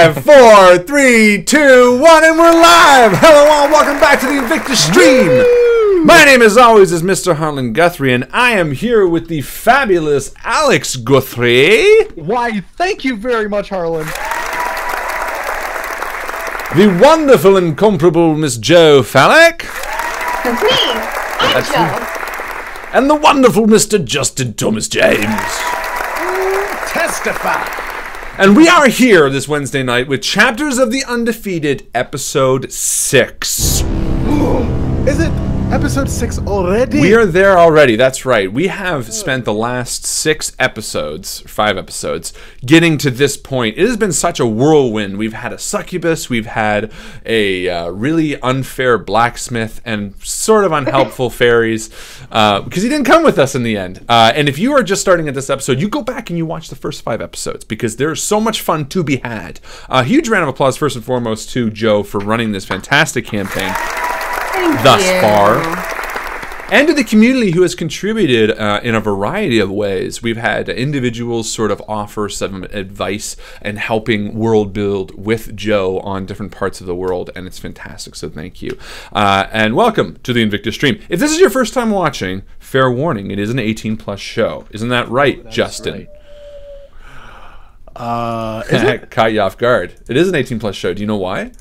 5, 4, 3, 2, 1, and we're live! Hello all, welcome back to the Invictus stream! Woo! My name as always is Mr. Harlan Guthrie, and I am here with the fabulous Alex Guthrie. Why, thank you very much, Harlan. The wonderful, incomparable Miss Jo Fallak. That's me. I'm Jo. And the wonderful Mr. Justin Thomas James. Testify. And we are here this Wednesday night with Chapters of the Undefeated, Episode 6. Is it Episode 6 already? We are there already, that's right. We have spent the last 5 episodes, getting to this point. It has been such a whirlwind. We've had a succubus, we've had a really unfair blacksmith, and sort of unhelpful fairies, because he didn't come with us in the end. And if you are just starting at this episode, you go back and you watch the first 5 episodes, because there's so much fun to be had. A huge round of applause, first and foremost, to Jo for running this fantastic campaign. Thus far, and to the community who has contributed in a variety of ways. We've had individuals sort of offer some advice and helping world build with Jo on different parts of the world, and it's fantastic, so thank you. And welcome to the Invictus stream. If this is your first time watching, fair warning, it is an 18+ show. Isn't that right, Justin? Right. Is it? Caught you off guard. It is an 18+ show. Do you know why?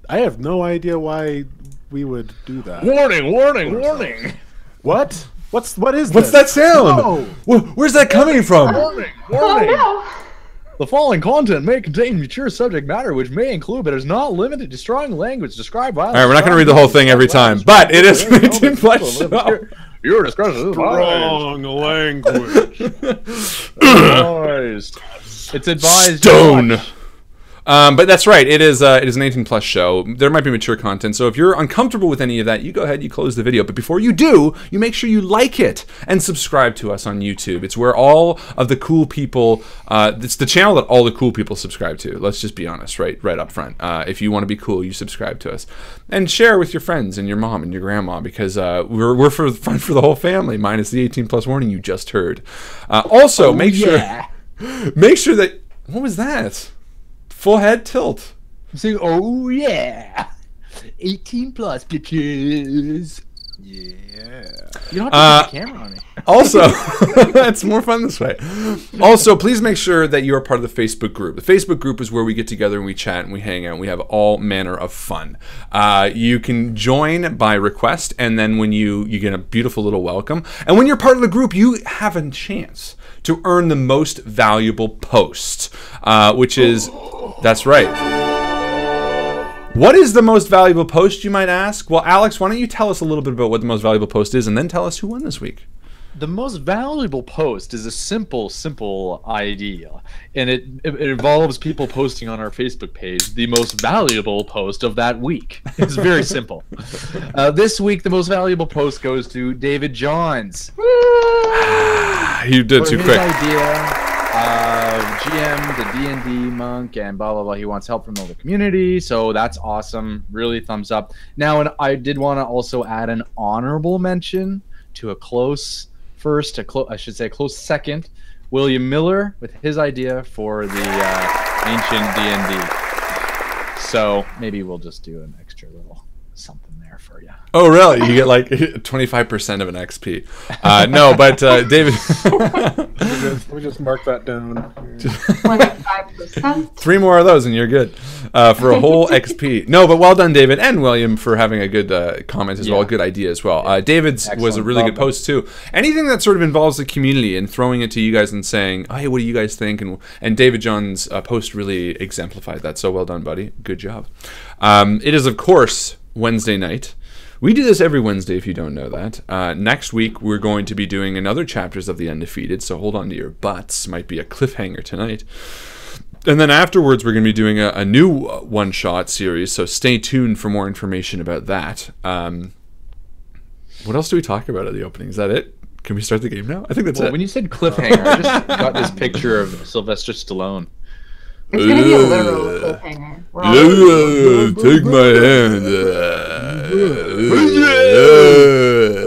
I have no idea why we would do that. Warning, warning, warning. What? What is this? What's that sound? No. Where's that coming from? Warning, Oh warning. no. The following content may contain mature subject matter which may include but is not limited to strong language, described violence. All right, we're not going to read the whole thing every time, but it is an 18+ show. Your discretion is Wrong language. advised. It's advised. Stone. But that's right. It is an 18+ show. There might be mature content, so if you're uncomfortable with any of that, you go ahead, you close the video. But before you do, you make sure you like it and subscribe to us on YouTube. It's where all of the cool people. It's the channel that all the cool people subscribe to. Let's just be honest, right up front. If you want to be cool, you subscribe to us and share with your friends and your mom and your grandma, because we're for fun for the whole family, minus the 18+ warning you just heard. Also, make sure that. What was that? Full head tilt. I'm saying, oh yeah, 18+ bitches. Yeah. You don't have to put the camera on me. Also, it's more fun this way. Also, please make sure that you are part of the Facebook group. The Facebook group is where we get together and we chat and we hang out and we have all manner of fun. You can join by request, and then when you get a beautiful little welcome. And when you're part of the group, you have a chance to earn the most valuable post, which is, that's right. What is the most valuable post, you might ask? Well, Alex, why don't you tell us a little bit about what the most valuable post is, and then tell us who won this week. The most valuable post is a simple idea, and it involves people posting on our Facebook page the most valuable post of that week. It's very simple. This week, the most valuable post goes to David Johns. You did too quick. His idea of GM, the D&D monk, and blah blah blah. He wants help from the community, so that's awesome. Really thumbs up. Now, and I did want to also add an honorable mention to a close first, I should say close second, William Miller with his idea for the ancient D&D. So maybe we'll just do an extra little something there for you. Oh, really? You get like 25% of an XP. No, but David. Let me just mark that down. 25%. 3 more of those and you're good for a whole XP. No, but well done, David, and William, for having a good comment as well, a good idea as well. David's was a really good post too. Anything that sort of involves the community and throwing it to you guys and saying, oh, hey, what do you guys think? And David John's post really exemplified that. So well done, buddy. Good job. It is, of course, Wednesday night. We do this every Wednesday, if you don't know that. Next week, we're going to be doing another Chapters of the Undefeated, so hold on to your butts. Might be a cliffhanger tonight. And then afterwards, we're going to be doing a new one-shot series, so stay tuned for more information about that. What else do we talk about at the opening? Is that it? Can we start the game now? I think that's it. When you said cliffhanger, I just got this picture of Sylvester Stallone. It's gonna be a literal cliffhanger. Take my hand.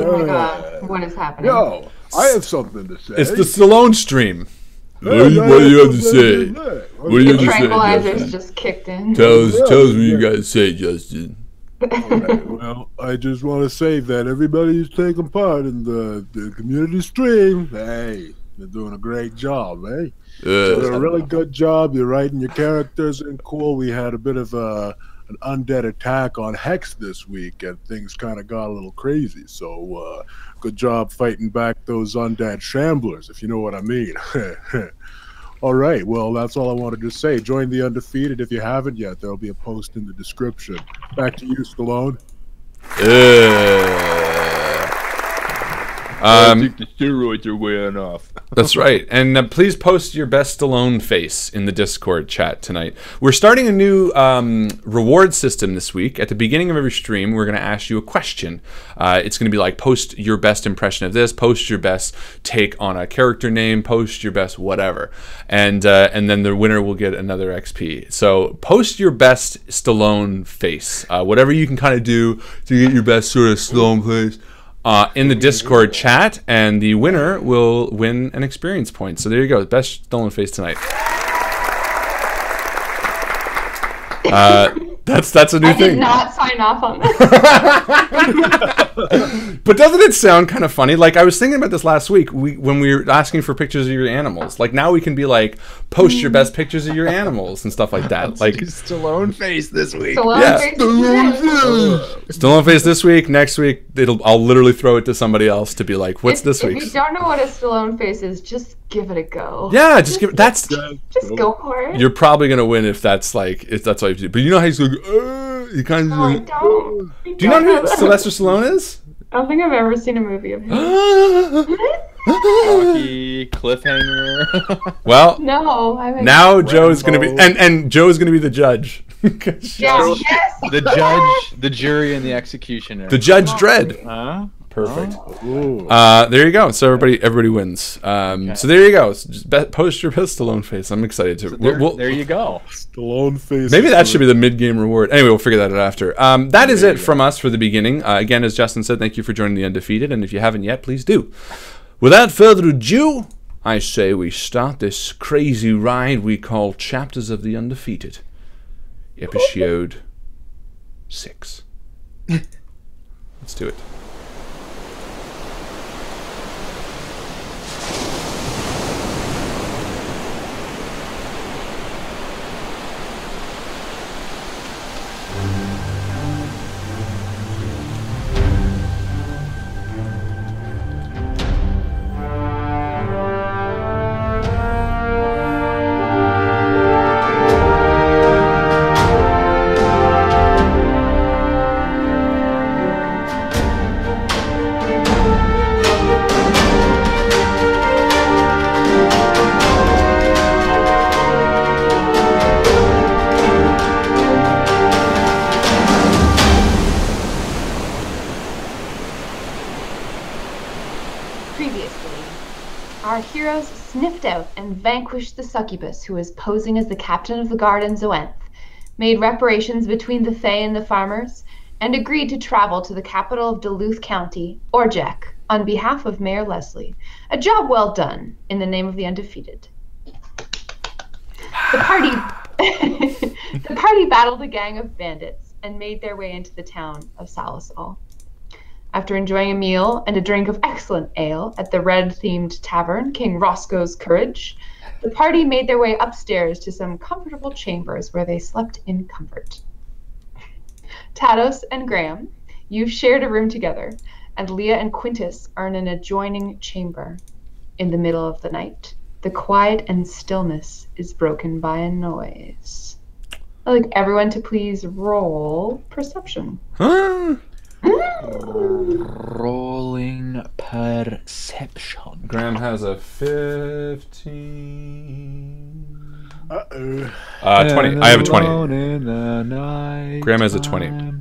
Oh my god, what is happening? Yo, I have something to say. It's the Stallone stream. What do you have to say? What do you have to say, Tranquilizers Justin? just kicked in. Tell us what you got to say, Justin. Alright, well, I just want to say that everybody who's taking part in the community stream, hey, you're doing a great job, eh? You're doing a really good job. You're writing your characters in cool. We had a bit of an undead attack on Hex this week, and things kind of got a little crazy. So, good job fighting back those undead shamblers, if you know what I mean. All right, well, that's all I wanted to say. Join the Undefeated if you haven't yet. There'll be a post in the description. Back to you, Stallone. I think the steroids are wearing off. That's right. And please post your best Stallone face in the Discord chat tonight. We're starting a new reward system this week. At the beginning of every stream, we're going to ask you a question. It's going to be like, post your best impression of this, post your best take on a character name, post your best whatever. And then the winner will get another XP. So post your best Stallone face. Whatever you can kind of do to get your best sort of Stallone face. In the Discord chat, and the winner will win an experience point. So there you go, best Stallone face tonight. That's a new thing. I did not sign off on this. But doesn't it sound kind of funny? Like, I was thinking about this last week when we were asking for pictures of your animals. Like, now we can be like, post your best pictures of your animals and stuff like that. Like Stallone face this week. Stallone face. Stallone face this week. Next week, I'll literally throw it to somebody else to be like, what's this If week's? you don't know what a Stallone face is, just give it a go. Yeah, just give it. Just go for it. You're probably gonna win if that's all you do. But you know how he's like, you kind of. No, I don't. Do you know who Sylvester Stallone is? I don't think I've ever seen a movie of him. Rocky, cliffhanger. Well, No, I haven't. now Joe's gonna be, and Joe's gonna be the judge. Yes. The judge, the jury, and the executioner. The Judge Dredd. Huh? Perfect. Ooh. There you go. So everybody wins. So there you go. So just post your best Stallone face. I'm excited to. There you go. Stallone face. Maybe that should be the mid-game reward. Anyway, we'll figure that out after. That is it from us for the beginning. Again, as Justin said, thank you for joining the Undefeated, and if you haven't yet, please do. Without further ado, I say we start this crazy ride we call Chapters of the Undefeated, episode 6. Let's do it. Out and vanquished the succubus who was posing as the captain of the guard in Zoanth, made reparations between the Fae and the farmers, and agreed to travel to the capital of Duluth County, Orjak, on behalf of Mayor Leslie. A job well done in the name of the Undefeated. The party battled a gang of bandits and made their way into the town of Salisal. After enjoying a meal and a drink of excellent ale at the red-themed tavern, King Roscoe's Courage, the party made their way upstairs to some comfortable chambers where they slept in comfort. Tados and Graham, you've shared a room together, and Leah and Quintus are in an adjoining chamber. In the middle of the night, the quiet and stillness is broken by a noise. I'd like everyone to please roll perception. Huh? Rolling perception. Graham has a 15. 20. I have a 20. Graham has a 20.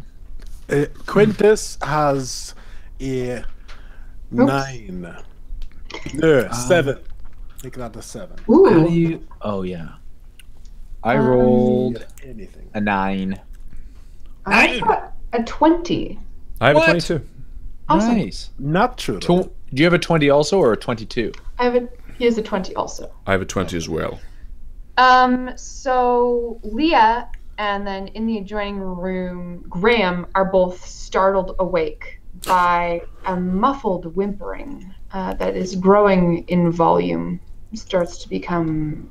Quintus has a 9. No, 7. Make that a 7. Ooh. How do you? Oh yeah. I rolled Anything. a 9. I got a 20. I have What? a 22. Awesome. Nice. Not true. Though. Do you have a 20 also, or a 22? I have a He has a 20 also. I have a 20 as well. So Leah and then in the adjoining room, Graham are both startled awake by a muffled whimpering that is growing in volume. It starts to become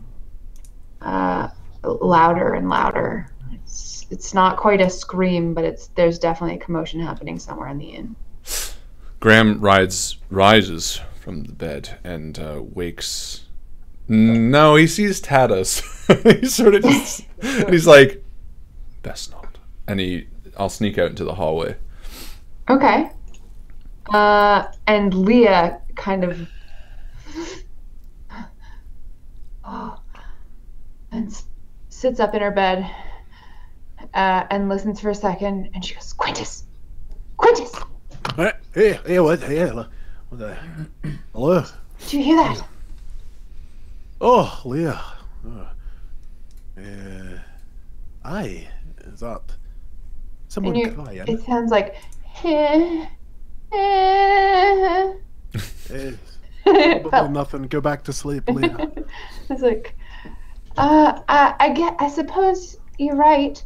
louder and louder. It's not quite a scream, but there's definitely a commotion happening somewhere in the inn. Graham rises from the bed and wakes. No, he sees Tados. He sort of just, and he's like, best not. And I'll sneak out into the hallway. Okay. And Leah kind of and sits up in her bed and listens for a second, and she goes, Quintus! Quintus! Hey, what the, hello? Do you hear that? Oh, Leah. Aye, is that someone crying? It sounds like Probably nothing. Go back to sleep, Leah. It's like, I suppose you're right.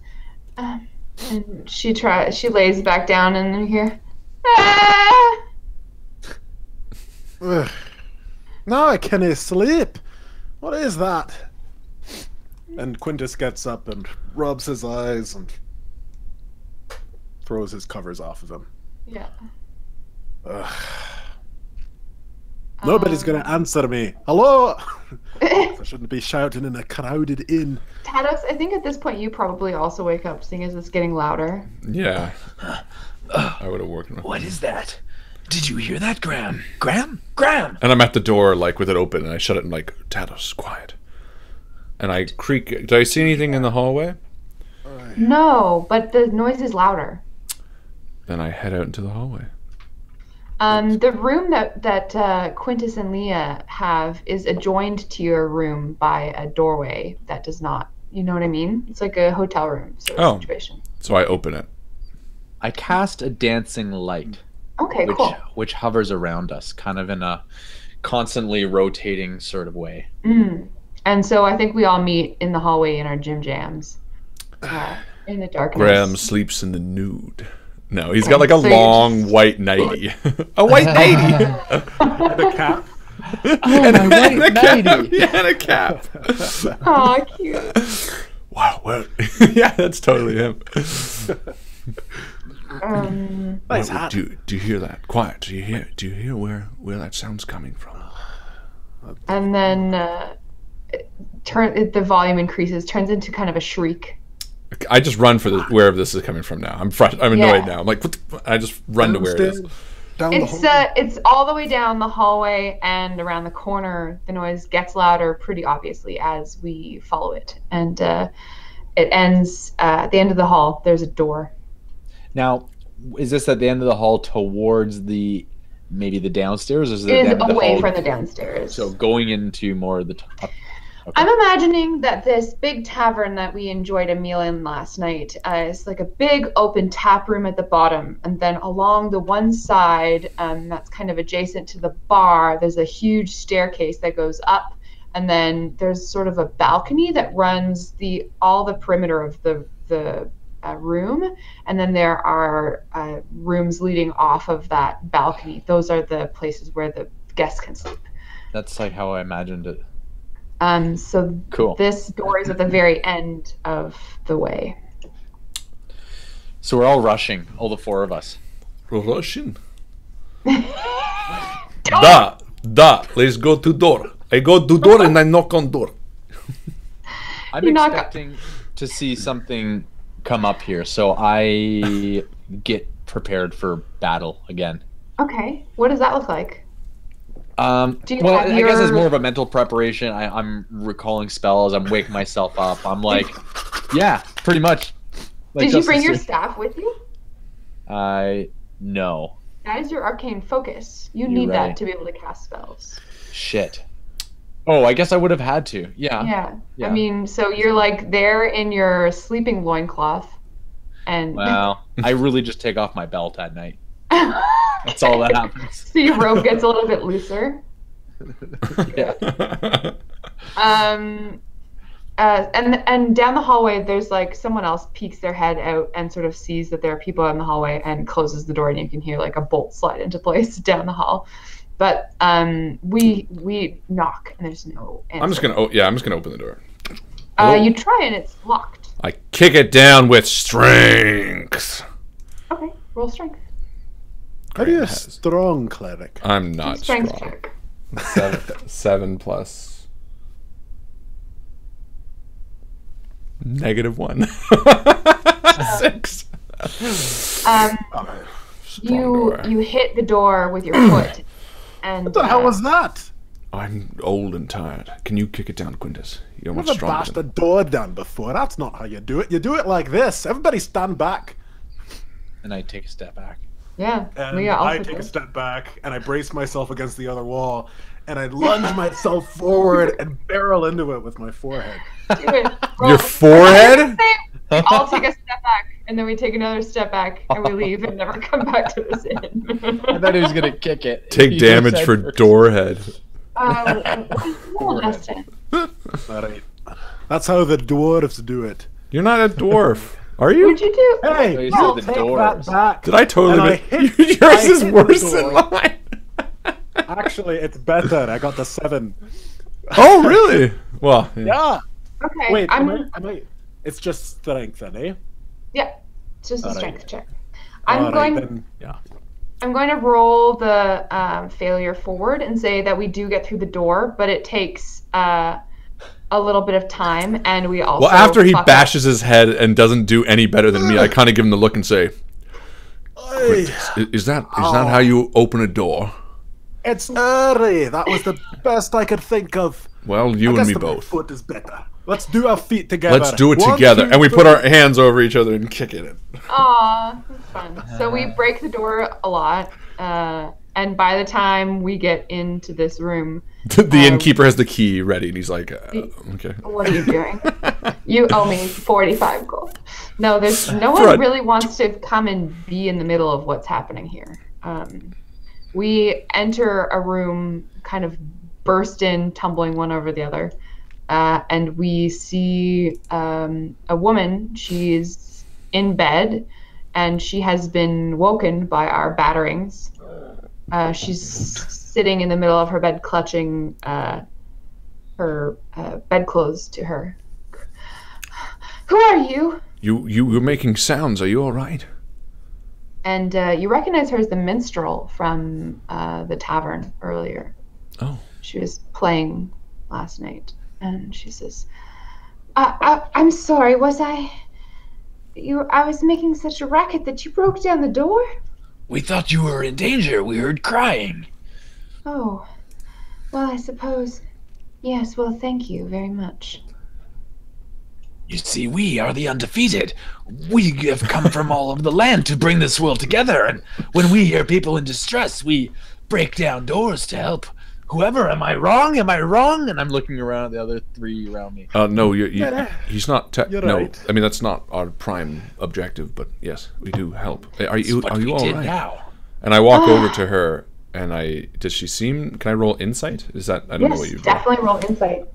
And she lays back down, and you hear, No, I can't sleep. What is that? And Quintus gets up and rubs his eyes and throws his covers off of him. Yeah. Nobody's gonna answer me. Hello? I shouldn't be shouting in a crowded inn. Tados, I think at this point you probably also wake up, seeing as it's getting louder. Yeah. I would have woken up. What is that? Did you hear that, Graham? Graham? Graham! And I'm at the door, like, with it open, and I shut it and, like, Tados, quiet. And I creak. Did I see anything in the hallway? No, but the noise is louder. Then I head out into the hallway. The room that Quintus and Leah have is adjoined to your room by a doorway that does not, you know what I mean? It's like a hotel room sort of situation. So I open it. I cast a dancing light. Okay, cool. Which hovers around us, kind of in a constantly rotating sort of way. And so I think we all meet in the hallway in our gym jams. In the darkness. Graham sleeps in the nude. No, he's got like a long white nightie. A white nightie! And a cap. And a cap. Yeah, and a cap. Aw, cute. Wow, well, yeah, that's totally him. Nice hat. Do you hear that? Quiet. Do you hear where that sound's coming from? And then the volume increases, turns into kind of a shriek. I just run for wherever this is coming from now. I'm annoyed now. I'm like, I just run to where it is. It's all the way down the hallway and around the corner. The noise gets louder pretty obviously as we follow it. And it ends at the end of the hall. There's a door. Now, is this at the end of the hall towards maybe the downstairs? Or is it It is at the away hall? from the downstairs. So going into more of the top. Okay. I'm imagining that this big tavern that we enjoyed a meal in last night is like a big open tap room at the bottom, and then along the one side that's kind of adjacent to the bar, there's a huge staircase that goes up, and then there's sort of a balcony that runs all the perimeter of the room, and then there are rooms leading off of that balcony. Those are the places where the guests can sleep. That's like how I imagined it. So cool. This door is at the very end of the way. So we're all rushing, all the four of us. We're rushing. Let's go to door. I go to door and I knock on door. I'm expecting to see something come up here, so I get prepared for battle again. Okay, what does that look like? I guess it's more of a mental preparation. I'm recalling spells. I'm waking myself up. I'm like, yeah, pretty much. Like, did you bring your staff with you? No. That is your arcane focus. You need that to be able to cast spells. Shit. Oh, I guess I would have had to. Yeah. I mean, so you're like there in your sleeping loincloth. And wow. I really just take off my belt at night. That's all that happens. So your robe gets a little bit looser. Yeah. And down the hallway, there's like someone else peeks their head out and sort of sees that there are people in the hallway and closes the door, and you can hear like a bolt slide into place down the hall. But we knock and there's no answer. I'm just gonna open the door. You try and it's locked. I kick it down with strength. Okay, roll strength. Are you a strong cleric? I'm not strong. Check. 7 plus -1. 6. You hit the door with your foot, and What the hell was that? I'm old and tired. Can you kick it down, Quintus? You're much Never stronger. bashed a door down before. That's not how you do it. You do it like this. Everybody stand back. And I take a step back. Yeah, And we also I take do. a step back and I brace myself against the other wall and I lunge myself forward and barrel into it with my forehead. Do it. Your forehead? I'll take a step back, and then we take another step back, and we leave and never come back to this inn. I thought he was gonna kick it. Take He damage said for first. doorhead. Roll, Justin. All right. That's how the dwarves do it. You're not a dwarf, are you? What'd you do? Hey, you I'll said the take doors. that back. Did I totally? And I hit- Yours I is hit worse the than door. mine. Actually, it's better. I got the 7. Oh, really? Well, yeah. Yeah. Okay. Wait, I'm am I? It's just strength, then, eh? yeah. It's just a Alright. strength check. All right, then. Yeah. I'm going to roll the failure forward and say that we do get through the door, but it takes a little bit of time, and we also. Well, after he fuck up. bashes his head and doesn't do any better than me, I kind of give him the look and say, Hey, "Is that how you open a door?" it's early. That was the best I could think of. Well, you I and guess me the both. foot is better. Let's do our feet together. Let's do it 1, together, 2, and we put 3. our hands over each other and kick it in. Aw, that's fun. So we break the door a lot, and by the time we get into this room, The innkeeper has the key ready, and he's like, "Okay." what are you doing? You owe me 45 gold. No, there's no For one a- really wants to come and be in the middle of what's happening here. We enter a room, kind of burst in, tumbling one over the other, and we see a woman. She's in bed, and she has been woken by our batterings. She's sitting in the middle of her bed, clutching her bedclothes to her. Who are you? You're making sounds. Are you all right? And you recognize her as the minstrel from the tavern earlier. Oh. She was playing last night, and she says, I'm sorry, was I was making such a racket that you broke down the door? We thought you were in danger. We heard crying. Oh, well, I suppose. Yes, well, thank you very much. You see, we are the undefeated. We have come from all over the land to bring this world together, and when we hear people in distress, we break down doors to help whoever. Am I wrong? Am I wrong? And I'm looking around at the other 3 around me. No, he's not. You're no, right. I mean that's not our prime objective, but yes, we do help. Are you What all we did right? now. And I walk over to her, and does she seem? Can I roll insight? Is that I don't know what you Yes, definitely roll insight.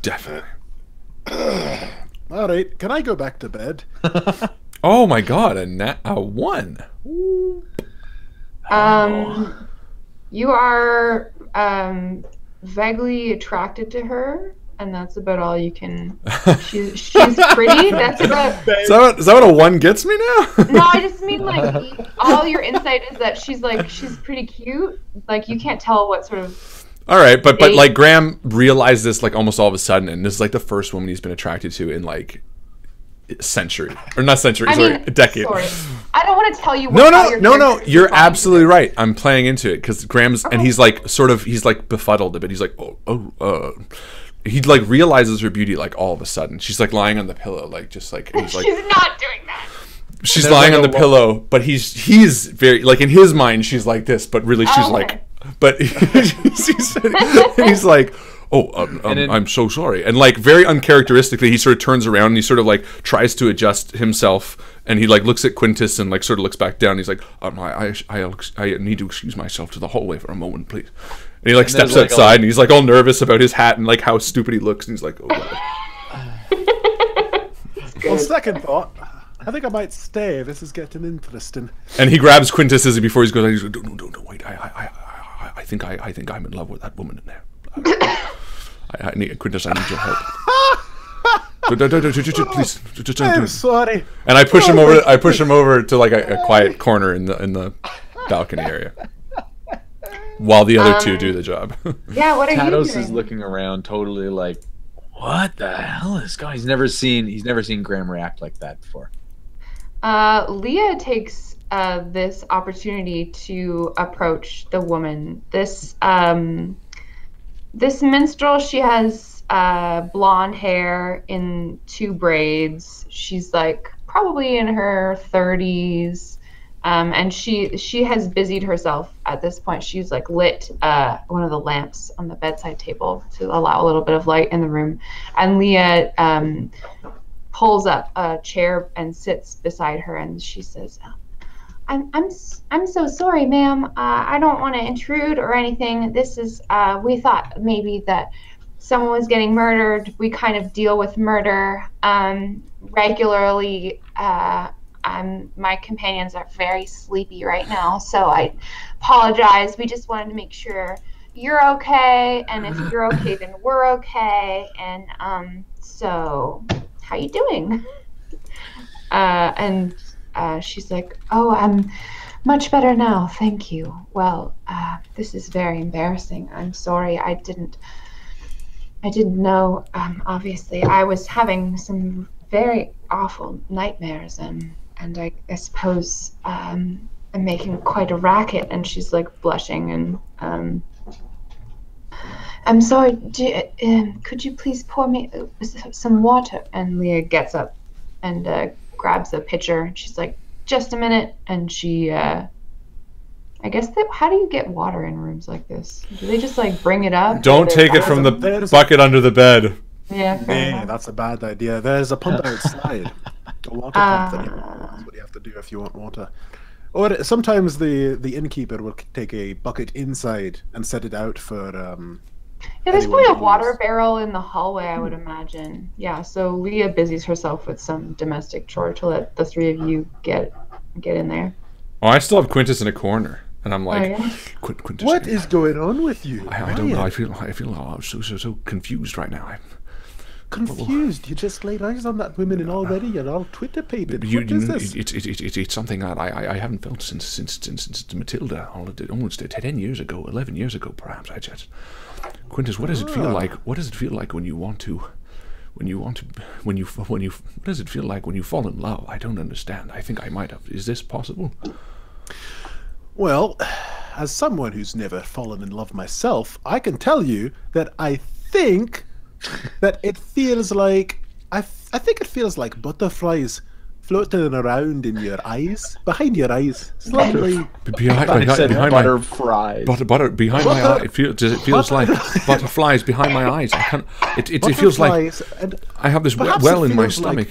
Definitely. All right. Can I go back to bed? Oh my god, a 1. You are vaguely attracted to her, and that's about all you can. She's pretty. That's about. Is that what a 1 gets me now? No, I just mean like all your insight is that she's pretty cute. Like you can't tell what sort of. All right, but like Graham realized this like almost all of a sudden, and this is like the first woman he's been attracted to in like century or not century, sorry, a decade. Sorry. I don't want to tell you. No. You're absolutely right. I'm playing into it because Graham's and he's like he's like befuddled a bit. He's like he like realizes her beauty like all of a sudden. She's like lying on the pillow, like just like and he's like she's not doing that. she's lying on the pillow, but he's very like in his mind she's like this, but really she's like. But he's like, I'm so sorry. And like very uncharacteristically, he sort of turns around and he sort of like tries to adjust himself. And he like looks at Quintus and like sort of looks back down. He's like, I need to excuse myself to the hallway for a moment, please. And he like steps outside and he's like all nervous about his hat and like how stupid he looks. And he's like, oh god. On second thought, I think I might stay. This is getting interesting. And he grabs Quintus as before he's going. He's like, no, wait. I think I'm in love with that woman in there. I need Quintus. I need your help. Please, just I'm sorry. And I push him over. I push him over to like a quiet corner in the balcony area, while the other two do the job. Yeah, what are you doing? Tados is looking around, totally like, what the hell is going? He's never seen Graham react like that before. Leah takes this opportunity to approach the woman. This minstrel, she has blonde hair in 2 braids. She's like probably in her 30s, and she has busied herself at this point. She's like lit one of the lamps on the bedside table to allow a little bit of light in the room, and Leah pulls up a chair and sits beside her, and she says, I'm so sorry, ma'am. I don't want to intrude or anything. This is we thought maybe that someone was getting murdered. We kind of deal with murder regularly. My companions are very sleepy right now, so I apologize. We just wanted to make sure you're okay, and if you're okay, then we're okay. And so, how you doing? And she's like, oh, I'm much better now, thank you. Well, this is very embarrassing. I'm sorry. I didn't know. Obviously, I was having some very awful nightmares, and I suppose I'm making quite a racket. And she's like blushing, and I'm sorry. Could you please pour me some water? And Leah gets up and grabs a pitcher. And she's like, just a minute. And she, I guess how do you get water in rooms like this? Do they just like bring it up? Don't take it from the bucket under the bed. Yeah, Man, that's a bad idea. There's a pump outside. A water pump. That's what you have to do if you want water. Or sometimes the innkeeper will take a bucket inside and set it out for. Yeah, there's probably a water barrel in the hallway, I would imagine. Yeah, so Leah busies herself with some domestic chore to let the 3 of you get in there. Oh, I still have Quintus in a corner, and I'm like, yeah? Quintus, What is going on with you? I don't know. I feel so confused right now. Confused. You just laid eyes on that woman, and already you're all Twitter-pated. What is this? It's something that I haven't felt since Matilda, almost 10 years ago, 11 years ago, perhaps. Quintus, what does it feel like? What does it feel like when you what does it feel like when you fall in love? I don't understand. I think I might have. Is this possible? Well, as someone who's never fallen in love myself, I can tell you that I think that it feels like I think it feels like butterflies floating around in your eyes, behind your eyes, slightly behind my butterflies. Behind my eye. Does it feels like butterflies behind my eyes? I can't. It feels like I have this well in my stomach,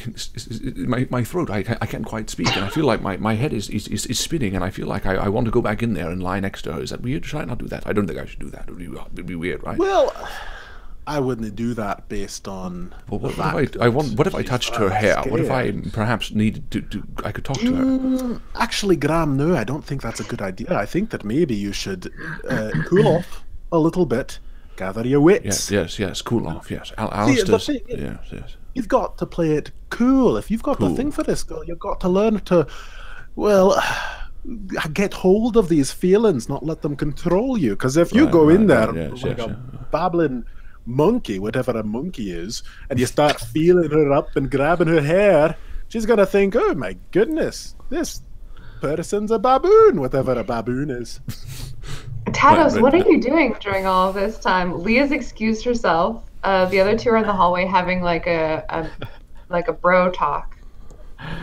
my throat. I can't quite speak, and I feel like my head is spinning, and I feel like I want to go back in there and lie next to her. Is that weird? Should I not do that? I don't think I should do that. It'd be weird, right? Well, I wouldn't do that based on. Well, what if I touched her hair? Scared. What if I perhaps needed to I could talk to her? Actually, Graham, no, I don't think that's a good idea. I think that maybe you should cool off a little bit, gather your wits. Yes, cool off. Yes, Alistair's. Yes. You've got to play it cool. If you've got the thing for this girl, you've got to learn to, well, get hold of these feelings, not let them control you. Because if you go in there like a babbling monkey, whatever a monkey is, and you start feeling her up and grabbing her hair, she's gonna think, oh my goodness, this person's a baboon, whatever a baboon is. Tados, what are you doing during all of this time? Leah's excused herself. The other two are in the hallway having like a bro talk.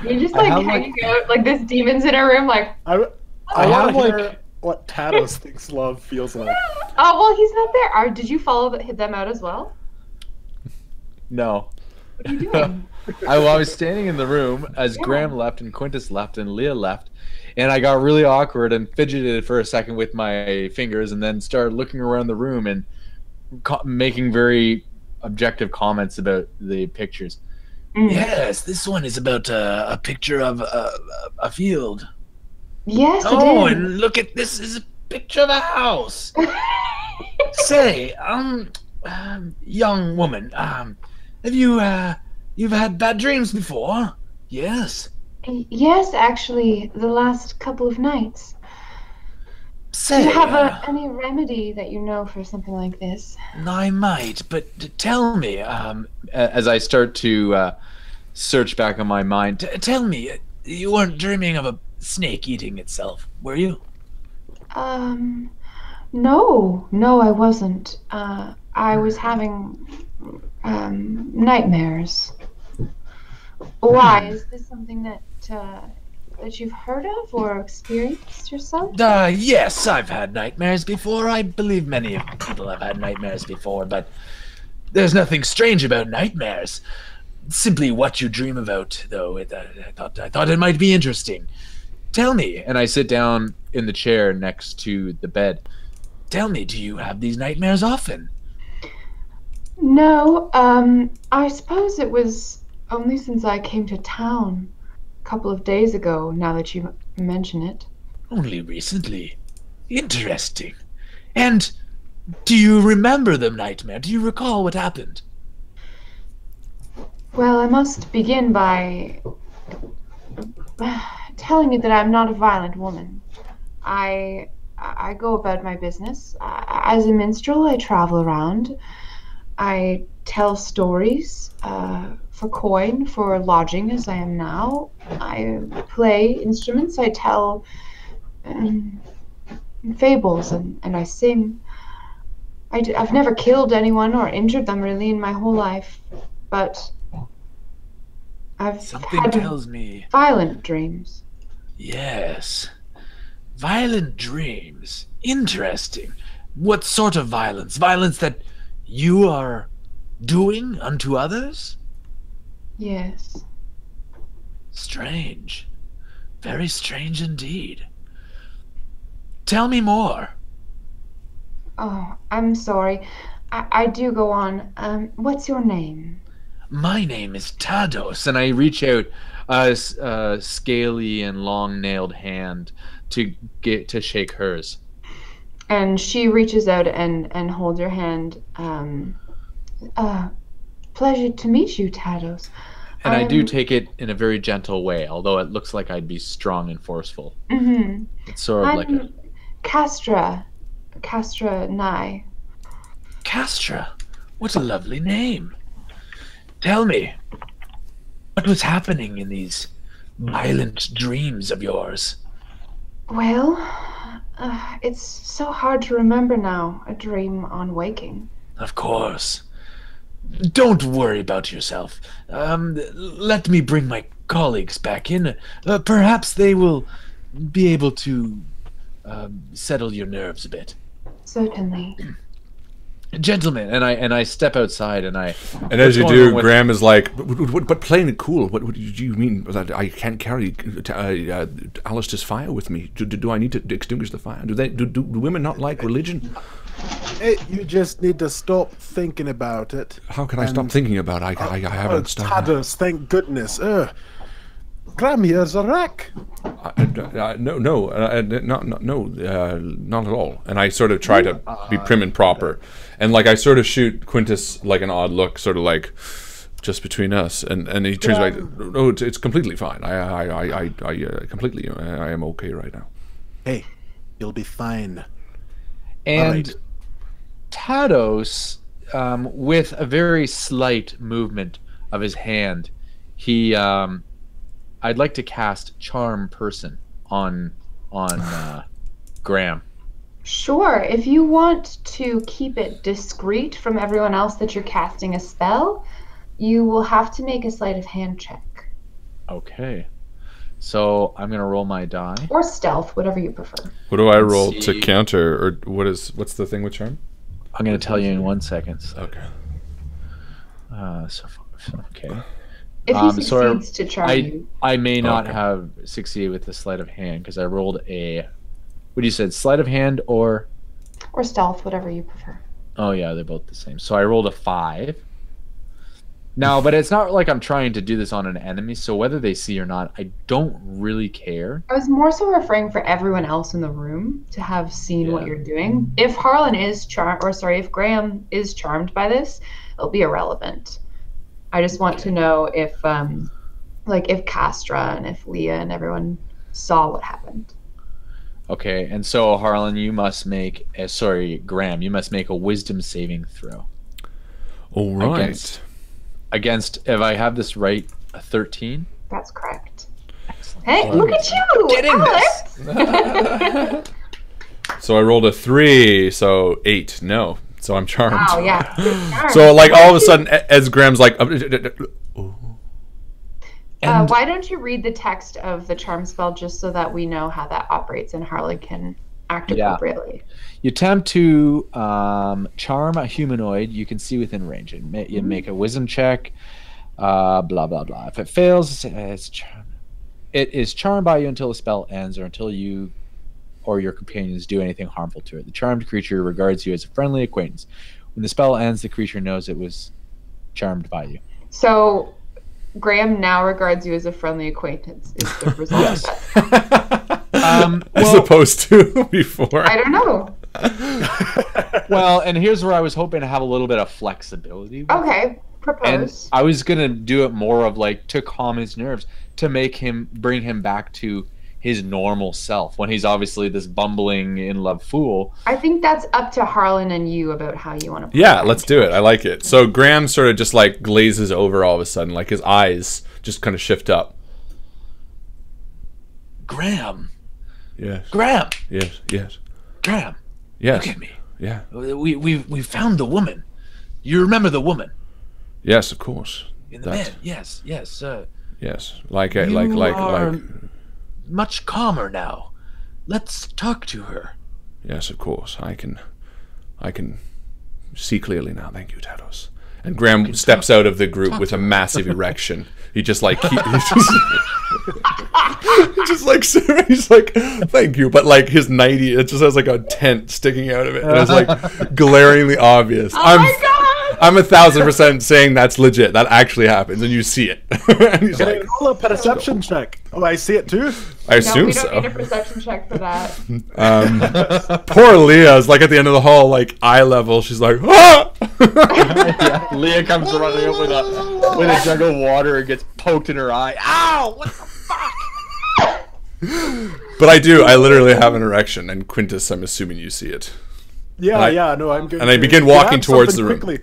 You're just like hanging out like this demon's in her room, like I want to hear what Tados thinks love feels like. Oh, well, he's not there. Did you follow them out as well? No. What are you doing? I was standing in the room as Graham left and Quintus left and Leah left, And I got really awkward and fidgeted for a second with my fingers, and then started looking around the room and making very objective comments about the pictures. Yes, this one is about a picture of a field. Yes, it Oh, is. and look at this is a picture of a house. Say, young woman, have you you've had bad dreams before? Yes. Yes, actually, the last couple of nights. Say, Do you have any remedy that you know for something like this? I might, but tell me, As I start to search back on my mind, tell me, you weren't dreaming of a snake eating itself, were you? No, I wasn't. I was having nightmares. Why? Is this something that you've heard of or experienced yourself? Yes, I've had nightmares before. I believe many people have had nightmares before, but there's nothing strange about nightmares. Simply what you dream about, though. I thought it might be interesting. Tell me, and I sit down in the chair next to the bed. Tell me, do you have these nightmares often? No, I suppose it was only since I came to town a couple of days ago, now that you mention it. Only recently? Interesting. And do you remember the nightmare? Do you recall what happened? Well, I must begin by telling you that I'm not a violent woman. I go about my business. As a minstrel, I travel around. I tell stories for coin, for lodging, as I am now. I play instruments. I tell fables, and I sing. I've never killed anyone or injured them really in my whole life, but I've had tells me violent dreams. Yes. Violent dreams. Interesting. What sort of violence? Violence that you are doing unto others? Yes. Strange. Very strange indeed. Tell me more. Oh, I'm sorry. I do go on. What's your name? My name is Tados. And I reach out a scaly and long-nailed hand to shake hers. And she reaches out and holds your hand. Pleasure to meet you, Tados. And I do take it in a very gentle way, although it looks like I'd be strong and forceful. Mm-hmm. It's sort of like a... Castra Nye. Castra? What a lovely name. Tell me, what was happening in these violent dreams of yours? Well, it's so hard to remember now, a dream on waking. Of course. Don't worry about yourself. Let me bring my colleagues back in. Perhaps they will be able to settle your nerves a bit. Certainly. Gentlemen, and I step outside and as you do, Graham is like, but playing it cool. What do you mean that I can't carry Alistair's fire with me? Do I need to extinguish the fire? Do women not like religion? Hey, you just need to stop thinking about it. How can I stop thinking about it? I haven't stopped. Tadders, thank goodness. Graham here's a wreck. No, not at all. And I sort of try to be prim and proper, and like I sort of shoot Quintus like an odd look, sort of like just between us, and he turns back. No, it's completely fine. I completely I am okay right now. Hey, you'll be fine. And Tados, with a very slight movement of his hand, he I'd like to cast Charm Person on Graham. Sure. If you want to keep it discreet from everyone else that you're casting a spell, you will have to make a sleight of hand check. Okay. So I'm gonna roll my die. Or stealth, whatever you prefer. What do I roll to counter, or what's the thing with Charm? I'm gonna tell you in 1 second. So. Okay. Okay. If he So succeeds to charm you. I may not Okay. have succeeded with the sleight of hand because I rolled a. What you said, sleight of hand or? Or stealth, whatever you prefer. Oh yeah, they're both the same. So I rolled a 5. Now, but it's not like I'm trying to do this on an enemy, so whether they see or not, I don't really care. I was more so referring for everyone else in the room to have seen what Yeah. you're doing. If Harlan is if Graham is charmed by this, it'll be irrelevant. I just want to know if, if Castra and if Leah and everyone saw what happened. Okay, and so Harlan, you must make. Graham, you must make a wisdom saving throw All right. against. If I have this right, a 13. That's correct. Excellent. Hey, look at you! Getting Alex! So I rolled a 3, so 8. No. So I'm charmed. Wow, yeah. You're charmed. So like all of a sudden, as Graham's like, Why don't you read the text of the charm spell just so that we know how that operates and Harlan can act appropriately? You attempt to charm a humanoid you can see within range. You make a wisdom check. Blah blah blah. If it fails, it is charmed by you until the spell ends, or until you or your companions do anything harmful to it. The charmed creature regards you as a friendly acquaintance. When the spell ends, the creature knows it was charmed by you. So Graham now regards you as a friendly acquaintance is the result of that. as opposed to before. I don't know. Well, and here's where I was hoping to have a little bit of flexibility. with Okay, And propose. I was gonna do it more of like to calm his nerves, to bring him back to his normal self when he's obviously this bumbling in love fool. I think that's up to Harlan and you about how you want to. Yeah, let's do it. I like it. So Graham sort of just like glazes over all of a sudden, like his eyes just kind of shift up. Graham. Yes. Graham. Yes. Yes. Graham. Yes. Look at me. Yeah. We found the woman. You remember the woman Yes, of course. in the bed? Yes. Yes. Yes. Like You are much calmer now. Let's talk to her. Yes, of course. I can see clearly now. Thank you, Tados. And Graham steps out of the group with a massive erection. He just like he's like thank you, but like his nightie, it just has like a tent sticking out of it, and it's like glaringly obvious. Oh my god! I'm 1,000% saying that's legit. That actually happens, and you see it. And he's Can I like, roll a perception check? Oh, I see it too. I No, assume we don't so. need a perception check for that. Poor Leah's like at the end of the hall, like eye level. She's like, ah! Yeah, Leah comes running up with a jug of water and gets poked in her eye. Ow! What the fuck? But I literally have an erection, and Quintus, I'm assuming you see it. Yeah, no, I'm good. And I begin walking towards the room. Quickly.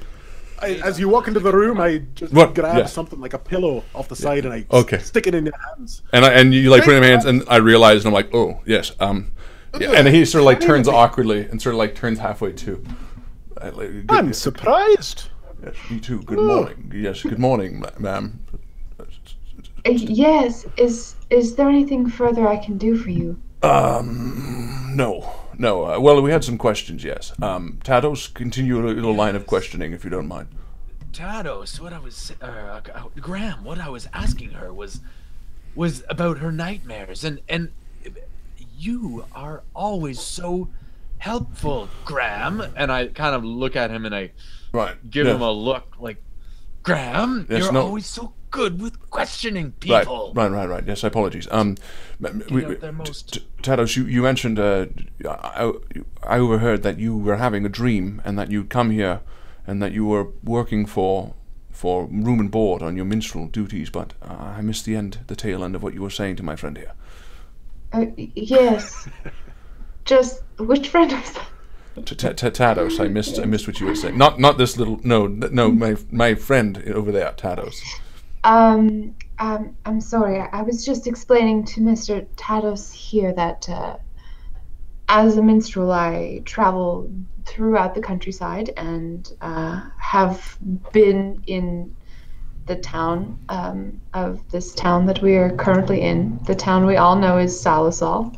As you walk into the room, I just What? grab Yeah. something like a pillow off the side and I Okay. stick it in your hands. And you like put it in my hands, and I realize, and I'm like, oh yes, yeah. And he sort of like turns awkwardly, and sort of like turns halfway too. I'm surprised. Yes, me too. Good morning. Yes, good morning, ma'am. Yes. Is there anything further I can do for you? No. Well, we had some questions. Yes. Tados, continue a little line of questioning if you don't mind. Tados, Graham, what I was asking her was about her nightmares, and you are always so helpful, Graham. And I kind of look at him and I Right. give Yeah. him a look like, Graham, Yes, you're no. always so good with questioning Right. people. Right. Yes, apologies. out their most- Tados, you mentioned I overheard that you were having a dream and that you'd come here and that you were working for room and board on your minstrel duties, but I missed the tail end of what you were saying to my friend here. Yes. Just which friend was that? Tados, I missed what you were saying. Not this little. No. My friend over there, Tados. I'm sorry. I was just explaining to Mr. Tados here that as a minstrel, I travel throughout the countryside and have been in the town of this town that we are currently in. The town we all know is Salisol.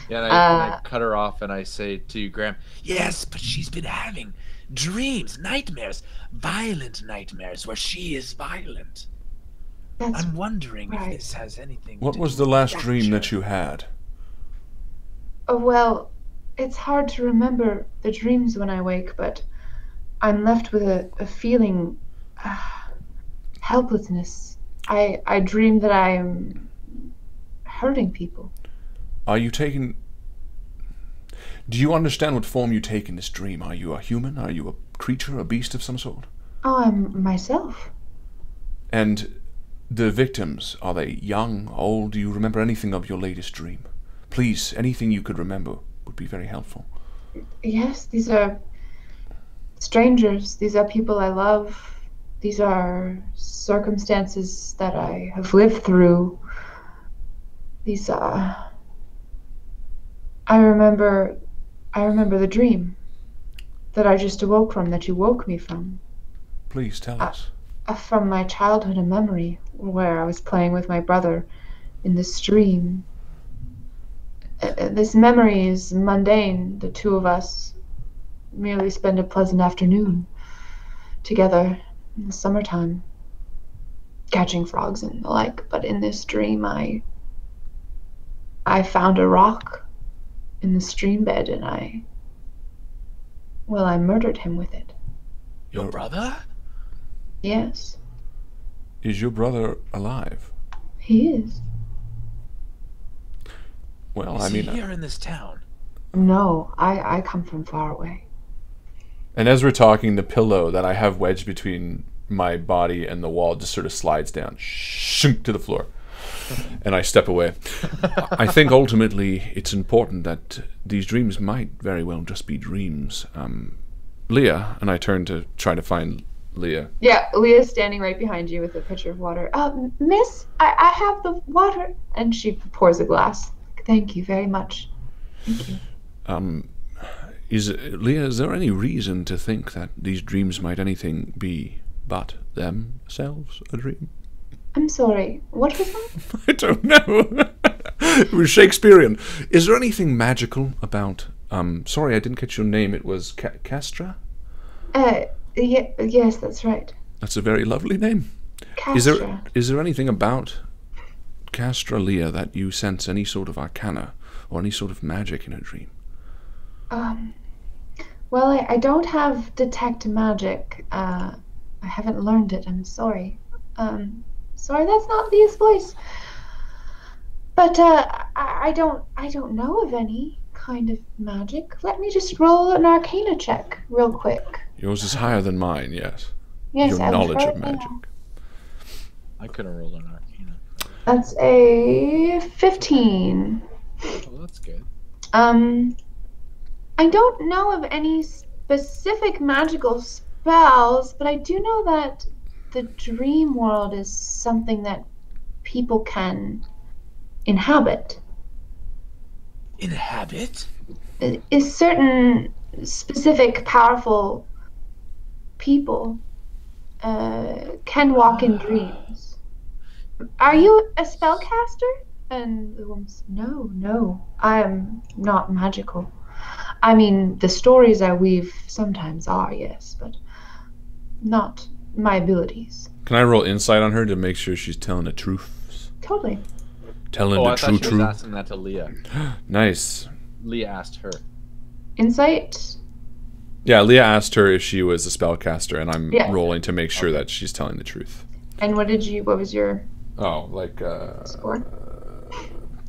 yeah, and I cut her off and I say to Graham, Yes, but she's been having dreams, nightmares, violent nightmares where she is violent. I'm wondering right. if this has anything What to was do the with last dream that rapture. you had? Oh, well, it's hard to remember the dreams when I wake, but I'm left with a feeling helplessness. I dream that I'm hurting people. Are you taking... Do you understand what form you take in this dream? Are you a human? Are you a creature, a beast of some sort? Oh, I'm myself. And the victims, are they young, old? Do you remember anything of your latest dream? Please, anything you could remember would be very helpful. Yes, these are strangers. These are people I love. These are circumstances that I have lived through. These I remember the dream that I just awoke from, that you woke me from. Please tell us. From my childhood, a memory where I was playing with my brother in the stream. This memory is mundane. The two of us merely spend a pleasant afternoon together in the summertime, catching frogs and the like. But in this dream, I found a rock in the stream bed, and I murdered him with it. Your brother? Yes. Is your brother alive? He is. Well, Is I mean... he here in this town? No, I come from far away. And as we're talking, the pillow that I have wedged between my body and the wall just sort of slides down, shunk to the floor. And I step away. I think ultimately it's important that these dreams might very well just be dreams. Leah, and I turn to try to find Leah. Yeah, Leah's standing right behind you with a pitcher of water. Miss, I have the water. And she pours a glass. Thank you very much. Thank you. Leah, is there any reason to think that these dreams might anything be but themselves a dream? I'm sorry, what was that? I don't know. It was Shakespearean. Is there anything magical about... sorry, I didn't catch your name. It was Castra? Yes, that's right. That's a very lovely name. Castra. Is there anything about Castra, Leah, that you sense any sort of arcana or any sort of magic in a dream? Well, I don't have detect magic. I haven't learned it. I'm sorry. Sorry, that's not Leah's voice. But I don't know of any kind of magic. Let me just roll an arcana check real quick. Yours is higher than mine, yes. Yes, your knowledge of magic. I could have rolled an arcana. That's a 15. Oh, that's good. I don't know of any specific magical spells, but I do know that the dream world is something that people can inhabit. Inhabit? Is certain specific powerful people can walk in dreams. Are you a spellcaster? And the woman said, no, I am not magical. I mean, the stories I weave sometimes are, yes, but not my abilities. Can I roll insight on her to make sure she's telling the truth? Totally. Telling Oh, the I thought she was truth. asking that to Leah. Nice. Leah asked her. Insight? Yeah, Leah asked her if she was a spellcaster, and I'm Yeah. rolling to make sure that she's telling the truth. And what was your Oh, like score?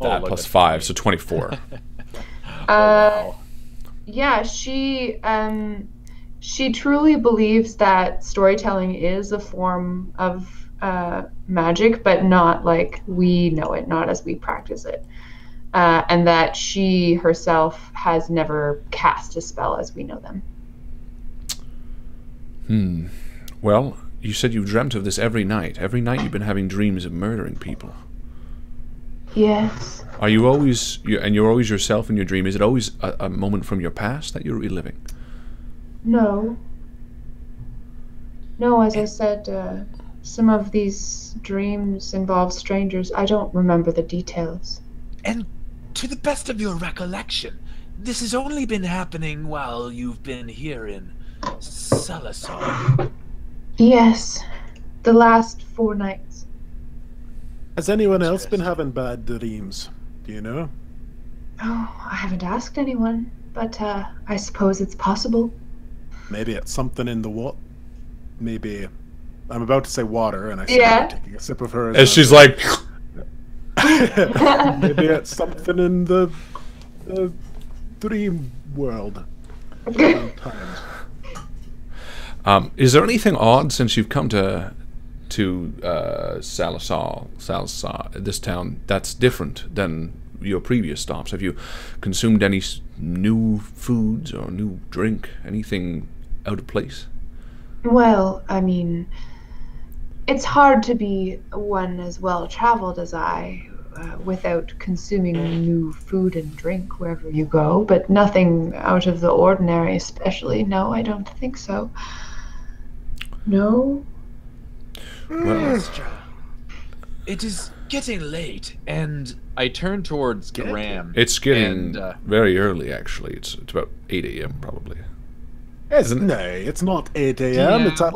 that look plus at 5, so 24. Wow. Yeah, she truly believes that storytelling is a form of magic, but not like we know it, not as we practice it. And that she herself has never cast a spell as we know them. Well, you said you dreamt of this every night. Every night you've been having dreams of murdering people. Yes. Are you always... you're always yourself in your dream? Is it always a moment from your past that you're reliving? No. No, as I said, some of these dreams involve strangers. I don't remember the details. And to the best of your recollection, this has only been happening while you've been here in Salazar. Yes. The last 4 nights. Has anyone else been having bad dreams? Do you know? Oh, I haven't asked anyone, but I suppose it's possible. Maybe it's something in the what? Maybe I'm about to say water, and I see her taking a sip of hers. As she's like, maybe it's something in the dream world. Sometimes. Is there anything odd since you've come to Salazar, this town, that's different than your previous stops? Have you consumed any new foods or new drink? Anything out of place? Well, I mean, it's hard to be one as well traveled as I without consuming new food and drink wherever you go, but nothing out of the ordinary, especially. No, I don't think so. No? Well, it is getting late, and I turn towards Graham. it's getting very early, actually. It's about 8 a.m. probably. It's not 8 a.m. It's at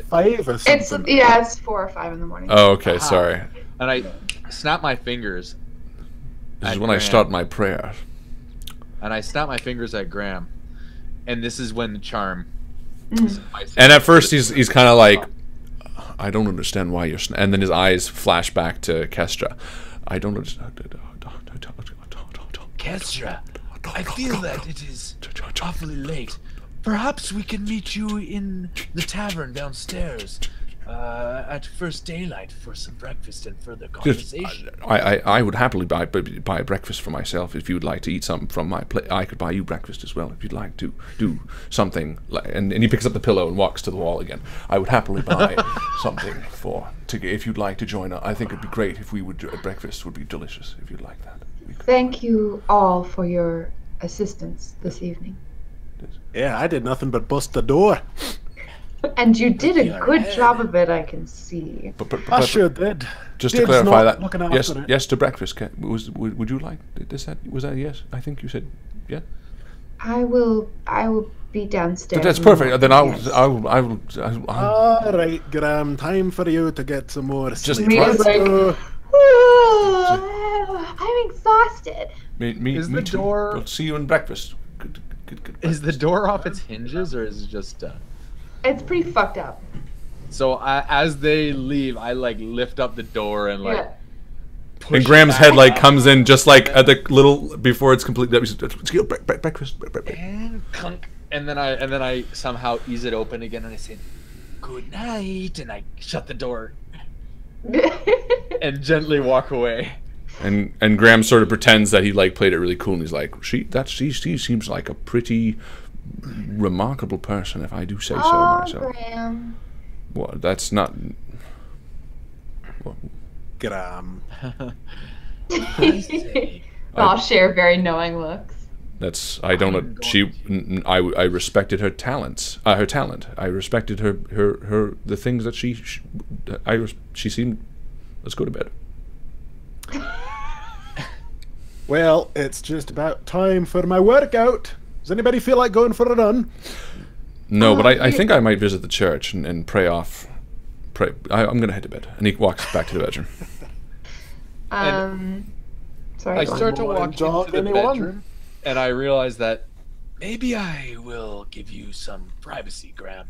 5 or something. It's 4 or 5 in the morning. Oh, okay, sorry. And I snap my fingers. This is when I start my prayer. And I snap my fingers at Graham. And this is when the charm. And at first he's kind of like, I don't understand why you're... And then his eyes flash back to Kestra. I don't understand. Kestra, I feel that it is awfully late. Perhaps we can meet you in the tavern downstairs at first daylight for some breakfast and further conversation. I would happily buy breakfast for myself if you'd like to eat something from my plate. I could buy you breakfast as well if you'd like to do something. And he picks up the pillow and walks to the wall again. I would happily buy something if you'd like to join us. I think it'd be great if we would. Breakfast would be delicious if you'd like that. Thank you all for your assistance this evening. Yeah, I did nothing but bust the door. And you did a good job of it, I can see. I sure did. Just to clarify that, yes to breakfast. Would you like? Was that a yes? I think you said yeah. I will be downstairs. That's perfect. Then I will. All right, Graham. Time for you to get some more sleep. I'm exhausted. Is the door? We'll see you in breakfast. Good. Is the door off its hinges, or is it just? It's pretty fucked up. So as they leave, I lift up the door and and Graham's head comes in just at the little before it's complete. Breakfast. And clunk. And then I somehow ease it open again, and I say, "Good night," and I shut the door and gently walk away. And Graham sort of pretends that he played it really cool, and he's like, she seems like a pretty remarkable person, if I do say so myself. Graham. Well, that's not. Well, Graham. I'll share very knowing looks. That's I don't. I respected her talents. Her talent. I respected her the things that she seemed. Let's go to bed. Well, it's just about time for my workout. Does anybody feel like going for a run? No, but I think I might visit the church and pray off. I'm going to head to bed. And he walks back to the bedroom. Sorry. I start to walk into the bedroom, and I realize that maybe I will give you some privacy, Graham.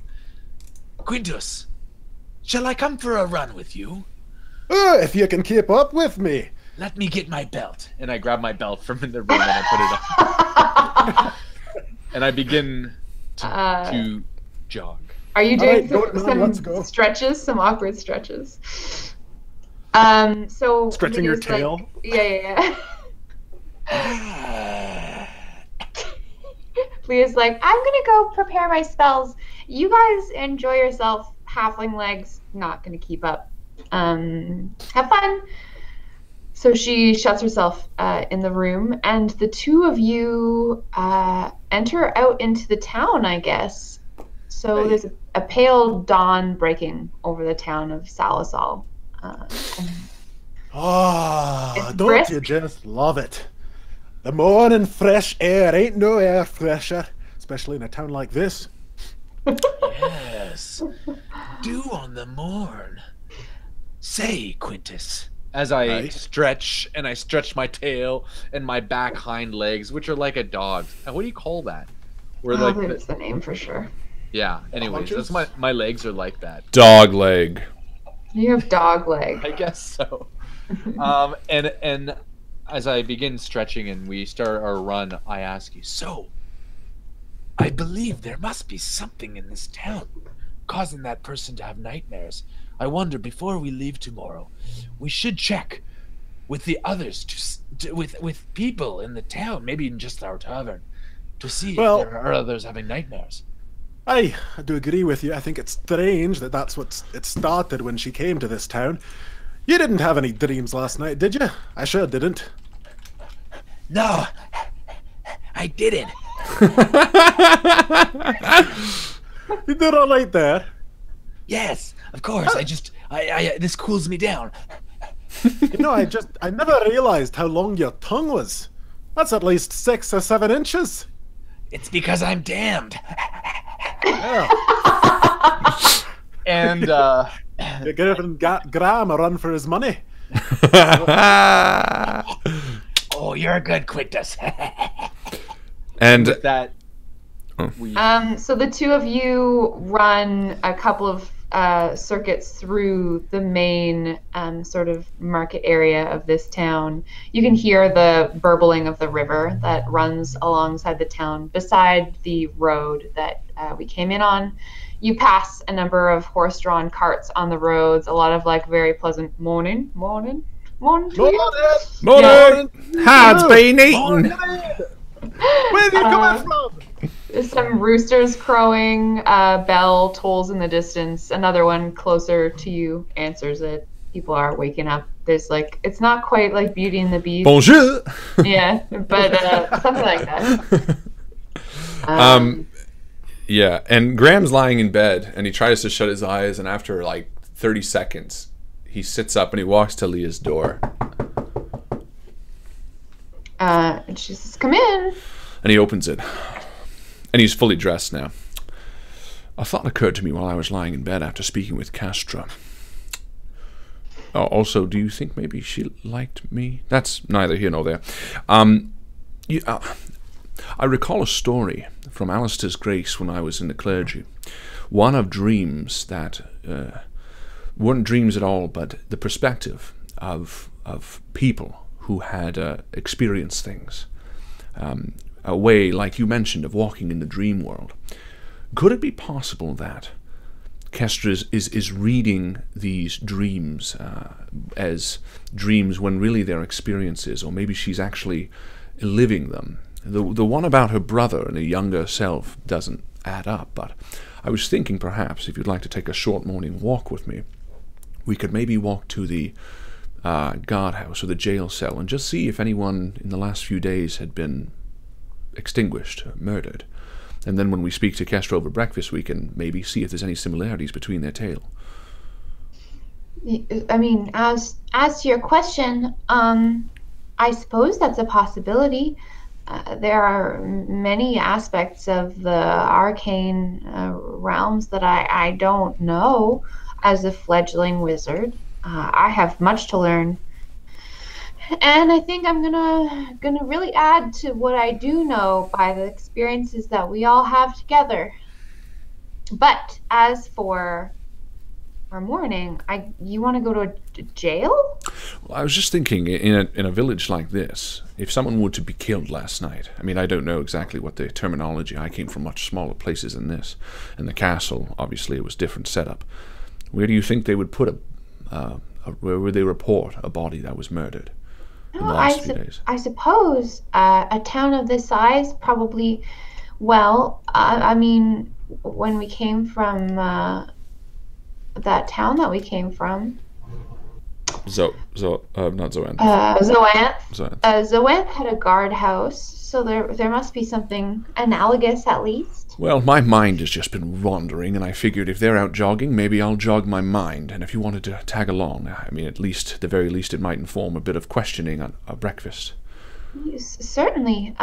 Quintus, shall I come for a run with you? If you can keep up with me. Let me get my belt. And I grab my belt from in the room and I put it on. And I begin to jog. Are you doing some stretches, some awkward stretches? So stretching your tail? Yeah. Leah's like, I'm gonna go prepare my spells. You guys enjoy yourself. Halfling legs, not gonna keep up. Have fun. So she shuts herself in the room, and the two of you enter out into the town, I guess. So there's a pale dawn breaking over the town of Salazar. Don't brisk. you just love it? The morning fresh air ain't no air fresher, especially in a town like this. Yes. Dew on the morn. Say, Quintus, as I Aye. stretch my tail and my back hind legs, which are like a dog's. What do you call that? Where like That's the name for sure. yeah. Anyways, Haunches? that's my legs are like that. Dog leg. You have dog leg. I guess so. And as I begin stretching and we start our run, I ask you, So, I believe there must be something in this town causing that person to have nightmares. I wonder, before we leave tomorrow, we should check with the others, with people in the town, maybe in just our tavern, to see if there are others having nightmares. I do agree with you. I think it's strange that that's what it started when she came to this town. You didn't have any dreams last night, did you? I sure didn't. No, I didn't. You did all right there. Yes, of course. I this cools me down. You know, I never realized how long your tongue was. That's at least 6 or 7 inches. It's because I'm damned. Yeah. and You're giving Graham a run for his money. Oh, you're a good Quintus. And with that, So the two of you run a couple of circuits through the main sort of market area of this town. You can hear the burbling of the river that runs alongside the town beside the road that we came in on. You pass a number of horse-drawn carts on the roads, a lot of like very pleasant morning to you. morning. How's been eaten? Where are you coming from? Some roosters crowing, bell tolls in the distance. Another one closer to you answers it. People are waking up. There's like, it's not quite like Beauty and the Beast. Bonjour. Yeah, but something like that. Yeah, and Graham's lying in bed, and he tries to shut his eyes, and after like 30 seconds, he sits up and he walks to Leah's door. And she says, "Come in." And he opens it. And he's fully dressed now. A thought occurred to me while I was lying in bed after speaking with Castra. Also, do you think maybe she liked me? That's neither here nor there. I recall a story from Alistair's Grace when I was in the clergy. One of dreams that weren't dreams at all, but the perspective of people who had experienced things. A way, like you mentioned, of walking in the dream world. Could it be possible that Kestra is reading these dreams as dreams when really they're experiences, or maybe she's actually living them? The one about her brother and a younger self doesn't add up, but I was thinking perhaps if you'd like to take a short morning walk with me, we could maybe walk to the guardhouse or the jail cell and just see if anyone in the last few days had been extinguished or murdered. And then when we speak to Kestra over breakfast, we can maybe see if there's any similarities between their tale. I mean, as to your question, I suppose that's a possibility. There are many aspects of the arcane realms that I don't know as a fledgling wizard. I have much to learn. And I think I'm gonna really add to what I do know by the experiences that we all have together. But as for our morning, you want to go to a jail? Well, I was just thinking, in a village like this, if someone were to be killed last night, I mean, I don't know exactly what the terminology. I came from much smaller places than this, and the castle, obviously, it was different setup. Where do you think they would put where would they report a body that was murdered? I suppose a town of this size probably. Well, I mean, when we came from that town that we came from, not Zoanth. Zoanth. Zoanth had a guardhouse, so there must be something analogous at least. Well, my mind has just been wandering, and I figured if they're out jogging, maybe I'll jog my mind. And if you wanted to tag along, I mean, at the very least, it might inform a bit of questioning at breakfast. Yes, certainly.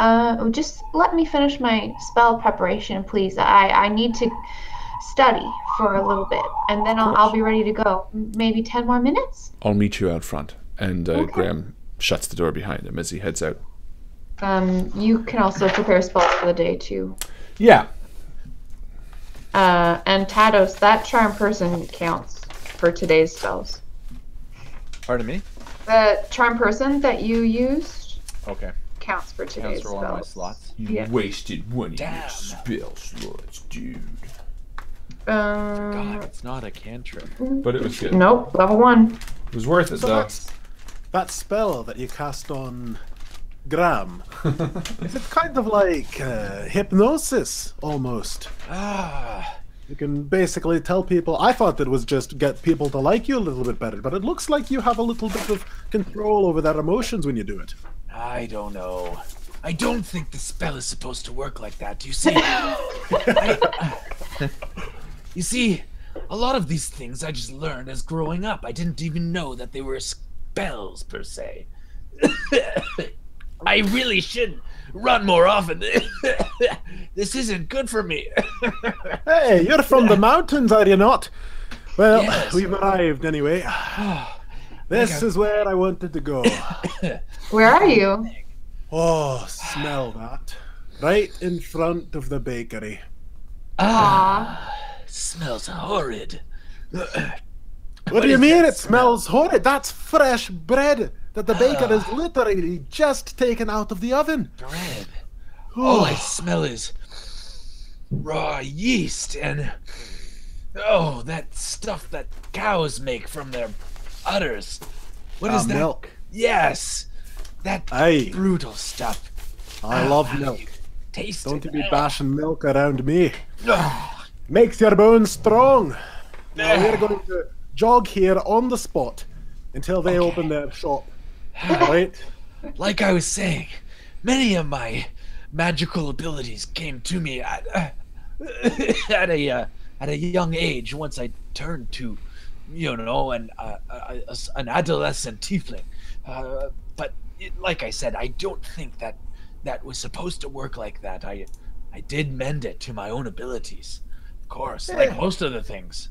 Just let me finish my spell preparation, please. I need to study for a little bit, and then I'll be ready to go. Maybe 10 more minutes? I'll meet you out front. And Graham shuts the door behind him as he heads out. You can also prepare spells for the day too. Yeah. And Tados, that charm person counts for today's spells. Pardon me? The charm person that you used counts for Counts today's for spells. one of my slots. Yeah. Wasted one of your spell slots, dude. God, it's not a cantrip. But it was good. Nope, level 1. It was worth it, So though. that spell that you cast on Graham, is it kind of like hypnosis, almost? You can basically tell people... I thought it was just get people to like you a little bit better, but it looks like you have a little bit of control over their emotions when you do it. I don't know. I don't think the spell is supposed to work like that. You see, you see, a lot of these things I just learned as growing up. I didn't even know that they were spells per se. I really should run more often. This isn't good for me. Hey, you're from the mountains, are you not? Well, Yes. we've arrived anyway. This is where I wanted to go. Where are you? Oh, smell that. Right in front of the bakery. Smells horrid. What do you mean it smells horrid? That's fresh bread that the baker has literally just taken out of the oven. Bread. All I smell is raw yeast and that stuff that cows make from their udders. What is that? Milk. Yes, that Aye. brutal stuff. I love milk. Taste Don't you it. be bashing milk around me. Makes your bones strong. Now we're going to jog here on the spot until they open their shop. Right? Like I was saying, many of my magical abilities came to me at a young age. Once I turned to, an adolescent tiefling. But like I said, I don't think that was supposed to work like that. I did mend it to my own abilities, of course, like most of the things.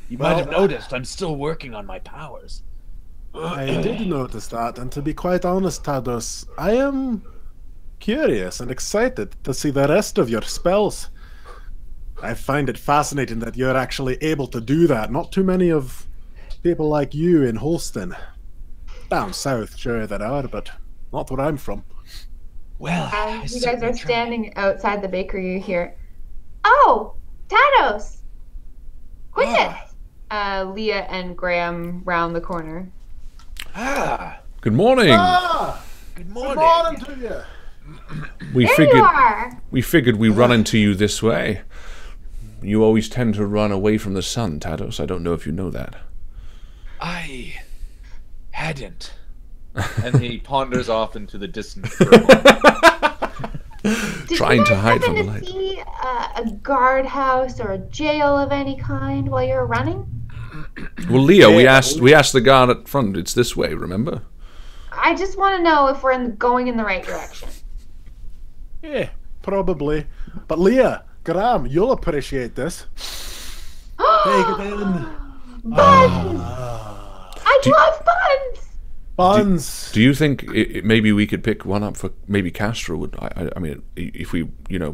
You might have noticed I'm still working on my powers. I did notice that, and to be quite honest, Tados, I am curious and excited to see the rest of your spells. I find it fascinating that you're actually able to do that. Not too many of people like you in Holston. Down south, sure there are, but not where I'm from. Well, I You guys certainly are tried. standing outside the bakery. You hear, "Oh, Tados! Quiet!" Leah and Graham round the corner. Good morning. Good morning. Good morning to you. We There figured you are! we'd run into you this way. You always tend to run away from the sun, Tados. I don't know if you know that. I hadn't. And he ponders off into the distance for a moment. Did Trying you to guys hide from happen the light. to see a guardhouse or a jail of any kind while you were running? Well, Leo, we asked the guard at front. It's this way, remember? I just want to know if we're going in the right direction. Yeah, probably. But Leah, Graham, you'll appreciate this. Take it in. Buns! I love buns! Buns. Do you think maybe we could pick one up for maybe Castro? Would I mean, if we bring her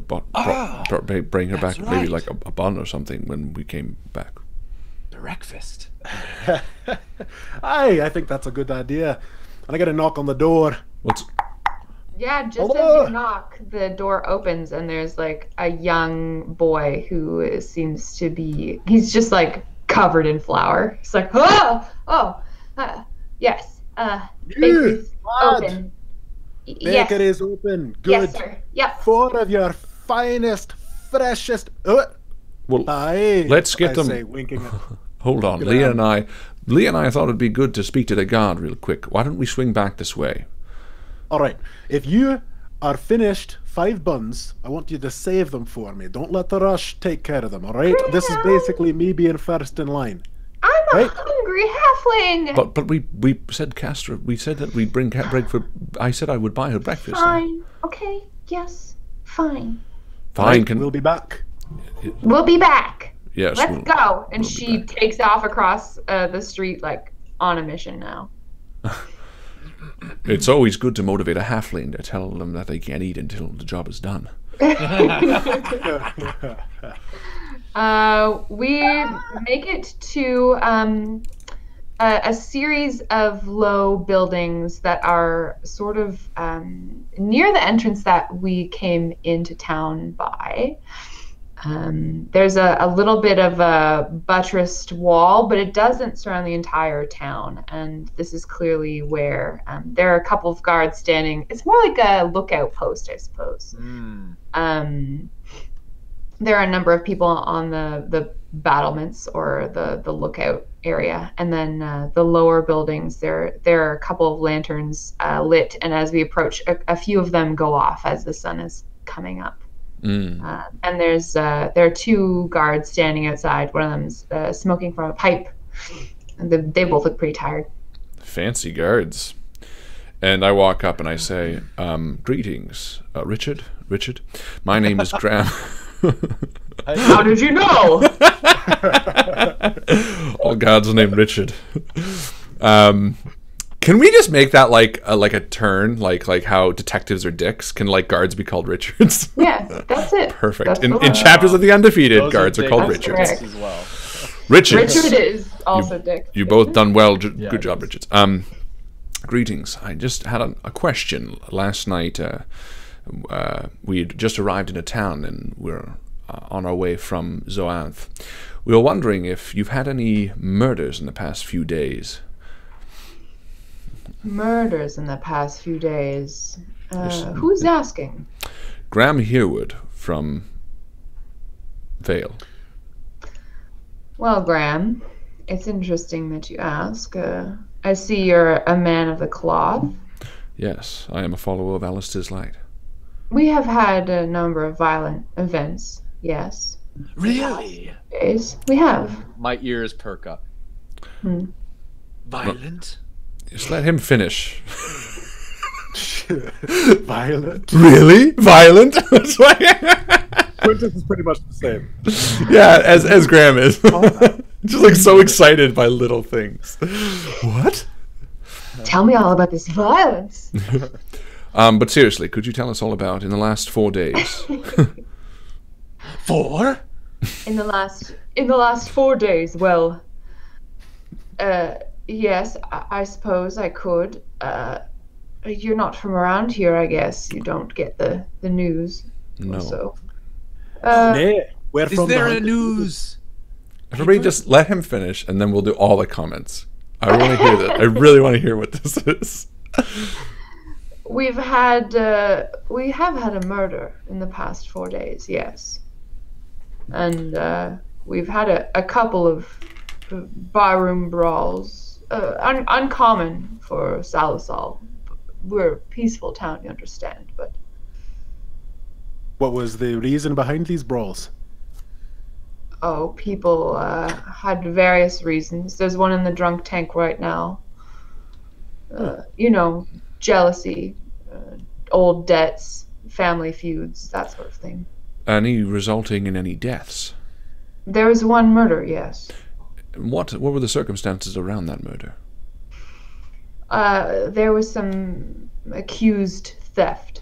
back, that's maybe right. like a bun or something when we came back. Breakfast. Aye, I think that's a good idea. And I got a knock on the door. What's Yeah, just Hello? as you knock, the door opens and there's like a young boy who seems to be, he's just like covered in flour. He's like, yes, bakery's lad. open. Yes, Baker is open. Good. yes, sir. Yep. 4 of your finest, freshest. well? Aye. Let's get I them- Say, winking at Hold on, Leah and I thought it'd be good to speak to the guard real quick. Why don't we swing back this way? All right. If you are finished 5 buns, I want you to save them for me. Don't let the rush take care of them, all right? This is basically me being first in line. I'm a Right. hungry halfling. But we said Castro. We said that we'd bring bread for. I said I would buy her breakfast. Fine. Okay. Yes. Fine. Fine. Right, Can we'll be back. We'll be back. yes. Let's we'll- go. And we'll be she back. takes off across the street like on a mission now. It's always good to motivate a halfling to tell them that they can't eat until the job is done. We make it to a series of low buildings that are sort of near the entrance that we came into town by. There's a little bit of a buttressed wall, but it doesn't surround the entire town. And this is clearly where there are a couple of guards standing. It's more like a lookout post, I suppose. There are a number of people on the battlements or the lookout area. And then the lower buildings, there are a couple of lanterns lit. And as we approach, a few of them go off as the sun is coming up. And there are two guards standing outside. One of them's smoking from a pipe. And they both look pretty tired. Fancy guards. And I walk up and I say, greetings, Richard. My name is Graham. How did you know? All guards are named Richard. Can we just make that like a turn, like how detectives are dicks? Can like guards be called Richards? Yeah, that's it. Perfect. That's In chapters of the Undefeated, guards are called Richards. Correct. As well. Richards. Richard is also Dick. You both done well. Good job, Richards. Greetings. I just had a question. Last night, we'd just arrived in a town and we're on our way from Zoanth. We were wondering if you've had any murders in the past few days. Murders in the past few days. Who's asking? Graham Herwood from Vale. Well, Graham, it's interesting that you ask. I see you're a man of the cloth. Yes, I am a follower of Alistair's Light. We have had a number of violent events, yes. Really? Days. We have. My ears perk up. Violent? Just let him finish. Violent. Really? Violent? That's why. Quintus is pretty much the same. Yeah, as Graham is. Just like so excited by little things. What? Tell me all about this violence. But seriously, could you tell us all about in the last 4 days? 4? In the last 4 days, well, yes, I suppose I could. You're not from around here, I guess. You don't get the news. No. So, Where Is from there the a news? Everybody just let him finish, and then we'll do all the comments. I want to hear that. I really want to hear what this is. we have had a murder in the past 4 days, yes. And we've had a couple of barroom brawls, uncommon for Salisal. We're a peaceful town, you understand, but... What was the reason behind these brawls? Oh, people had various reasons. There's one in the drunk tank right now. You know, jealousy, old debts, family feuds, that sort of thing. Any resulting in any deaths? There was one murder, yes. What were the circumstances around that murder? There was some accused theft.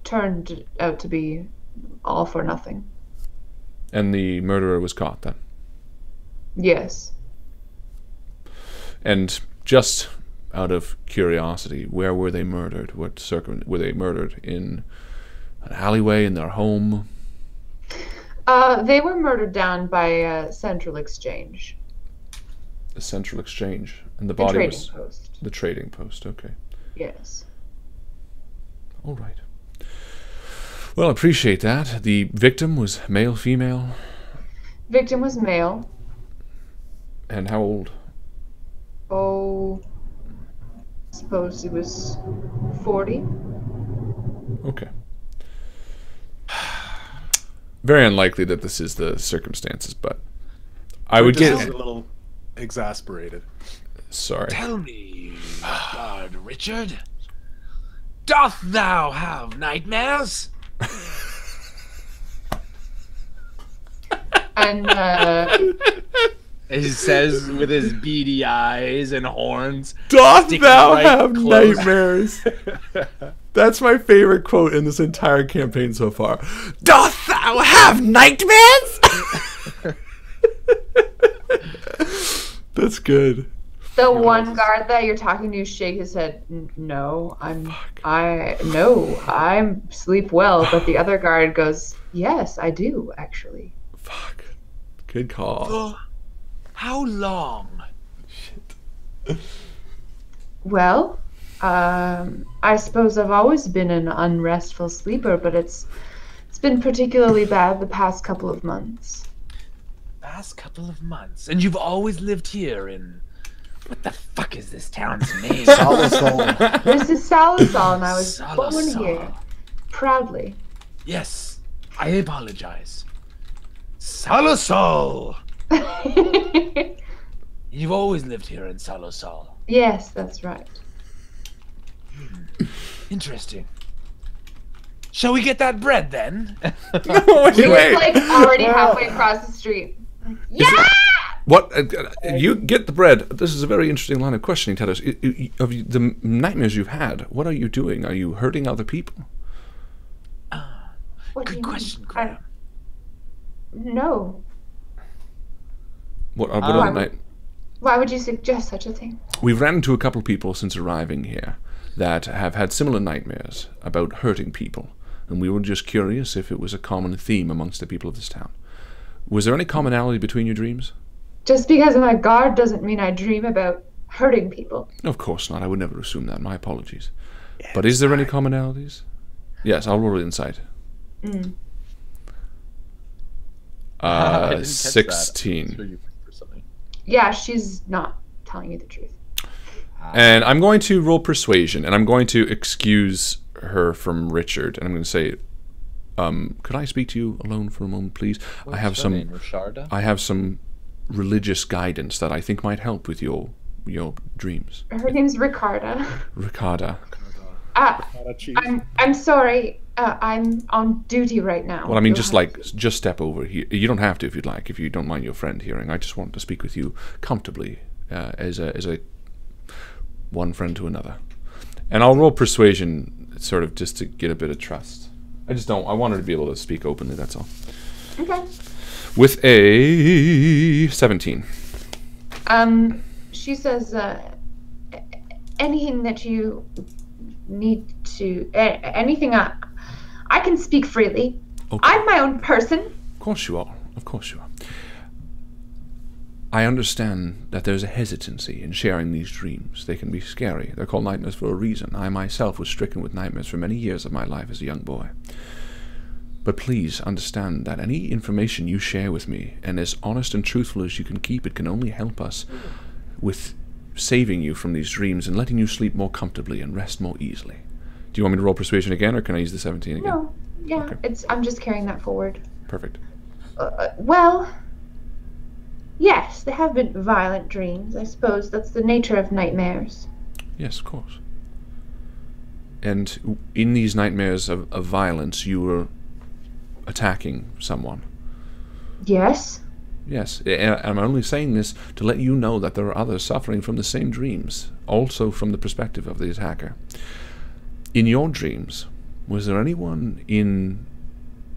Turned out to be all for nothing. And the murderer was caught then? Yes. And just out of curiosity, where were they murdered? Were they murdered in an alleyway, in their home? They were murdered down by Central Exchange. The Central Exchange. And the The body trading was... post. The trading post, okay. Yes. All right. Well, I appreciate that. The victim was male, female? Victim was male. And how old? Oh, I suppose he was 40. Okay. Very unlikely that this is the circumstances, but I would Quintus get... is a little exasperated. Sorry. Tell me, Guard Richard, doth thou have nightmares? And He says with his beady eyes and horns. Doth thou right have close. nightmares? That's my favorite quote in this entire campaign so far. Doth thou have nightmares? That's good. The one guard that you're talking to shake his head. No, I sleep well. But the other guard goes, yes, I do actually. Fuck. Good call. How long? Shit. Well, I suppose I've always been an unrestful sleeper, but it's been particularly bad the past couple of months. Past couple of months, and you've always lived here in. What the fuck is this town's name? Salasol. This is Salasol, and I was born Salasol. here, proudly. Yes, I apologize. Salasol! You've always lived here in Salasol. Yes, that's right. Interesting. Shall we get that bread then? He was like already halfway across the street. Yeah! What? You get the bread. This is a very interesting line of questioning, Tell us. Of the nightmares you've had, what are you doing? Are you hurting other people? What do Good you question, mean? Graham. No. What are the night? Why would you suggest such a thing? We've ran into a couple of people since arriving here that have had similar nightmares about hurting people, and we were just curious if it was a common theme amongst the people of this town. Was there any commonality between your dreams? Just because I'm a guard doesn't mean I dream about hurting people. Of course not. I would never assume that. My apologies. But is there any commonalities? Yes, I'll roll insight. 16. Yeah, she's not telling you the truth. And I'm going to roll persuasion, and I'm going to excuse her from Richard, and I'm going to say, could I speak to you alone for a moment, please? I have some religious guidance that I think might help with your dreams. Her name's Ricarda. Ricarda. I'm sorry. I'm on duty right now. Well, I mean, just step over here. You don't have to if you'd like, if you don't mind your friend hearing. I just want to speak with you comfortably, as a one friend to another. And I'll roll persuasion, sort of just to get a bit of trust. I want her to be able to speak openly, that's all. Okay. With a 17. She says, anything that you need to, anything I can speak freely. Okay. I'm my own person. Of course you are. Of course you are. I understand that there's a hesitancy in sharing these dreams. They can be scary. They're called nightmares for a reason. I myself was stricken with nightmares for many years of my life as a young boy. But please understand that any information you share with me, and as honest and truthful as you can keep, it can only help us with saving you from these dreams and letting you sleep more comfortably and rest more easily. Do you want me to roll persuasion again, or can I use the 17 again? No. Yeah, okay. I'm just carrying that forward. Perfect. Well, yes, they have been violent dreams. I suppose that's the nature of nightmares. Yes, of course. And in these nightmares of violence, you were attacking someone. Yes. Yes, and I'm only saying this to let you know that there are others suffering from the same dreams, also from the perspective of the attacker. In your dreams, was there anyone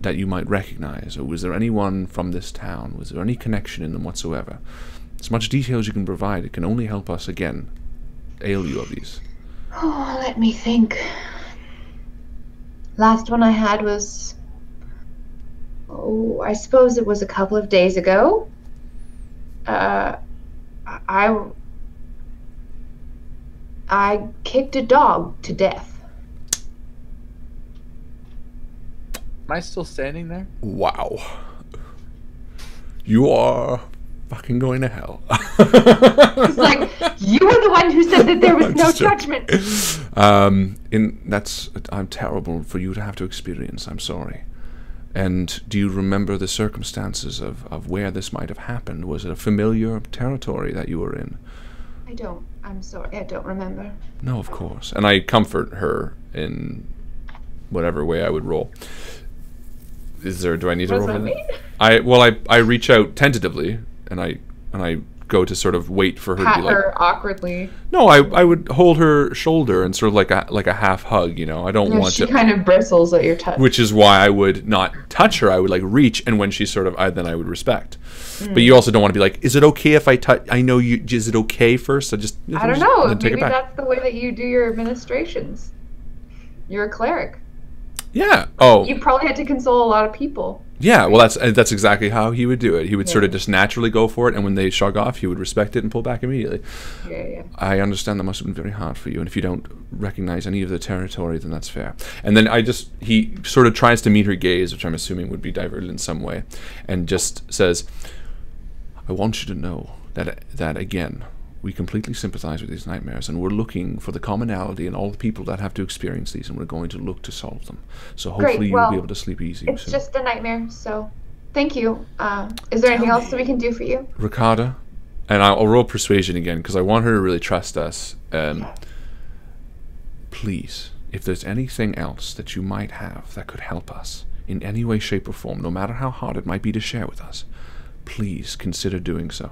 that you might recognize, or was there anyone from this town? Was there any connection in them whatsoever? As much detail as you can provide, it can only help us, again, ail you of these. Oh, let me think. Last one I had was... I suppose it was a couple of days ago. I kicked a dog to death. Am I still standing there? Wow. You are fucking going to hell. It's like, you were the one who said that there was no judgment. I'm terrible for you to have to experience. I'm sorry. And do you remember the circumstances of where this might have happened? Was it a familiar territory that you were in? I don't. I'm sorry. I don't remember. No, of course. And I comfort her in whatever way I would roll. Do I need to roll? What does that mean? I reach out tentatively and I and I go to sort of wait for her Pat to be like, her awkwardly. no, I would hold her shoulder and sort of like a half hug, you know. I don't want She to. kind of bristles at your touch. Which is why I would not touch her. I would like reach, and when she sort of, then I would respect. But you also don't want to be like, is it okay if I touch? I know you. Is it okay first? I don't know. Maybe that's the way that you do your administrations. You're a cleric. Yeah. Oh. You probably had to console a lot of people. Yeah. Well, that's exactly how he would do it. He would sort of just naturally go for it, and when they shrug off, he would respect it and pull back immediately. Yeah. I understand that must have been very hard for you, and if you don't recognize any of the territory, then that's fair. And then he sort of tries to meet her gaze, which I'm assuming would be diverted in some way, and just says, I want you to know that again, we completely sympathize with these nightmares, and we're looking for the commonality in all the people that have to experience these, and we're going to look to solve them. So hopefully you'll be able to sleep easy. It's just a nightmare, so thank you. Is there anything else that we can do for you? Ricarda, and I'll roll persuasion again, because I want her to really trust us. Please, if there's anything else that you might have that could help us in any way, shape, or form, no matter how hard it might be to share with us, please consider doing so.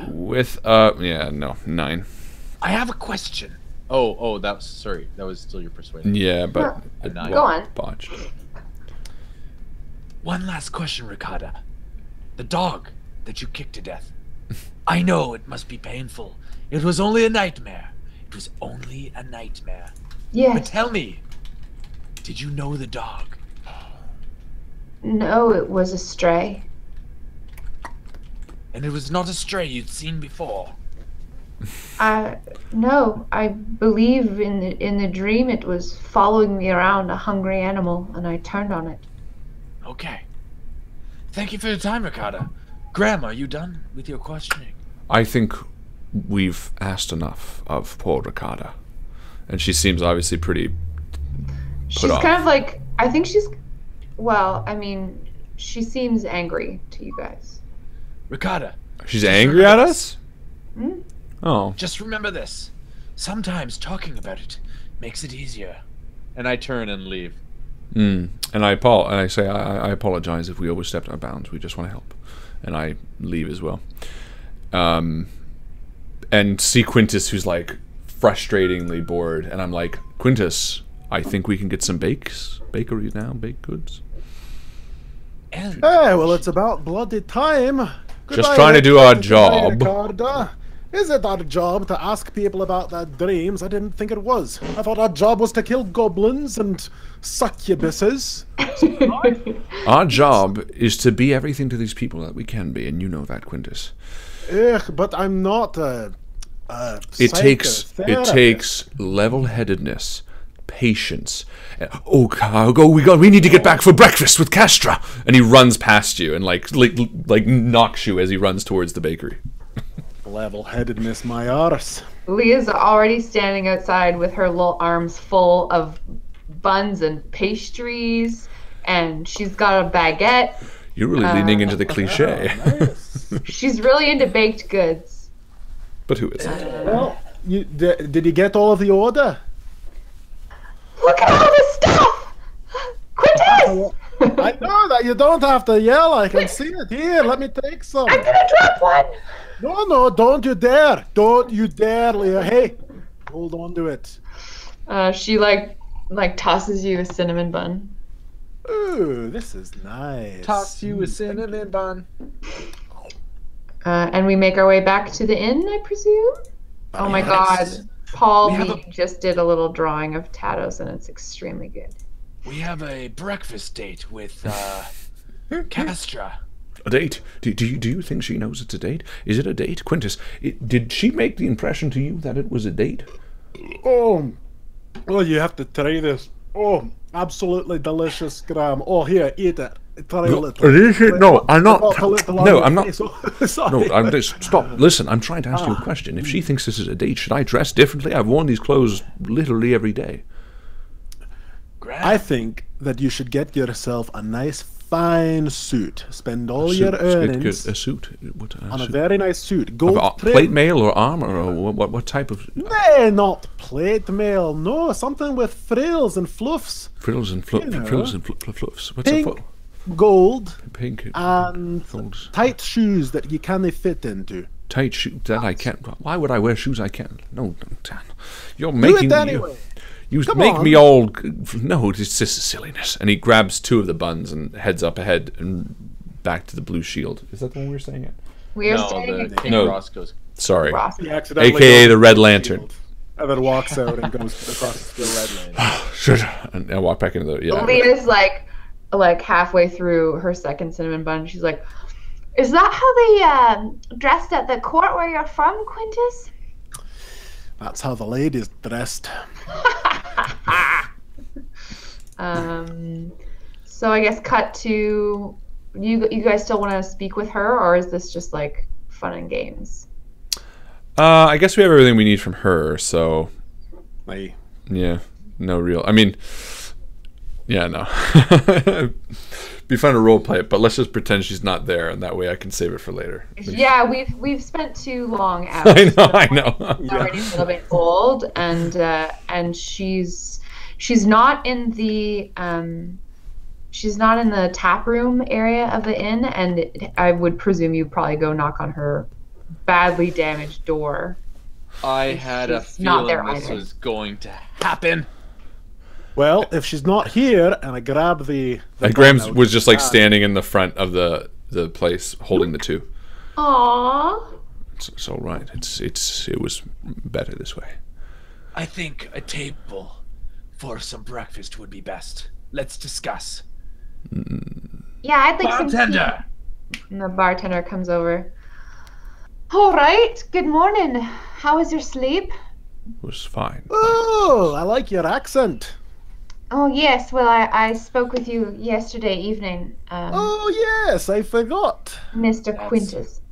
With 9. I have a question. Oh, that was still your persuasion. Yeah, but Go on. Botched. One last question, Ricarda. The dog that you kicked to death. I know it must be painful. It was only a nightmare. It was only a nightmare. Yes. But tell me, did you know the dog? No, it was a stray. And it was not a stray you'd seen before. No, I believe in the dream it was following me around, a hungry animal, and I turned on it. Okay. Thank you for your time, Ricarda. Graham, are you done with your questioning? I think we've asked enough of poor Ricarda. And she seems obviously pretty She's kind of like, I think she's, well, I mean, she seems angry to you guys. Ricarda. She's angry at us? Hmm? Oh. Just remember this. Sometimes talking about it makes it easier. And I turn and leave. And I say I apologize if we overstepped our bounds. We just want to help. And I leave as well. And see Quintus, who's like frustratingly bored, and I'm like, Quintus, I think we can get some bakery now, baked goods. Hey, well, it's about bloody time. Just trying to do our job. Ricarda. Is it our job to ask people about their dreams? I didn't think it was. I thought our job was to kill goblins and succubuses. Our job is to be everything to these people that we can be, and you know that, Quintus. Ugh, but I'm not a It takes level-headedness, patience. Oh, cargo! We need to get back for breakfast with Castra. And he runs past you and like knocks you as he runs towards the bakery. Level-headedness, my arse. Leah's already standing outside with her little arms full of buns and pastries, and she's got a baguette. You're really leaning into the cliche. Nice. She's really into baked goods. But who isn't? Well, did you get all of the order? Look at all this stuff! Quintus! I know that you don't have to yell. I can see it. Here, let me take some. I'm gonna drop one! No, don't you dare. Don't you dare, Leah. Hey, hold on to it. She like tosses you a cinnamon bun. Ooh, this is nice. Toss you a cinnamon bun. And we make our way back to the inn, I presume? Oh my god. Paul just did a little drawing of Tados, and it's extremely good. We have a breakfast date with Castra. A date? Do you think she knows it's a date? Is it a date? Quintus, did she make the impression to you that it was a date? Oh, you have to try this. Oh, absolutely delicious, Graham. Oh, here, eat it. Try a little. No, I'm not. No, I'm not. Sorry. No, I'm just stop. Listen, I'm trying to ask you a question. If she thinks this is a date, should I dress differently? I've worn these clothes literally every day. I think that you should get yourself a nice, fine suit. Spend all your earnings a suit. What, on suit? a very nice suit. Gold plate mail or armor or what type of? No, not plate mail. No, something with frills and fluffs. Frills and fluffs. What's Pink. gold, Pink and gold. tight shoes that you can't fit into. Tight shoes that I can't. Why would I wear shoes I can't? No, Dan. You're Do making it anyway. You Come make on. me all. No, it's just silliness. And he grabs 2 of the buns and heads up ahead and back to the blue shield. Is that the one we were saying it? We are No, staying the at King No. Roscoe's. Sorry. Ross. He accidentally AKA goes the Red to Lantern. field, and then walks out and goes across the red lane. Should and I walk back into the Leah's like halfway through her second cinnamon bun. She's like, "Is that how they dressed at the court where you're from, Quintus?" That's how the ladies dressed. So I guess cut to you. You guys still want to speak with her, or is this just like fun and games? I guess we have everything we need from her. So Aye. yeah, no real. I mean, yeah, no. Be fun to role play it, but let's just pretend she's not there, and that way I can save it for later. Yeah, we've spent too long out. I know. She's already a little bit old, and she's not in the tap room area of the inn, and I would presume you probably go knock on her badly damaged door. I had a She's not feeling there this either. was going to happen. Well, if she's not here, and I grab the And gun Grams out was of just the like bag, standing in the front of the place, holding the 2. Aww. It's all right. It was better this way. I think a table for some breakfast would be best. Let's discuss. Yeah, I'd like some Bartender! tea. And the bartender comes over. All right. Good morning. How was your sleep? It was fine. Oh, I like your accent. Oh yes. Well, I spoke with you yesterday evening, Oh yes, I forgot. Mr. Quintus.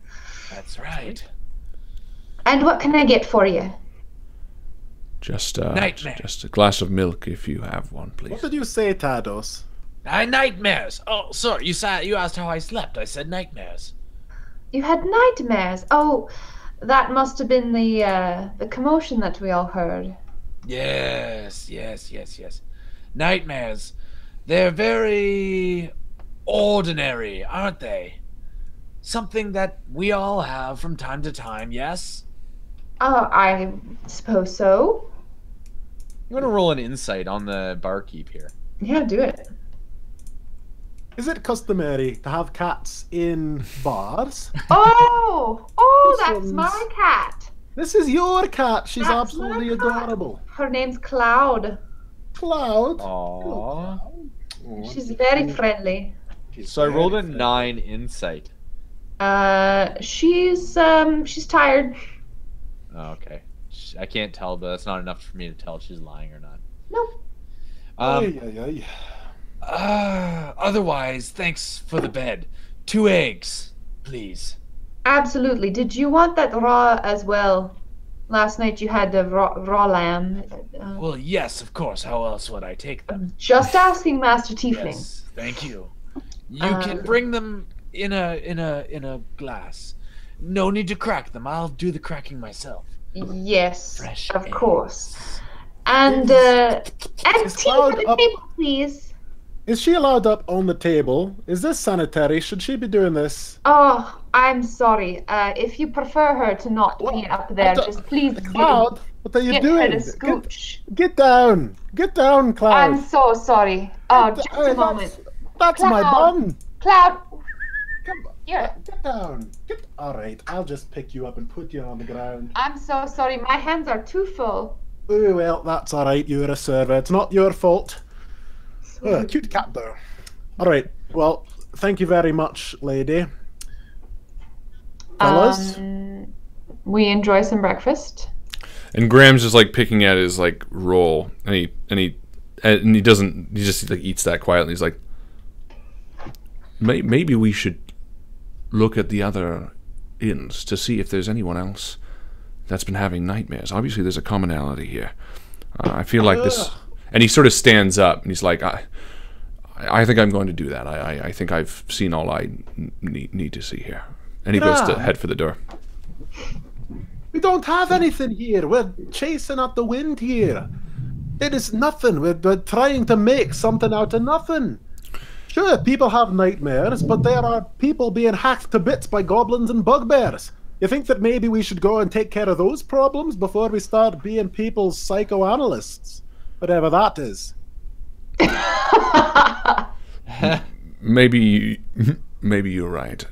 That's right. And what can I get for you? Just Nightmare. just a glass of milk if you have one, please. What did you say, Tados? Nightmares. Oh, sorry. You asked how I slept. I said nightmares. You had nightmares. Oh, that must have been the commotion that we all heard. Yes. Nightmares. They're very ordinary, aren't they? Something that we all have from time to time, yes? Oh, I suppose so. I'm gonna roll an insight on the barkeep here. Yeah, do it. Is it customary to have cats in bars? Oh, This that's one's- my cat. This is your cat. She's That's absolutely my cat. adorable. Her name's Cloud. Cloud. Aww. She's very friendly. So I rolled a 9 insight. She's tired. Oh, okay. I can't tell, but that's not enough for me to tell if she's lying or not. Nope. Ay. Otherwise, thanks for the bed. 2 eggs, please. Absolutely. Did you want that raw as well? Last night you had the raw lamb. Well, yes, of course. How else would I take them? Just asking, Master Tiefling. Yes, thank you. You can bring them in a glass. No need to crack them. I'll do the cracking myself. Yes, Fresh of eggs. course. And Is tea Cloud for the up- table, please. Is she allowed up on the table? Is this sanitary? Should she be doing this? Oh, I'm sorry. If you prefer her to not be up there, just please Cloud, what are you get doing? her to scooch. Get down. Get down, Cloud. I'm so sorry. Oh, just a moment. That's my Cloud. bun. Cloud, Come on. here. Get down. All right, I'll just pick you up and put you on the ground. I'm so sorry. My hands are too full. Oh, well, that's all right. You're a server. It's not your fault. Cute cat, though. All right. Well, thank you very much, lady. Fellas? We enjoy some breakfast. And Graham's just like picking at his like roll, and he doesn't. He just like eats that quietly. He's like, maybe we should look at the other inns to see if there's anyone else that's been having nightmares. Obviously, there's a commonality here. I feel like this. And he sort of stands up, and he's like, I think I'm going to do that. I think I've seen all I need to see here. And he goes to head for the door. We don't have anything here. We're chasing out the wind here. It is nothing. We're trying to make something out of nothing. Sure, people have nightmares, but there are people being hacked to bits by goblins and bugbears. You think that maybe we should go and take care of those problems before we start being people's psychoanalysts? Whatever that is. Maybe you're right.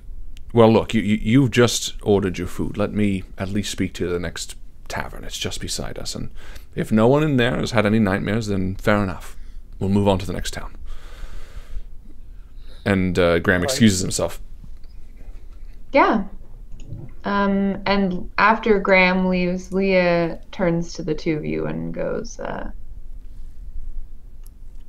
Well, look, you've just ordered your food. Let me at least speak to the next tavern. It's just beside us, and if no one in there has had any nightmares, then fair enough. We'll move on to the next town. And Graham excuses himself. Yeah. And after Graham leaves, Leah turns to the two of you and goes,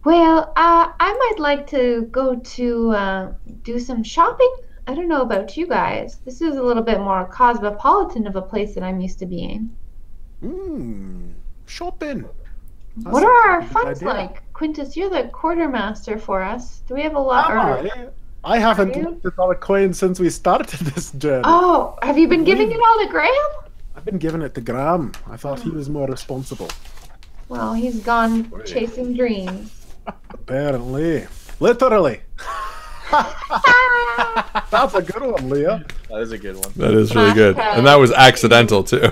well, I might like to go to do some shopping. I don't know about you guys. This is a little bit more cosmopolitan of a place than I'm used to being. Shopping. What are our funds like? Quintus, you're the quartermaster for us. Do we have a lot? I haven't looked at all the coins since we started this journey. Oh, have you been giving it all to Graham? I've been giving it to Graham. I thought he was more responsible. Well, he's gone chasing dreams. Apparently. Literally. That's a good one, Leah. That is a good one. That is really good. And that was accidental, too.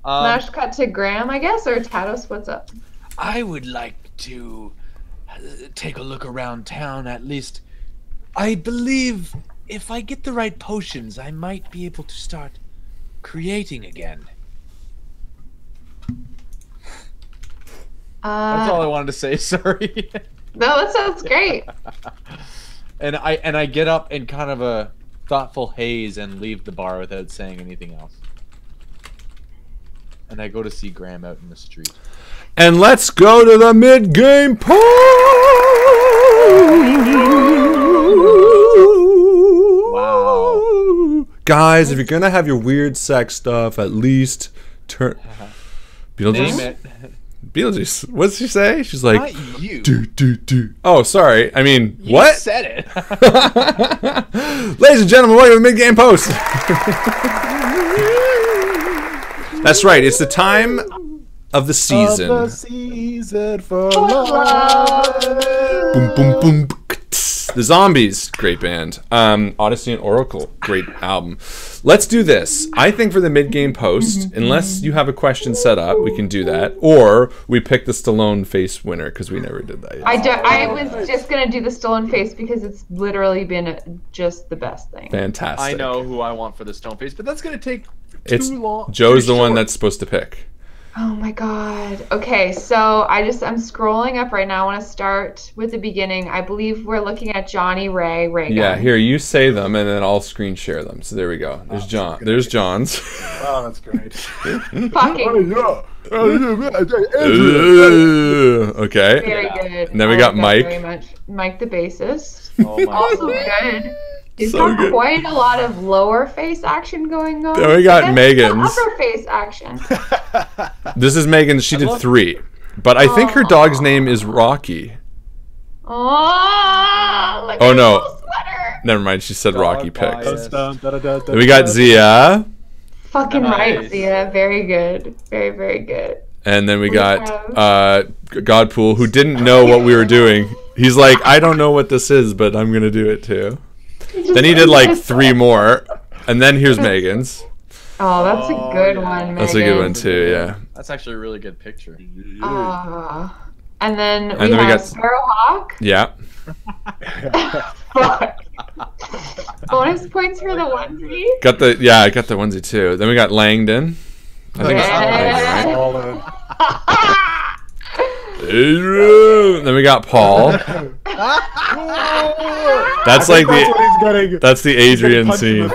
Smash cut to Graham, I guess, or Tados, what's up? I would like to take a look around town, at least. I believe if I get the right potions, I might be able to start creating again. That's all I wanted to say, sorry. No, that sounds great. And I get up in kind of a thoughtful haze and leave the bar without saying anything else. And I go to see Graham out in the street. And let's go to the mid-game poll! Wow. Guys, if you're gonna have your weird sex stuff, at least turn... Name Beetlejuice? it. Beetlejuice. What's she say? She's like... Not you. Do. Oh, sorry. I mean, You what? said it. Ladies and gentlemen, welcome to the mid-game post. That's right. It's the time of the season. Of the season for love. Boom, boom, boom. The Zombies, great band. Odyssey and Oracle, great album. Let's do this. I think for the mid-game post, unless you have a question set up, we can do that. Or we pick the Stallone face winner, because we never did that yet. I was just going to do the Stone Face because it's literally been just the best thing. Fantastic. I know who I want for the stone face, but that's going to take too long. Joe's the one that's supposed to pick. Oh my god. Okay, so I'm scrolling up right now. I want to start with the beginning. I believe we're looking at Johnny Ray Gun. Yeah, here, you say them, and then I'll screen share them. So there we go. There's John. There's John's. Oh, that's great. Fucking. Okay. Very good. And then we I got like that Mike. very much. Mike the bassist. Oh my Also God. good. He's So got good. quite a lot of lower face action going on. Then we got And Megan's. some upper face action. This is Megan. She did 3. But I think her dog's name is Rocky. Oh, look Oh, at no. his little sweater. Never mind. She said Rocky bias. picks. Then Then we got Zia. Fucking Nice. right, Zia. Very good. Very, very good. And then we We got have- Godpool, who didn't know what we were doing. He's like, I don't know what this is, but I'm going to do it too. Then he did like 3 more. And then here's Megan's. Oh, that's a good one, Megan. That's a good one too, yeah. That's actually a really good picture. And then And we then we have got- Sparrowhawk. Yeah. Fuck. Bonus points for the onesie. I got the onesie too. Then we got Langdon. I think it's Langdon, right? Then we got Paul. That's like that's the Adrian scene.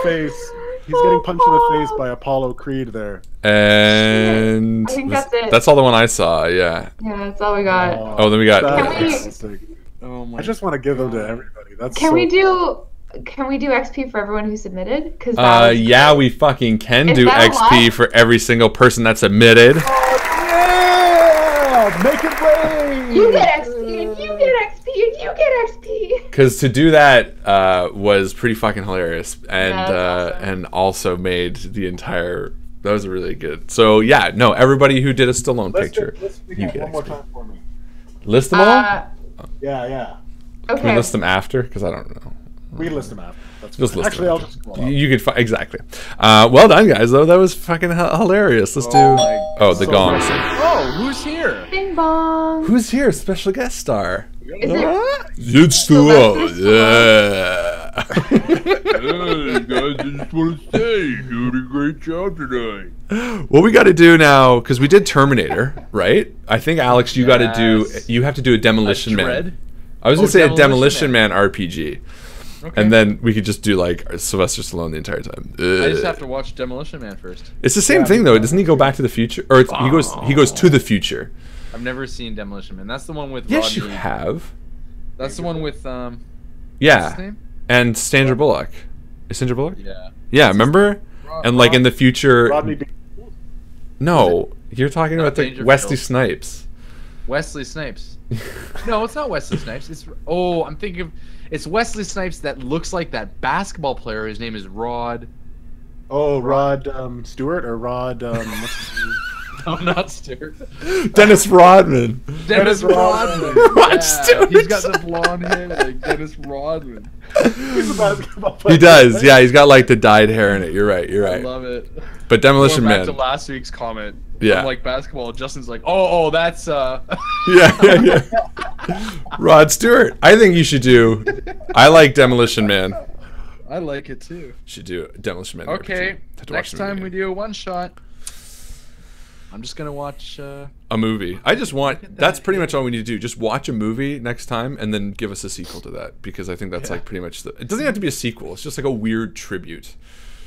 He's getting punched in the face by Apollo Creed there. And I think that's it. that's all the one I saw, yeah. Yeah, that's all we got. Oh, then we got Oh my. I just want to give them to everybody. That's Can so we do XP for everyone who submitted? Cause yeah, we fucking can Is do that a XP lot? for every single person that submitted. Yeah! Make it rain! You get XP and you get XP and you get XP. Because to do that was pretty fucking hilarious, and Yeah, that's awesome. and also made the entire. That was really good. So yeah, no, everybody who did a Stallone picture, Let's you begin get one more XP. time for me. List them all. Yeah. Can we Okay. list them after? Because I don't know. We list them after. That's Just fine. list Actually, them I'll after. just scroll up. You could exactly. Well done, guys. Though that was fucking hilarious. Let's do. Oh, the gong. Oh, who's here? Bing bong. Who's here? Special guest star. Is it? It's Sylvester yeah. Hey guys, I just want to say you're doing a great job tonight. What we got to do now, because we did Terminator, right? I think Alex, you got to do. Yes. You have to do a Demolition Man. Dread? I was gonna Oh, say a Demolition Demolition Man RPG, Okay. and then we could just do like Sylvester Stallone the entire time. I just have to watch Demolition Man first. It's the same thing though. Doesn't he go back to the future, or he goes to the future? I've never seen Demolition Man. That's the one with Yes, Rodney. you have. That's the one with what's his Yeah, name? and Sandra Bullock. Is Sandra Bullock? Yeah. Yeah, remember? And like in the future, Rodney B. no, you're talking Not about the Dangerfield. Wesley Snipes. Wesley Snipes. No, it's not Wesley Snipes. I'm thinking of it's Wesley Snipes that looks like that basketball player. His name is Rod. Oh, Rod Stewart or Rod. What's his name? No, not Stewart. Dennis Rodman. Dennis Rodman. Rod Stewart. He's got the blonde hair like Dennis Rodman. He's a basketball player. He does. Yeah, he's got like the dyed hair in it. You're right. You're I right. love it. But Demolition Going back Man. to last week's comment. Yeah. I'm like basketball. Justin's like, oh, that's Yeah. Rod Stewart. I think you should do. I like Demolition Man. I like it too. Should do Demolition Man. Okay. RPG. Next time we do a one shot. I'm just gonna watch. A movie. I just want. That's pretty much all we need to do. Just watch a movie next time, and then give us a sequel to that, because I think that's like pretty much the. It doesn't have to be a sequel. It's just like a weird tribute.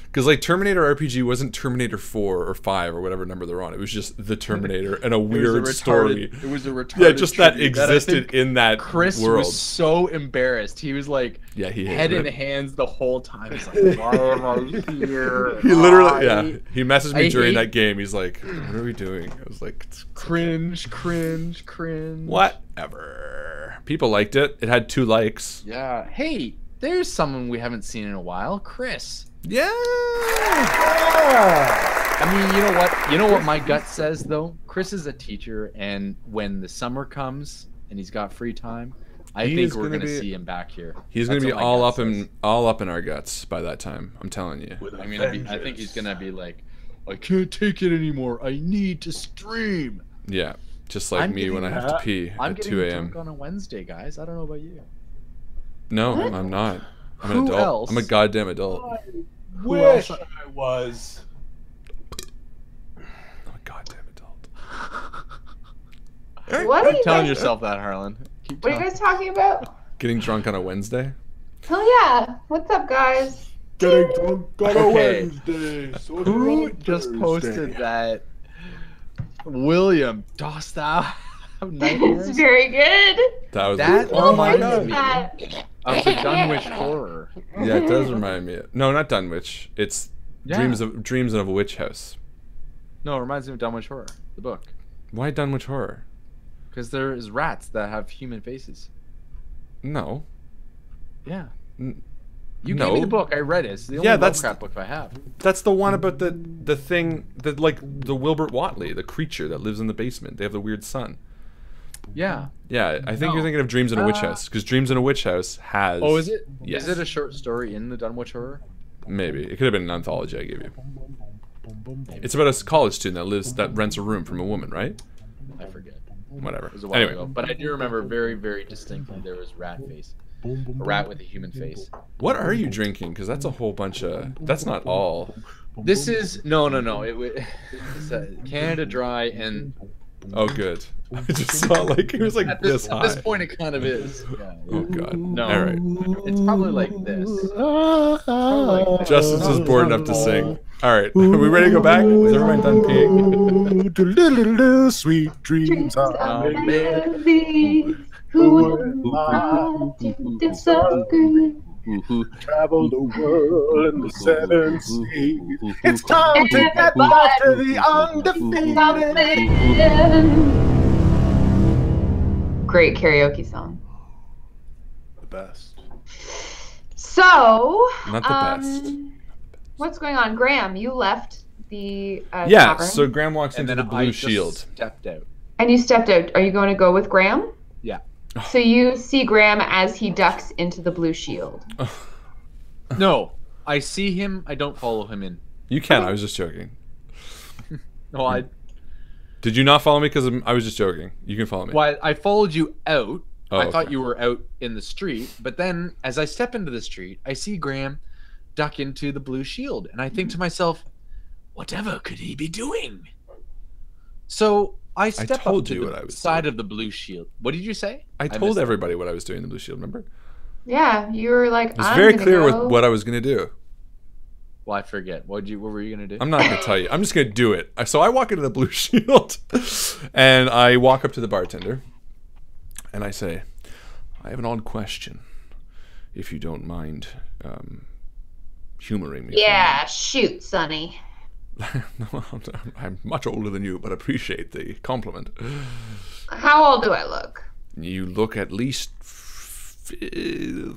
Because like Terminator RPG wasn't Terminator 4 or 5 or whatever number they're on. It was just the Terminator and a weird story. It was a retarded. Yeah, just that tribute I existed think in that Chris world. was so embarrassed. He was like, Yeah, he head in hated it. hands the whole time. He's like, why am I here? He literally, Why? yeah. He messaged me I during hate- that game. He's like, "What are we doing?" I was like, Cringe. "Whatever." People liked it. It had 2 likes. Yeah. Hey, there's someone we haven't seen in a while, Chris. Yeah. I mean, you know what? You know what my gut says though? Chris is a teacher, and when the summer comes and he's got free time, I He think is we're gonna gonna be- see him back here. He's That's gonna be what my all gut up says. in our guts by that time. I'm telling you. I think he's gonna be like, I can't take it anymore. I need to stream. Yeah. Just like I'm me when I getting- have to pee I'm at getting 2 a.m. drunk on a Wednesday, guys. I don't know about you. No, What? I'm not. I'm an Who adult. else? I'm a goddamn adult. Wish I was. I'm a goddamn adult. What are Keep you telling guys? yourself that, Harlan. Keep What are you telling- guys talking about? Getting drunk on a Wednesday? Oh yeah. What's up, guys? Getting drunk on a Okay. Wednesday. So Who it's just Thursday. posted that? William, dost thou have It's nightmares? very good. That was That Oh my reminds me God. of the Dunwich Horror. Yeah, it does remind me. No, not Dunwich. It's Yeah. Dreams of a Witch House. No, it reminds me of Dunwich Horror, the book. Why Dunwich Horror? Because there's rats that have human faces. No. Yeah. N- You No. gave me the book. I read it. It's the only Yeah, that's- Lovecraft book I have. That's the one about the thing that like the Wilbert Watley, the creature that lives in the basement. They have the weird son. Yeah. Yeah, I think No. you're thinking of Dreams in a Witch House, because Dreams in a Witch House has. Oh, is it? Yes. Is it a short story in the Dunwich Horror? Maybe it could have been an anthology I gave you. It's about a college student that rents a room from a woman, right? I forget. Whatever. It was a while Anyway, ago. But I do remember very, very distinctly there was rat face. A rat with a human face. what are you drinking? Because that's a whole bunch of. That's not all. This is no. It's a Canada Dry, and Oh, good. I just saw like it was like at this this, high. at this point it kind of is. Yeah, Oh God. No. All right. It's probably like this. Probably like this. Justin's just bored enough to sing. All right. Are we ready to go back? Is everyone done peeing? Sweet dreams are made. Melody. Who would disagree? Travel the world in the 7 seas. It's time to get back to the undefeated. Great karaoke song. The best. So, Not the best. what's going on, Graham? You left the Yeah. tavern, So Graham walks And into then the I blue just shield. stepped out. and you stepped out. Are you going to go with Graham? Yeah. So you see Graham as he ducks into the blue shield. No, I see him. I don't follow him in. You can. I was just joking. No, I. Did you not follow me? Because I was just joking. You can follow me. Well, I followed you out. Oh, I thought okay. you were out in the street, but then as I step into the street, I see Graham duck into the blue shield, and I think to myself, whatever could he be doing? So I step told up to you the what I was side doing. of the blue shield. What did you say? I told everybody what I was doing in the blue shield, remember? Yeah, you were like, It was I'm very gonna clear go. with what I was going to do. Well, I forget. What were you gonna do? I'm not going to tell you. I'm just going to do it. So I walk into the blue shield, and I walk up to the bartender, and I say, I have an odd question, if you don't mind humoring me. Yeah, shoot, Sonny. No, I'm much older than you, but appreciate the compliment. How old do I look? You look at least... He's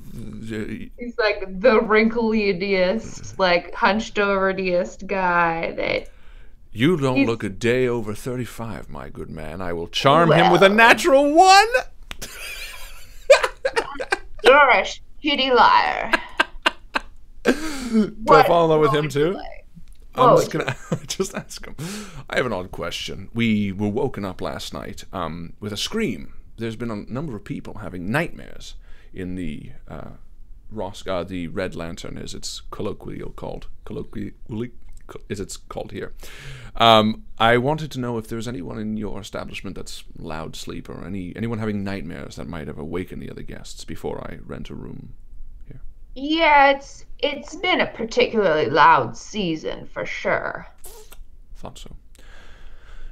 like the wrinkliest, like hunched overest guy that... You don't He's- look a day over 35, my good man. I will charm him with a natural one. You're a shitty liar. Do I fall in love with him too? I'm Whoa. just gonna just ask him. I have an odd question. We were woken up last night with a scream. There's been a number of people having nightmares in the the Red Lantern, as it's colloquially called here. I wanted to know if there's anyone in your establishment that's loud sleep, or anyone having nightmares that might have awakened the other guests before I rent a room here. Yeah, it's been a particularly loud season for sure. Thought so.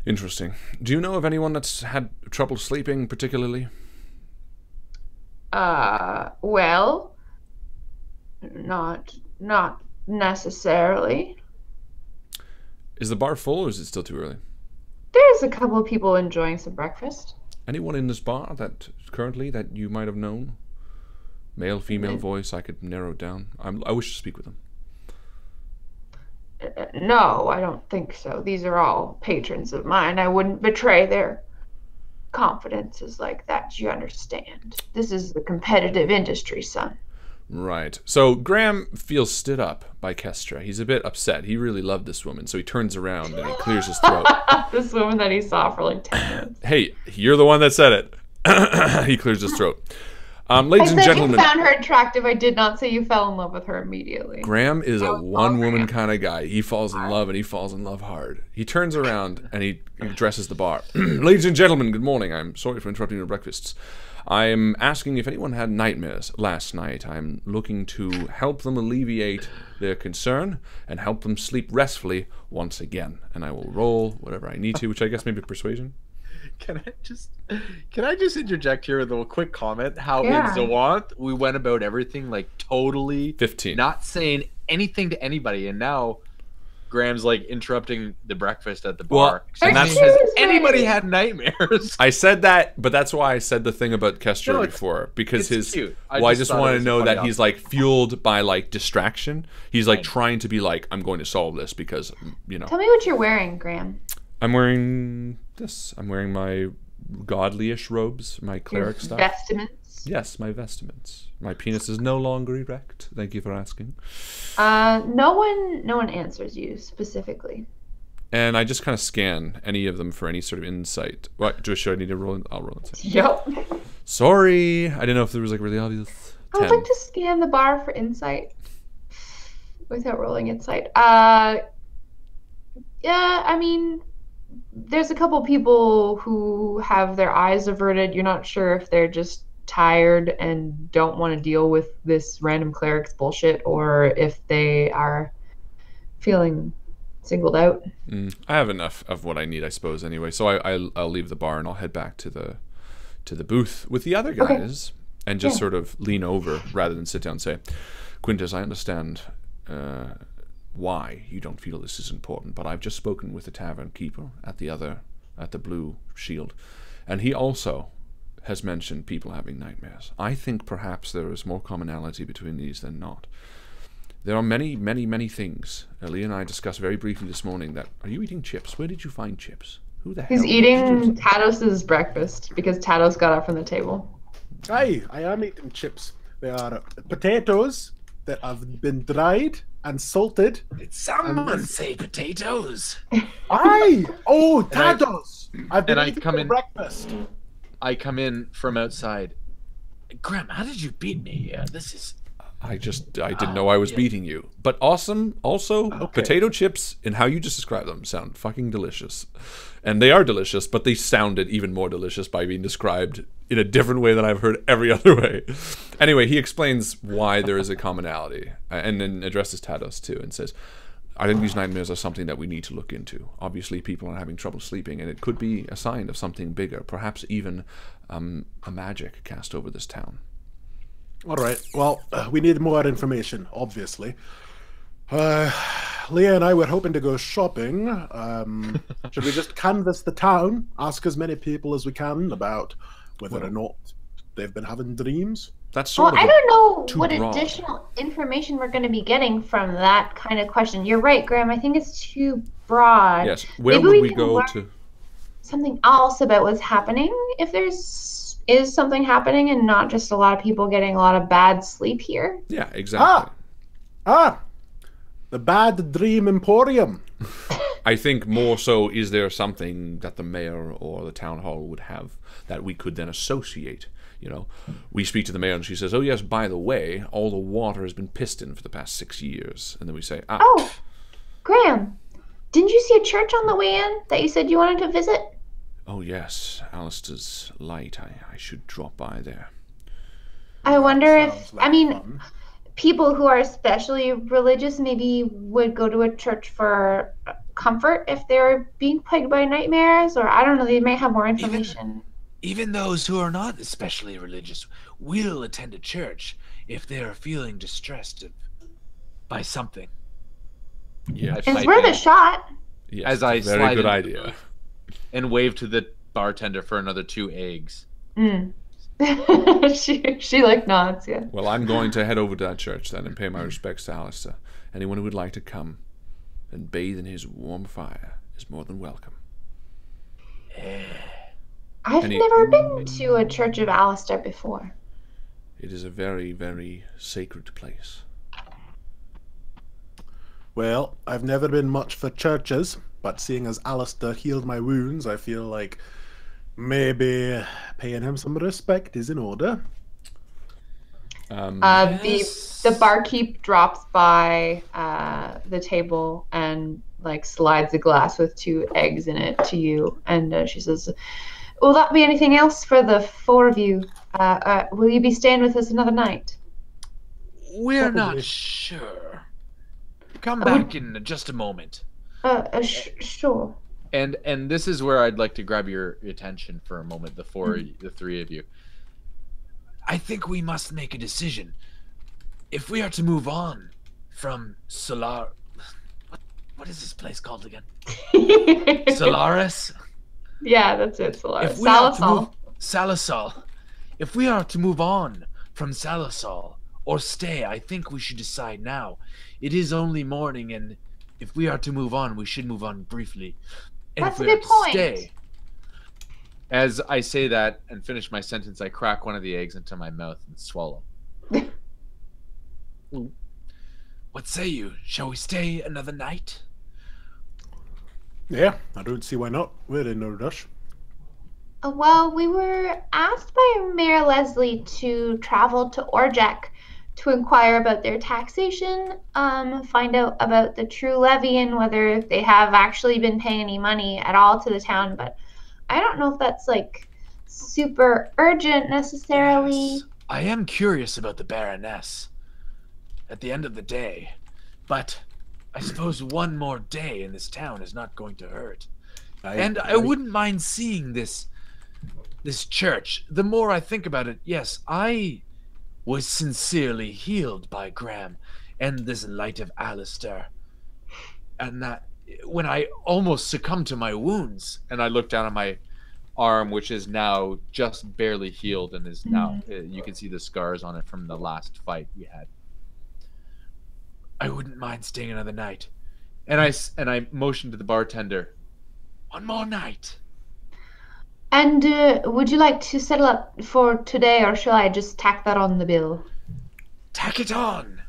Interesting. Do you know of anyone that's had trouble sleeping particularly? Well, not necessarily. Is the bar full, or is it still too early? There's a couple of people enjoying some breakfast. Anyone in this bar that you might have known? Male, female voice, I could narrow it down. I wish to speak with them. No, I don't think so. These are all patrons of mine. I wouldn't betray their confidences like that, you understand. This is the competitive industry, son. Right. So Graham feels stood up by Kestra. He's a bit upset. He really loved this woman, so he turns around and he clears his throat. This woman that he saw for like 10 minutes. Hey, you're the one that said it. He clears his throat. Ladies and I said gentlemen, you found her attractive. I did not say you fell in love with her immediately. Graham is a one-woman kind of guy. He falls in love, and he falls in love hard. He turns around and he addresses the bar. Ladies and gentlemen, good morning. I'm sorry for interrupting your breakfasts. I'm asking if anyone had nightmares last night. I'm looking to help them alleviate their concern and help them sleep restfully once again. And I will roll whatever I need to, which I guess maybe persuasion. Can I just interject here with a quick comment? How in Yeah. Zawant we went about everything like totally 15. not saying anything to anybody, and now Graham's like interrupting the breakfast at the bar. and that's- Has Excuse me. anybody had nightmares? I said that, but that's why I said the thing about Kestra No, it's- before, because it's his. cute. I just just thought it want was to a know funny that he's like fueled by like distraction. He's like trying to be like, I'm going to solve this because Tell me what you're wearing, Graham. I'm wearing this. I'm wearing my godly-ish robes, my Your cleric stuff. vestments. Yes, my vestments. My penis is no longer erect. Thank you for asking. No one answers you specifically. And I just kind of scan any of them for any sort of insight. What? Should I need to roll? I'll roll it. Yep. Sorry, I didn't know if there was like really obvious. I would 10. like to scan the bar for insight without rolling insight. Yeah, I mean, there's a couple people who have their eyes averted. You're not sure if they're just tired and don't want to deal with this random cleric's bullshit, or if they are feeling singled out. I have enough of what I need, I suppose. Anyway, so I'll leave the bar and I'll head back to the booth with the other guys and just sort of lean over rather than sit down and say, Quintus, I understand why you don't feel this is important, but I've just spoken with the tavern keeper at the Blue Shield, and he also has mentioned people having nightmares. I think perhaps there is more commonality between these than not. There are many, many, many things. Lee and I discussed very briefly this morning that, are you eating chips? Where did you find chips? Who the hell? He's eating Tatos's breakfast because Tatos got up from the table. Aye, I am eating chips. They are potatoes that have been dried and salted. Did someone say potatoes? Aye! Oh, tatos! I've been and I eating come for in- breakfast. I come in from outside. Graham, how did you beat me? This is... I didn't know I was beating you. But awesome, also, Okay. potato chips and how you just described them sound fucking delicious. And they are delicious, but they sounded even more delicious by being described in a different way than I've heard every other way. Anyway, he explains why there is a commonality, and then addresses Tados too, and says, I think these nightmares are something that we need to look into. Obviously, people are having trouble sleeping, and it could be a sign of something bigger, perhaps even a magic cast over this town. All right. Well, we need more information, obviously. Leah and I were hoping to go shopping. Should we just canvass the town, ask as many people as we can about whether or not they've been having dreams? That's sort Well, of I don't know too what broad. additional information we're going to be getting from that kind of question. You're right, Graham. I think it's too broad. Yes. Where Maybe would we can go learn to? something else about what's happening if is something happening and not just a lot of people getting a lot of bad sleep here. Yeah, exactly. The Bad Dream Emporium. I think more so, is there something that the mayor or the town hall would have that we could then associate? You know, we speak to the mayor and she says, oh yes, by the way, all the water has been pissed in for the past 6 years. And then we say, Oh, Graham, didn't you see a church on the way in that you said you wanted to visit? oh yes, Alistair's light, I should drop by there. I wonder if, Sounds like I mean, fun. people who are especially religious maybe would go to a church for comfort if they're being plagued by nightmares, or I don't know, they might have more information. Even those who are not especially religious will attend a church if they are feeling distressed by something. Yeah, I It's pipe worth in a shot. yes, as I very slide good into idea. the booth and wave to the bartender for another 2 eggs. Mm. she like nods, yeah. Well, I'm going to head over to that church then and pay my respects to Alistair. Anyone who would like to come and bathe in his warm fire is more than welcome. I've Any- never been to a Church of Alistair before. It is a very, very sacred place. Well, I've never been much for churches, but seeing as Alistair healed my wounds, I feel like maybe paying him some respect is in order. The barkeep drops by the table and like slides a glass with 2 eggs in it to you, and she says, "Will that be anything else for the 4 of you? Will you be staying with us another night?" We're Probably. not sure. Come back in just a moment. Sure. And this is where I'd like to grab your attention for a moment, the 3 of you. I think we must make a decision. If we are to move on from Solar... What is this place called again? Solaris? Yeah, that's it. Solaris. If we are to Salisal. move... Salisal. If we are to move on from Salisal or stay, I think we should decide now. It is only morning, and if we are to move on, we should move on briefly. And That's if a we are good to point. stay, As I say that and finish my sentence, I crack one of the eggs into my mouth and swallow. what say you? Shall we stay another night? Yeah, I don't see why not. We're in no rush. Well, we were asked by Mayor Leslie to travel to Orjak to inquire about their taxation, find out about the true levy and whether they have actually been paying any money at all to the town. But I don't know if that's like super urgent necessarily. Yes. I am curious about the Baroness at the end of the day, but I suppose one more day in this town is not going to hurt. I wouldn't mind seeing this church. The more I think about it, yes, I was sincerely healed by Graham and this light of Alistair. And that when I almost succumbed to my wounds, And I look down at my arm, which is now just barely healed and is now, you can see the scars on it from the last fight we had. I wouldn't mind staying another night. And I motioned to the bartender. One more night. And would you like to settle up for today, or shall I just tack that on the bill? Tack it on.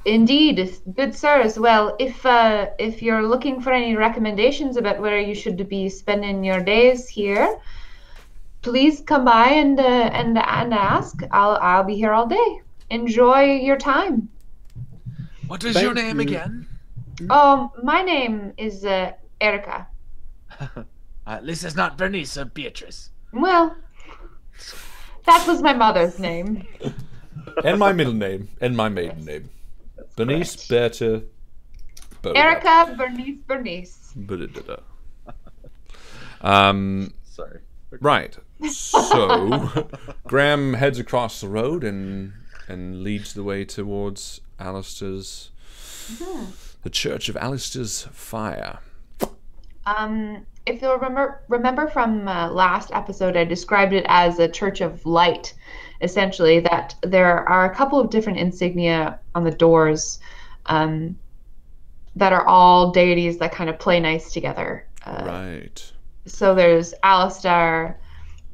Indeed, good sirs. Well, if you're looking for any recommendations about where you should be spending your days here, please come by and ask. I'll be here all day. Enjoy your time. What is your name again? My name is Erica. This is not Bernice or Beatrice. Well, that was my mother's name. And my middle name, and my maiden name. Bernice, Berta, Erica, Bernice. Sorry. Right. So, Graham heads across the road and leads the way towards Alistair's, the Church of Alistair's Fire. If you'll remember from last episode, I described it as a church of light, essentially, that there are a couple of different insignia on the doors that are all deities that kind of play nice together. Right. So there's Alistair,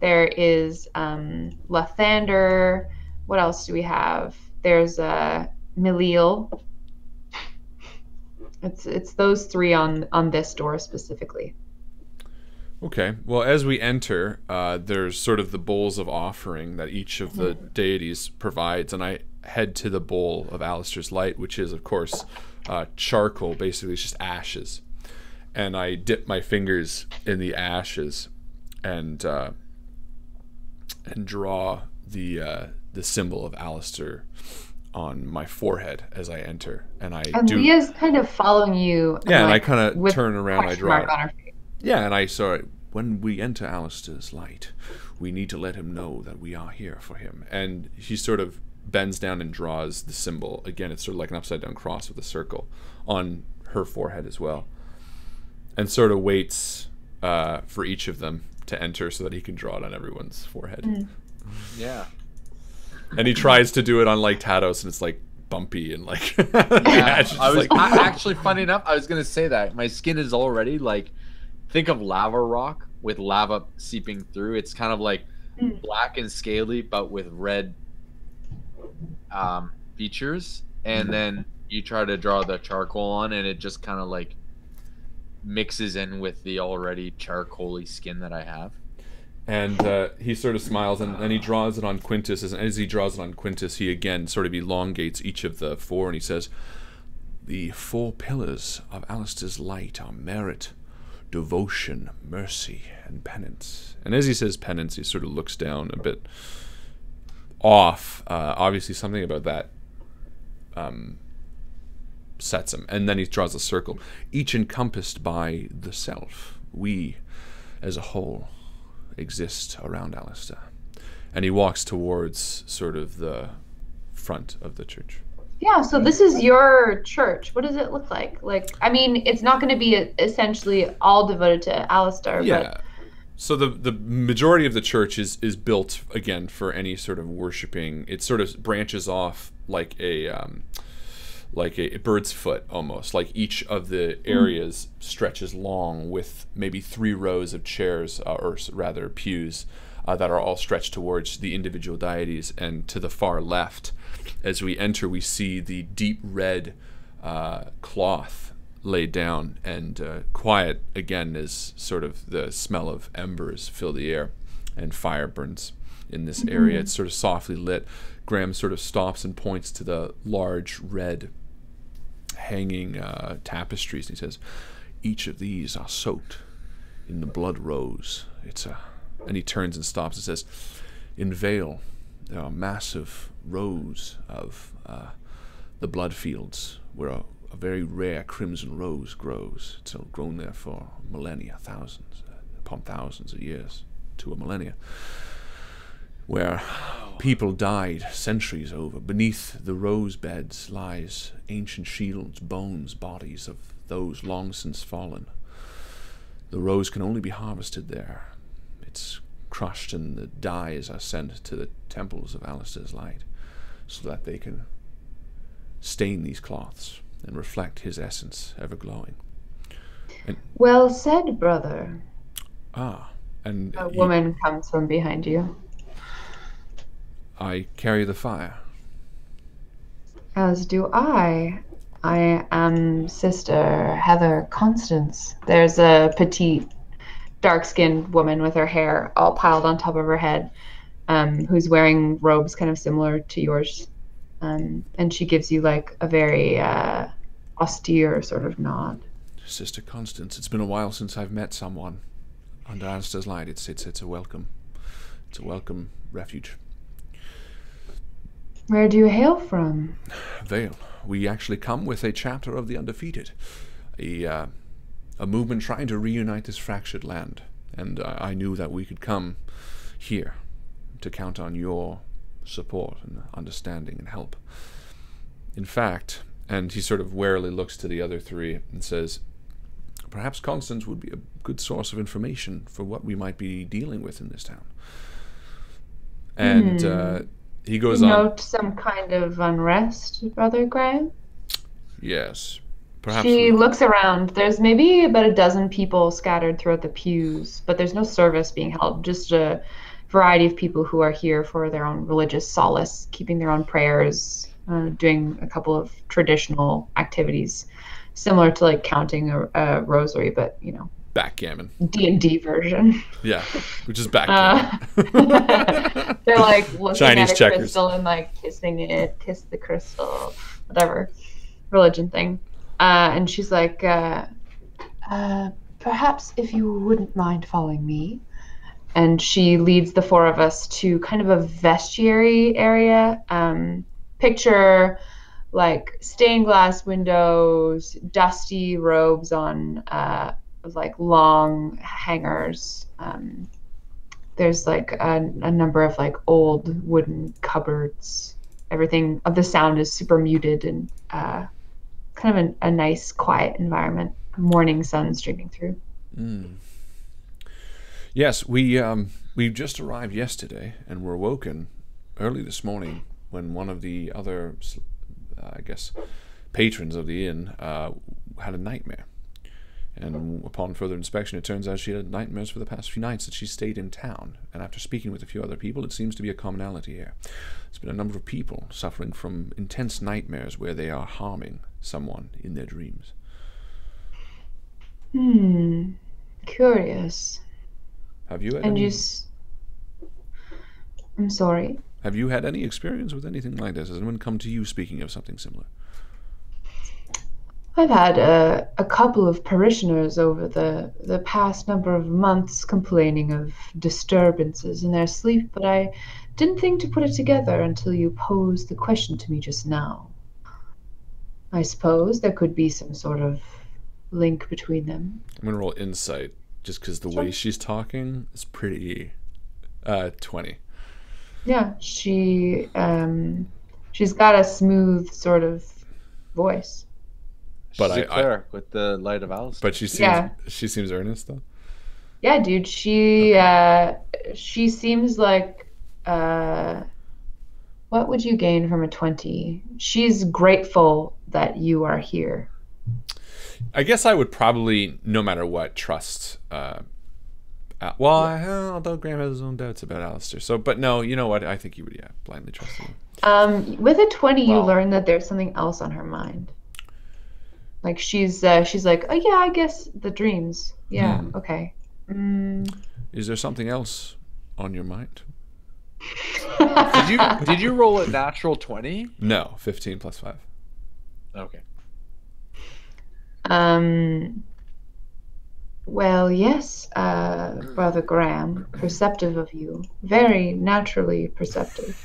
there is Lathander, what else do we have? There's Miliel. It's those three on this door specifically. Okay. Well, as we enter, there's sort of the bowls of offering that each of the deities provides, and I head to the bowl of Alistair's light, which is, of course, charcoal. Basically, it's just ashes. And I dip my fingers in the ashes and draw the symbol of Alistair on my forehead as I enter. And Leah's kind of following you. Yeah, and I kind of turn around, I draw it. On her face. Yeah, and I saw it. When we enter Alistair's light, we need to let him know that we are here for him. And he sort of bends down and draws the symbol. Again, it's sort of like an upside down cross with a circle on her forehead as well. And sort of waits for each of them to enter so that he can draw it on everyone's forehead. Yeah. And he tries to do it on like Tados, and it's like bumpy and like. Actually, funny enough, I was gonna say that my skin is already like, think of lava rock with lava seeping through. It's kind of like black and scaly, but with red features. And then you try to draw the charcoal on, and it just kind of like mixes in with the already charcoaly skin that I have. And he sort of smiles, and he draws it on Quintus. And as he draws it on Quintus, he again sort of elongates each of the four, and he says, "The four pillars of Alistair's light are merit, devotion, mercy, and penance." And as he says penance, he sort of looks down a bit off. Obviously, something about that sets him. And then he draws a circle, each encompassed by the self. We, as a whole, exist around Alistair. And he walks towards sort of the front of the church. Yeah, so this is your church. What does it look like? Like, I mean, it's not going to be essentially all devoted to Alistair. Yeah. But... So the majority of the church is built, again, for any sort of worshiping. It sort of branches off like a bird's foot almost. Like each of the areas stretches long with maybe 3 rows of chairs, or rather pews, that are all stretched towards the individual deities. And to the far left, as we enter, we see the deep red cloth laid down, and quiet again as sort of the smell of embers fill the air, and fire burns in this area. It's sort of softly lit. Graham sort of stops and points to the large red hanging tapestries, and he says, "Each of these are soaked in the blood rose." And he turns and stops and says, "In Vale, there are massive rows of the blood fields where a very rare crimson rose grows. It's grown there for millennia, thousands upon thousands of years to a millennia, where people died centuries over. Beneath the rose beds lies ancient shields, bones, bodies of those long since fallen. The rose can only be harvested there. It's crushed, and the dyes are sent to the temples of Alistair's light so that they can stain these cloths and reflect his essence, ever glowing." Well said, brother. And A woman comes from behind you. I carry the fire. As do I. I am Sister Heather Constance. There's a petite, dark-skinned woman with her hair all piled on top of her head, who's wearing robes kind of similar to yours. And she gives you like a very austere sort of nod. Sister Constance, it's been a while since I've met someone under Alistair's light. It's a welcome. It's a welcome refuge. Where do you hail from? Vale. We actually come with a chapter of the Undefeated, a movement trying to reunite this fractured land, and I knew that we could come here to count on your support and understanding and help. In fact, and he sort of warily looks to the other three and says, perhaps Constance would be a good source of information for what we might be dealing with in this town. And he goes on. Note some kind of unrest, Brother Graham? Yes. Perhaps she looks around. There's maybe about a dozen people scattered throughout the pews, but there's no service being held. Just a variety of people who are here for their own religious solace, keeping their own prayers, doing a couple of traditional activities, similar to like counting a rosary, but you know, backgammon. D&D version. Yeah, which is backgammon. They're like looking Chinese at a checkers. crystal and like kissing it, kiss the crystal, whatever religion thing. And she's like, perhaps if you wouldn't mind following me. And she leads the four of us to kind of a vestiary area. Picture like stained glass windows, dusty robes on like long hangers. There's like a number of like old wooden cupboards. Everything of the sound is super muted and kind of a nice quiet environment. Morning sun streaming through. Yes, we just arrived yesterday and were woken early this morning when one of the other, I guess, patrons of the inn had a nightmare. And upon further inspection, it turns out she had nightmares for the past few nights that she stayed in town. And after speaking with a few other people, it seems to be a commonality here. There's been a number of people suffering from intense nightmares where they are harming someone in their dreams. Curious. Have you had And any... I'm sorry. Have you had any experience with anything like this? Has anyone come to you speaking of something similar? I've had a couple of parishioners over the past number of months complaining of disturbances in their sleep, but I didn't think to put it together until you posed the question to me just now. I suppose there could be some sort of link between them. I'm going to roll insight, just because the way she's talking is pretty... 20. Yeah, she's got a smooth sort of voice. But she's a cleric with the light of Alice. But she seems earnest though. Yeah, dude. She seems like what would you gain from a 20? She's grateful that you are here. I guess I would probably, no matter what, trust. Although Graham has his own doubts about Alistair. So, but no, you know what? I think you would, blindly trust him. With a 20, you learn that there's something else on her mind. Like she's like, oh yeah, I guess the dreams. Yeah, okay. Is there something else on your mind? Did you roll a natural 20? No, 15 plus 5. Okay. Well, yes, Brother Graham, perceptive of you. Very naturally perceptive.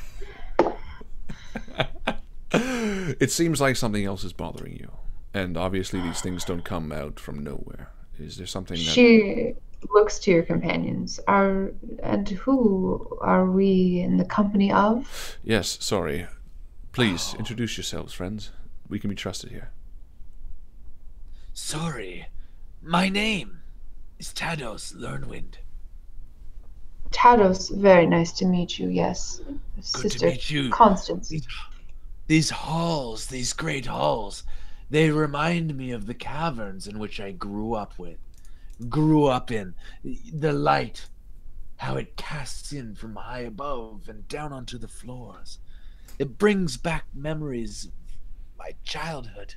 It seems like something else is bothering you. And obviously these things don't come out from nowhere. Is there something that... She looks to your companions. And who are we in the company of? Yes, sorry. Please, introduce yourselves, friends. We can be trusted here. Sorry. My name is Tados Learnwind. Tados, very nice to meet you, yes. Good Sister to meet you. Constance. These halls, these great halls, they remind me of the caverns in which I grew up in. The light how it casts in from high above and down onto the floors. It brings back memories of my childhood.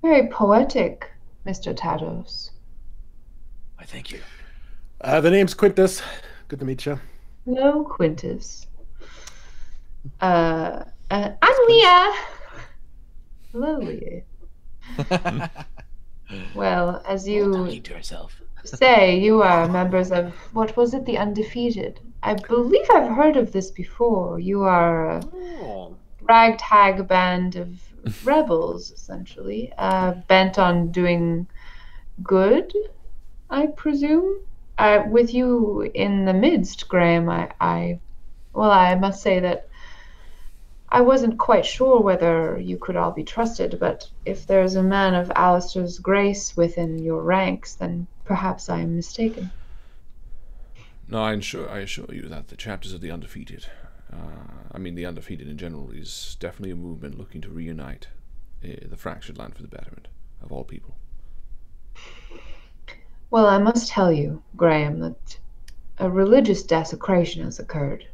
Very poetic, Mr. Tados. I thank you. The name's Quintus. Good to meet you. Hello, Quintus. I'm Leah. Hello, Leah. Well, as you Talking to herself. say, you are members of, what was it, the Undefeated? I believe I've heard of this before. You are a ragtag band of rebels, essentially, bent on doing good, I presume. With you in the midst, Graham, I must say that I wasn't quite sure whether you could all be trusted, but if there's a man of Alistair's grace within your ranks, then perhaps I am mistaken. No, I assure you that the chapters of the Undefeated, the Undefeated in general, is definitely a movement looking to reunite the fractured land for the betterment of all people. Well, I must tell you, Graham, that a religious desecration has occurred.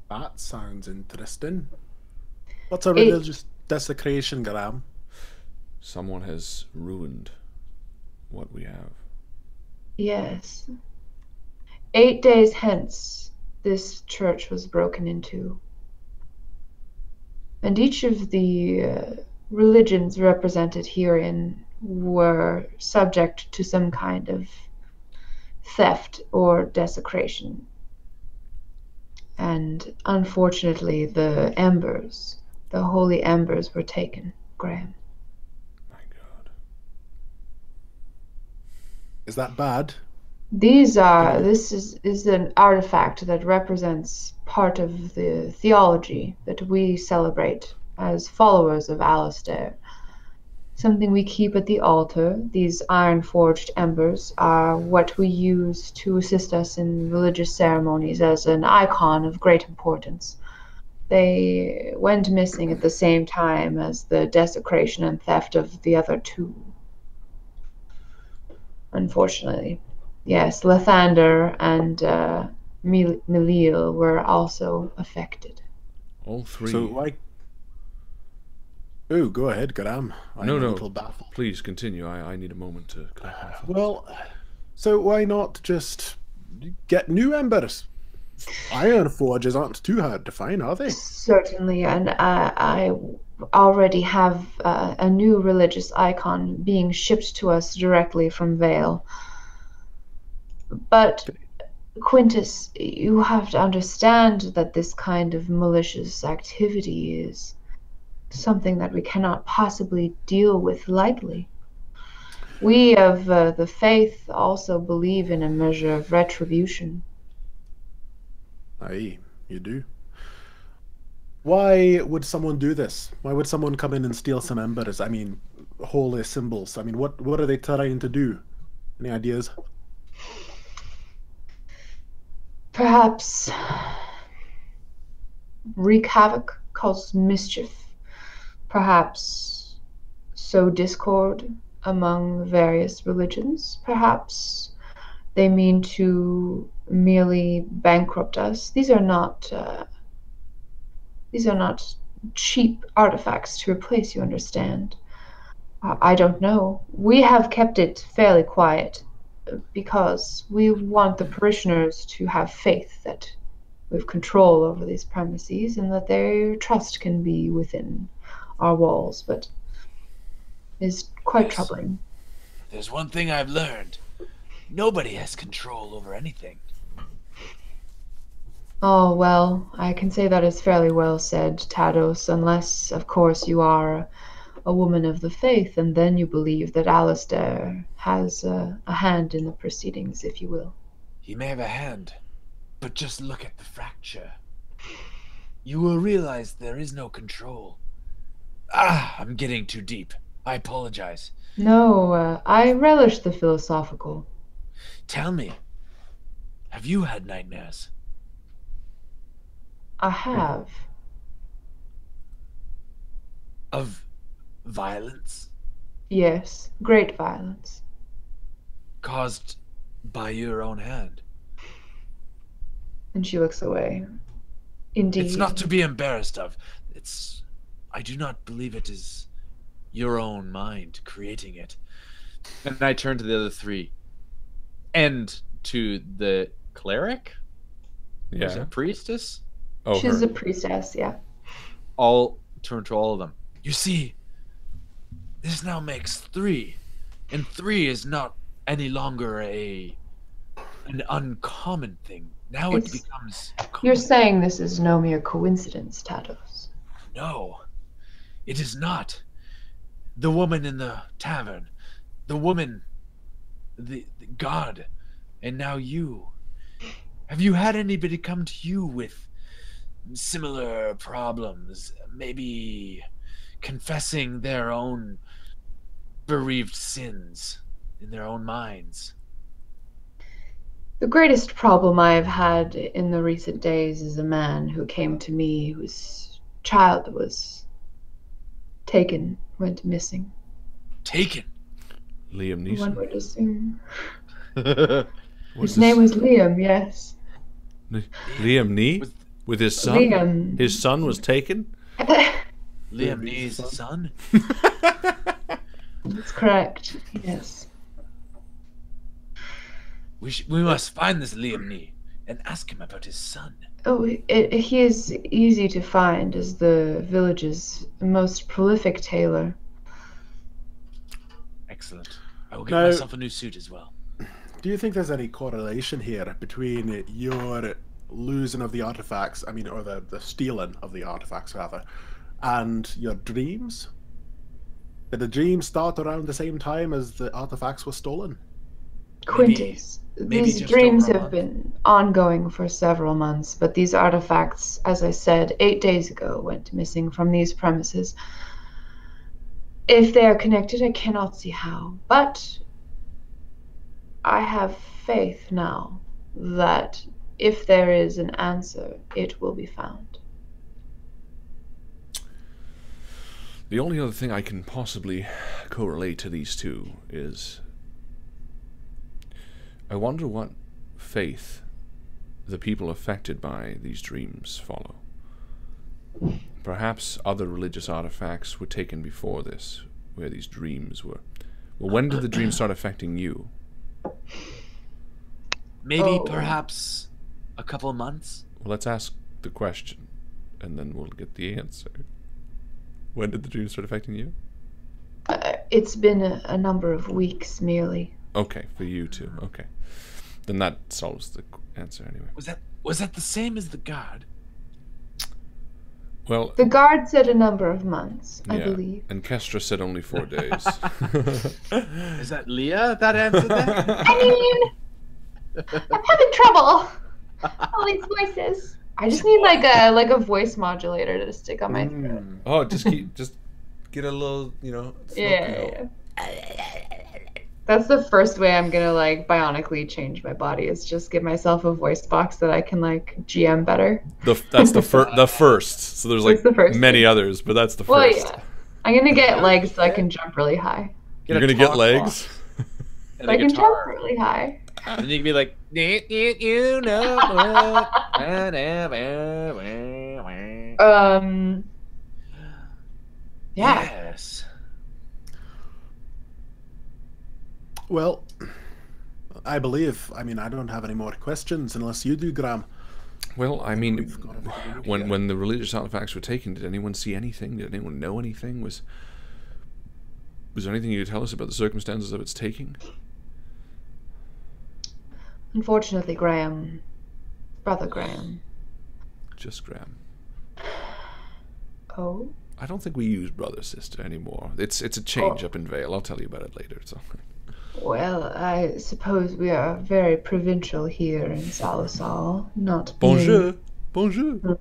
That sounds interesting. What's a religious desecration, Graham? Someone has ruined what we have. Yes. 8 days hence, this church was broken into. And each of the religions represented herein were subject to some kind of theft or desecration. And unfortunately, the holy embers were taken, Graham. My God. Is that bad? This is an artifact that represents part of the theology that we celebrate as followers of Alistair. Something we keep at the altar. These iron-forged embers are what we use to assist us in religious ceremonies as an icon of great importance. They went missing at the same time as the desecration and theft of the other two. Unfortunately. Yes, Lathander and Melil were also affected. All three. So why? Oh, go ahead, Graham. I'm a little baffled. Please continue. I need a moment to collect my thoughts. Well, so why not just get new embers? Iron forges aren't too hard to find, are they? Certainly, and I already have a new religious icon being shipped to us directly from Vale. But, Quintus, you have to understand that this kind of malicious activity is something that we cannot possibly deal with lightly. We of the faith also believe in a measure of retribution. Aye, you do. Why would someone do this? Why would someone come in and steal some embers? I mean, holy symbols. I mean, what are they trying to do? Any ideas? Perhaps wreak havoc, cause mischief. Perhaps sow discord among various religions. Perhaps they mean to merely bankrupt us. These are not cheap artifacts to replace, you understand. I don't know. We have kept it fairly quiet because we want the parishioners to have faith that we have control over these premises and that their trust can be within our walls, but is quite troubling. There's one thing I've learned. Nobody has control over anything. Oh, well, I can say that is fairly well said, Tados, unless, of course, you are a woman of the faith, and then you believe that Alistair has a hand in the proceedings, if you will. He may have a hand, but just look at the fracture. You will realize there is no control. I'm getting too deep. I apologize. No, I relish the philosophical. Tell me, have you had nightmares? I have. Of violence? Yes, great violence. Caused by your own hand. And she looks away. Indeed. It's not to be embarrassed of. I do not believe it is your own mind creating it. And I turn to the other three. And to the cleric? Yeah. Is it a priestess? Oh, She's her. a priestess, yeah. I'll turn to all of them. You see, this now makes 3. And 3 is not any longer an uncommon thing. Now it It's- becomes You're common. saying this is no mere coincidence, Tados. No, it is not. The woman in the tavern, the woman, the god, and now you. Have you had anybody come to you with similar problems? Maybe confessing their own bereaved sins in their own minds? The greatest problem I have had in the recent days is a man who came to me whose child was taken, went missing. Taken. Liam One Neeson. would assume. What's His name was Liam, yes. Liam Nee? With his son? Liam. His son was taken? Liam Nee's son? That's correct, yes. We must find this Liam Nee and ask him about his son. Oh, he is easy to find as the village's most prolific tailor. Excellent. I will get Now- myself a new suit as well. Do you think there's any correlation here between your losing of the artifacts, or the stealing of the artifacts, rather, and your dreams? Did the dreams start around the same time as the artifacts were stolen? Quintus, maybe these just dreams over a have month. been ongoing for several months, but these artifacts, as I said, 8 days ago went missing from these premises. If they are connected, I cannot see how, but I have faith now that if there is an answer, it will be found. The only other thing I can possibly correlate to these two is I wonder what faith the people affected by these dreams follow. Perhaps other religious artifacts were taken before this, where these dreams were. Well, when did the dreams start affecting you? Maybe Oh. perhaps a couple of months? Well, let's ask the question, and then we'll get the answer. When did the dreams start affecting you? It's been a number of weeks merely. Okay, for you too. Okay. Then that solves the answer anyway. Was that the same as the guard? Well, The guard said a number of months, I yeah, believe. and Kestra said only 4 days. Is that Leah that answered that? I mean, I'm having trouble. All these voices. I just need like a voice modulator to stick on my throat. Oh, just get a little, Yeah. That's the first way I'm gonna like bionically change my body is just give myself a voice box that I can like GM better. That's the first. So there's like It's the first many thing. others, but that's the Well, first. yeah. I'm gonna get legs so I can jump really high. You're gonna get legs. And So a I can jump guitar. really high. And you can be like, you know what? Yeah. Yes. Well, I believe. I don't have any more questions unless you do, Graham. Well, I mean, We've got everything we when can. when the religious artifacts were taken, did anyone see anything? Did anyone know anything? Was there anything you could tell us about the circumstances of its taking? Unfortunately, Graham, Brother Graham. Just Graham. Oh. I don't think we use brother sister anymore. It's a change up in Vale. I'll tell you about it later. So. Well, I suppose we are very provincial here in Salasal, not Bonjour. Bonjour.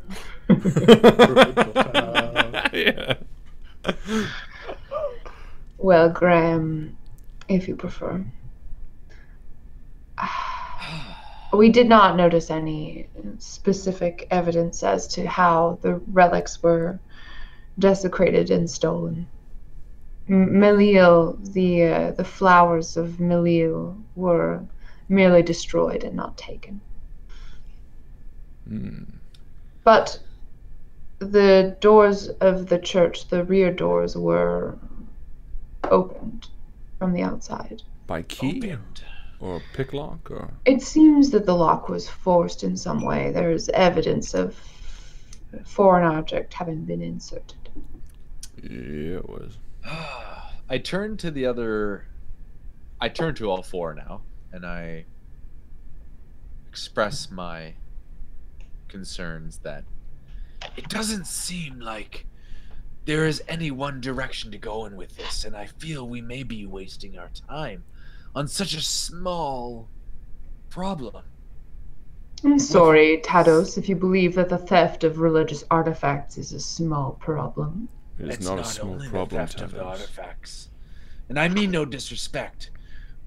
Yeah. Well, Graham, if you prefer. We did not notice any specific evidence as to how the relics were desecrated and stolen. Melil, the flowers of Melil were merely destroyed and not taken. But the doors of the church, the rear doors, were opened from the outside. By key? Or picklock? Or It seems that the lock was forced in some way. There's evidence of a foreign object having been inserted. Yeah, it was. I turn to all four now, and I express my concerns that It doesn't seem like there is any one direction to go in with this, and I feel we may be wasting our time on such a small problem. I'm sorry, Tados, if you believe that the theft of religious artifacts is a small problem. It's not a small only problem, the theft of the Tados. artifacts, and I mean no disrespect,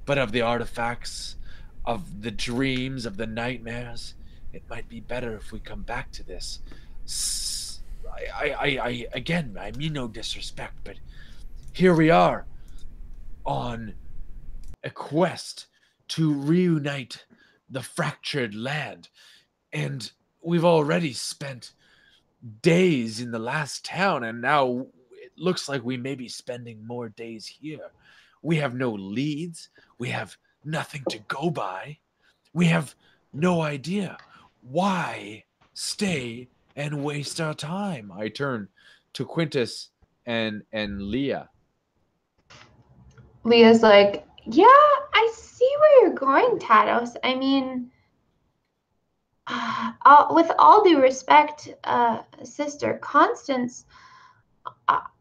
but of the artifacts, of the dreams, of the nightmares. It might be better if we come back to this. Again, I mean no disrespect, but here we are on a quest to reunite the fractured land, and we've already spent days in the last town, and now it looks like we may be spending more days here. We have no leads. We have nothing to go by. We have no idea. Why stay and waste our time? I turn to Quintus and Leah. Leah's like, yeah, I see where you're going, Tados. I mean, with all due respect, Sister Constance,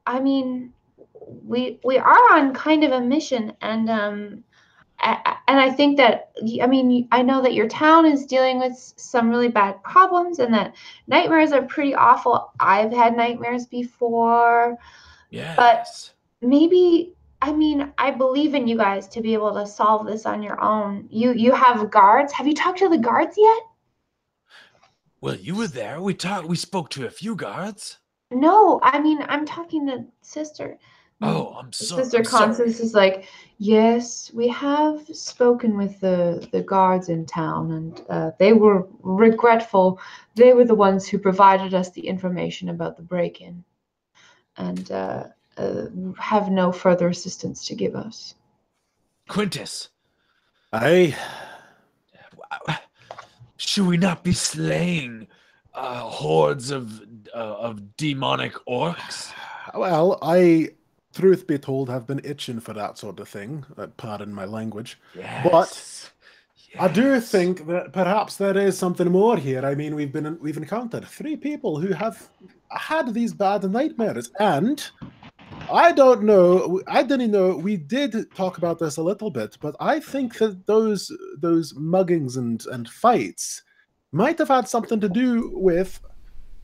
I mean, we are on kind of a mission, and I think that, I mean, I know that your town is dealing with some really bad problems, and that nightmares are pretty awful. I've had nightmares before. Yes. But maybe, I mean, I believe in you guys to be able to solve this on your own. You have guards. Have you talked to the guards yet? Well, you were there. We spoke to a few guards. No, I mean, I'm talking to Sister. Oh, I'm sorry. Sister Constance is like, yes, we have spoken with the guards in town, and they were regretful. They were the ones who provided us the information about the break-in, and have no further assistance to give us. Quintus. Aye. Should we not be slaying hordes of demonic orcs? Well, truth be told, have been itching for that sort of thing. Pardon my language. Yes. But I do think that perhaps there is something more here. I mean, we've encountered 3 people who have had these bad nightmares, and I don't know. I didn't know. We did talk about this a little bit, but I think that those muggings and fights might have had something to do with.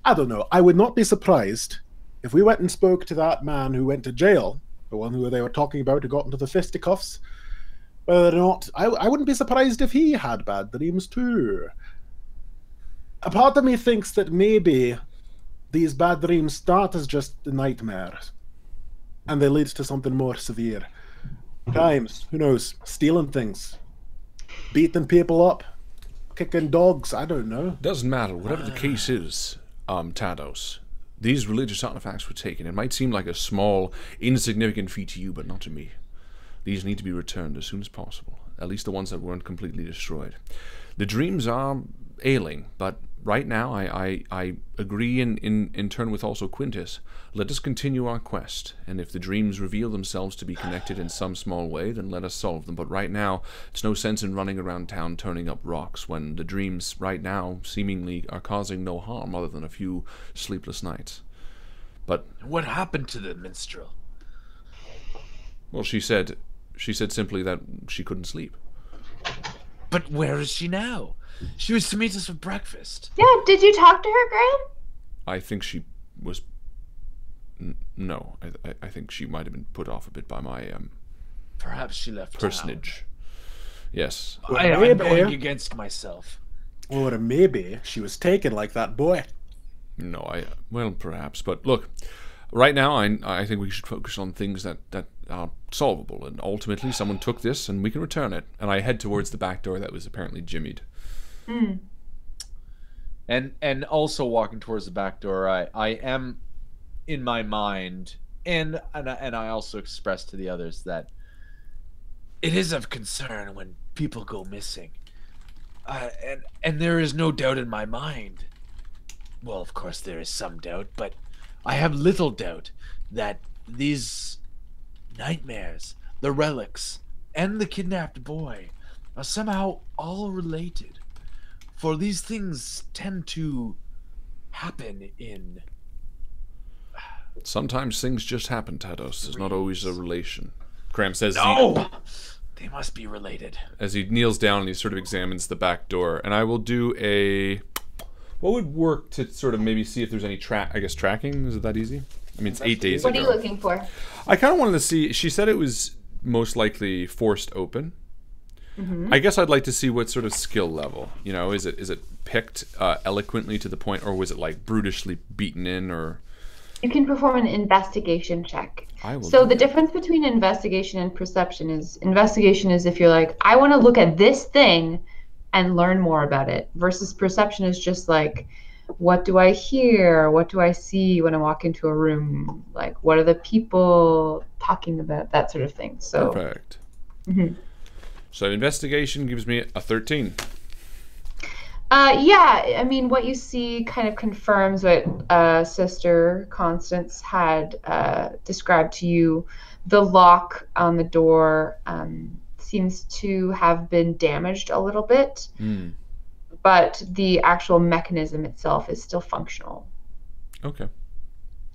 I don't know. I would not be surprised if we went and spoke to that man who went to jail, the one who they were talking about who got into the fisticuffs. Whether or not, I wouldn't be surprised if he had bad dreams too. A part of me thinks that maybe these bad dreams start as just a nightmare, and they lead to something more severe. Times, who knows, stealing things, beating people up, kicking dogs, I don't know. Doesn't matter, whatever the case is, Tados. These religious artifacts were taken. It might seem like a small, insignificant feat to you, but not to me. These need to be returned as soon as possible, at least the ones that weren't completely destroyed. The dreams are ailing, but right now I agree in turn with also Quintus. Let us continue our quest, and if the dreams reveal themselves to be connected in some small way, then let us solve them. But right now, it's no sense in running around town turning up rocks when the dreams right now seemingly are causing no harm other than a few sleepless nights. But what happened to the minstrel? Well, she said simply that she couldn't sleep. But where is she now? She was to meet us for breakfast. Yeah, did you talk to her, Graham? I think she was... No, I think she might have been put off a bit by my Perhaps she left personage. Yes. I'm going against myself. Or maybe she was taken like that boy. No, well, perhaps. But look, Right now, I think we should focus on things that are solvable, and ultimately someone took this and we can return it. And I head towards the back door that was apparently jimmied. Mm. And also walking towards the back door, I am in my mind, and I also express to the others that It is of concern when people go missing. And there is no doubt in my mind. Well, of course there is some doubt, but I have little doubt that these nightmares, the relics, and the kidnapped boy are somehow all related. For these things tend to happen in... Sometimes things just happen, Tados. There's not always a relation. Graham says... No! They must be related. As he kneels down and he sort of examines the back door. And I will do a... What would work to sort of maybe see if there's any tracking? Is it that easy? I mean, it's 8 days ago. What are you looking for? I kind of wanted to see... She said it was most likely forced open. I guess I'd like to see what sort of skill level. You know, is it picked eloquently to the point, or was it like brutishly beaten in, or... You can perform an investigation check. So the difference between investigation and perception is if you're like, I want to look at this thing and learn more about it, versus perception is just like, what do I hear? What do I see when I walk into a room? Like, what are the people talking about? That sort of thing. So perfect. So investigation gives me a 13. Yeah, I mean, what you see kind of confirms what Sister Constance had described to you. The lock on the door seems to have been damaged a little bit, but the actual mechanism itself is still functional. Okay.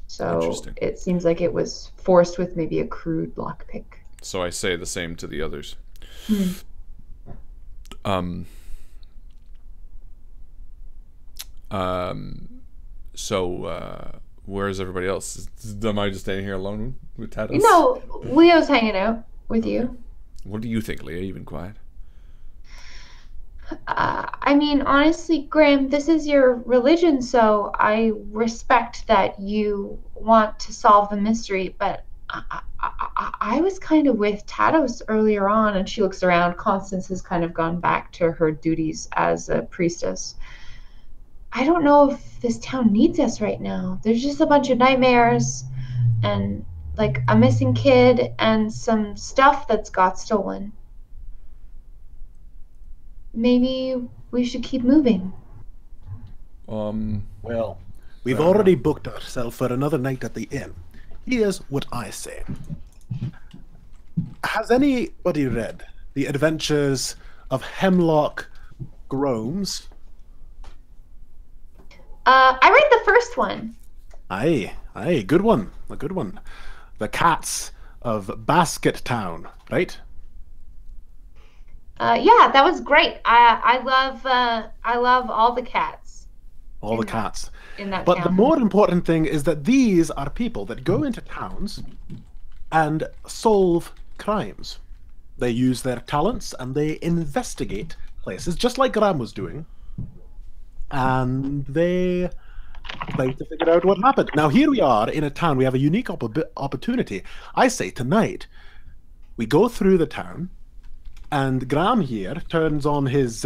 So it seems like it was forced with maybe a crude lockpick. So I say the same to the others. So where's everybody else? Am I just staying here alone with Tados? No, Leo's hanging out with you. What do you think, Leah? You've been quiet. I mean, honestly, Graham, this is your religion, so I respect that you want to solve the mystery, but I was kind of with Tados earlier on, and she looks around. Constance has kind of gone back to her duties as a priestess. I don't know if this town needs us right now. There's just a bunch of nightmares and like a missing kid and some stuff that's got stolen. Maybe we should keep moving. Well, we've already booked ourselves for another night at the inn. Here's what I say. Has anybody read The Adventures of Hemlock Gromes? I read the first one. Aye, good one, a good one. The Cats of Basket Town, right? Yeah, that was great. I love all the cats. All the cats. In that But town. the more important thing is that these are people that go into towns and solve crimes. They use their talents and they investigate places, just like Graham was doing. And they try to figure out what happened. Now, here we are in a town. We have a unique opportunity. I say tonight, we go through the town, and Graham here turns on his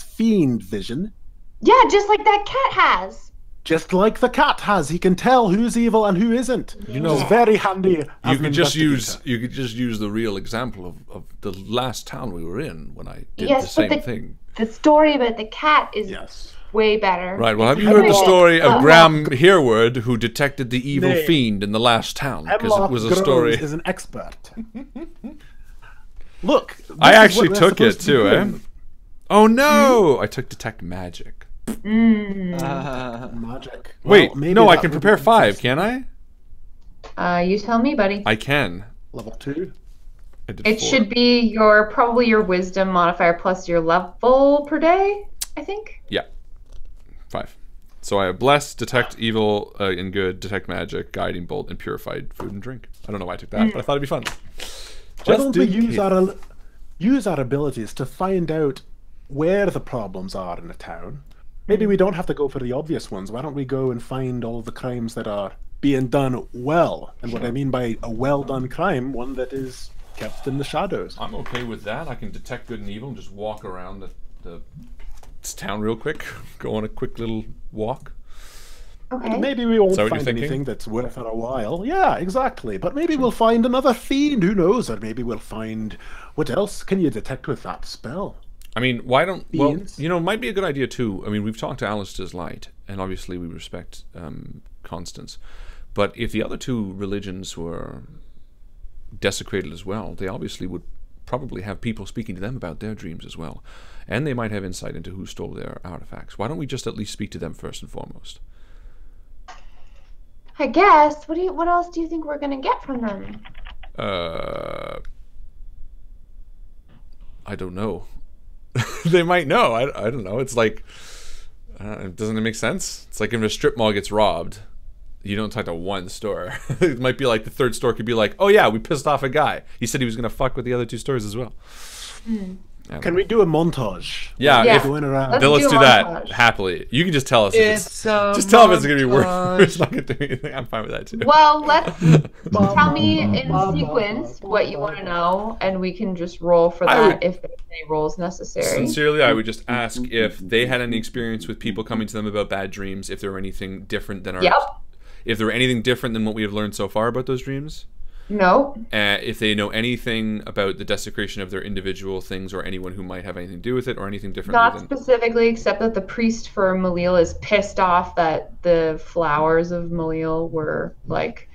fiend vision. Yeah, just like that cat has. Just like the cat has. He can tell who's evil and who isn't. You know, it's very handy. You could just use the real example of the last town we were in when I did the same thing. The story about the cat is way better. Right, well, have you heard the story of Graham Hereward, who detected the evil fiend in the last town? Because it was a story. Is an expert. Look, I actually took it too, eh? Oh no! I took detect magic. Magic. Wait, no, I can prepare 5, can I? You tell me, buddy. I can. Level 2. It should be probably your wisdom modifier plus your level per day, I think. Yeah. 5. So I have bless, detect evil and good, detect magic, guiding bolt, and purified food and drink. I don't know why I took that, but I thought it'd be fun. Why don't we use our abilities to find out where the problems are in a town, maybe we don't have to go for the obvious ones. Why don't we go and find all the crimes that are being done well? And what I mean by a well-done crime, one that is kept in the shadows. I'm okay with that. I can detect good and evil and just walk around the town real quick. Go on a quick little walk. Okay. And maybe we won't find anything that's worth it a while. Yeah, exactly. But maybe we'll find another fiend. Who knows? Or maybe we'll find... What else can you detect with that spell? I mean, why don't... Well, you know, it might be a good idea, too. I mean, we've talked to Alistair's Light, and obviously we respect Constance. But if the other two religions were desecrated as well, they obviously would probably have people speaking to them about their dreams as well. And they might have insight into who stole their artifacts. Why don't we just at least speak to them first and foremost? I guess. What else do you think we're gonna get from them? I don't know. They might know. I don't know. It's like, doesn't it make sense? It's like if a strip mall gets robbed, you don't talk to one store. It might be like the third store could be like, oh yeah, we pissed off a guy. He said he was gonna fuck with the other two stores as well. Can we do a montage? Yeah, yeah. Going around. Let's do that happily. You can just tell us. Just tell if it's gonna be worth. It's not gonna do anything. I'm fine with that too. Well, let's tell me in sequence what you want to know, and we can just roll for that if there's any rolls necessary. Sincerely, I would just ask if they had any experience with people coming to them about bad dreams. If there were anything different than our. If there were anything different than what we have learned so far about those dreams. No. If they know anything about the desecration of their individual things or anyone who might have anything to do with it or anything different. Not specifically, except that the priest for Malil is pissed off that the flowers of Malil were, like,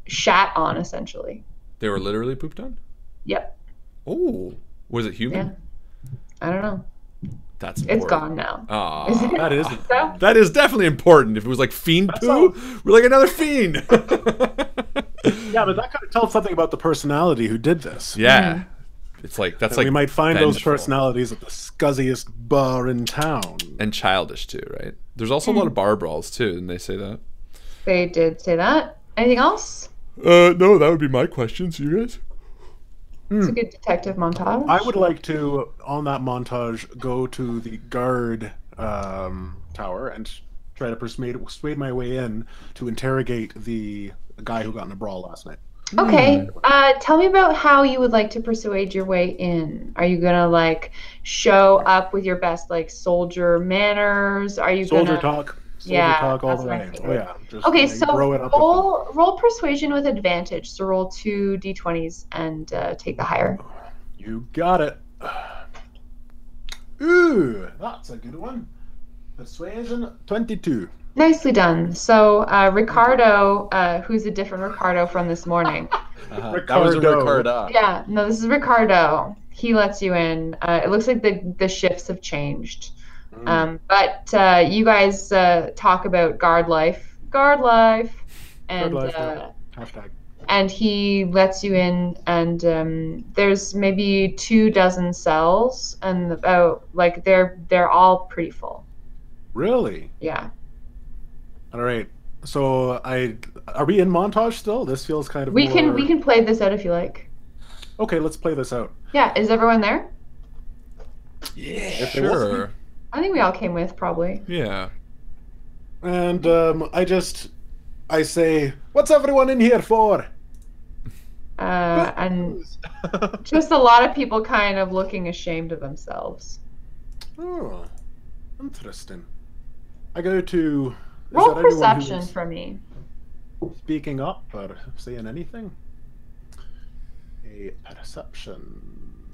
shat on, essentially. They were literally pooped on? Yep. Oh. Was it human? Yeah. I don't know. That's important. It's gone now. That is definitely important. If it was like fiend poo, we're like another fiend. Yeah, but that kind of tells something about the personality who did this. Yeah. It's like that's like we might find vengeful. those personalities at the scuzziest bar in town. And childish too, right? There's also a lot of bar brawls too, didn't they say that? They did say that. Anything else? No, that would be my questions. You guys? It's a good detective montage. I would like to, on that montage, go to the guard tower and try to persuade my way in to interrogate the guy who got in a brawl last night. Okay. Tell me about how you would like to persuade your way in. Are you gonna like show up with your best like soldier manners? Are you soldier gonna talk? Soldier talk all the way. Oh yeah. Just, okay, so roll persuasion with advantage. So roll 2 d20s and take the higher. You got it. Ooh, that's a good one. Persuasion 22. Nicely done. So Ricardo, who's a different Ricardo from this morning. That was a Ricardo. Yeah, no, this is Ricardo. He lets you in. It looks like the shifts have changed. But you guys talk about guard life, and hashtag. And he lets you in, and there's maybe 24 cells, and about like they're all pretty full. Really? Yeah. All right. So are we in montage still? This feels kind of. We can play this out if you like. Okay, let's play this out. Yeah, is everyone there? Yeah, sure. I think we all came with, probably. Yeah. And I say, what's everyone in here for? And just a lot of people kind of looking ashamed of themselves. Oh, interesting. I go to... Roll perception for me. Speaking up or saying anything? A perception.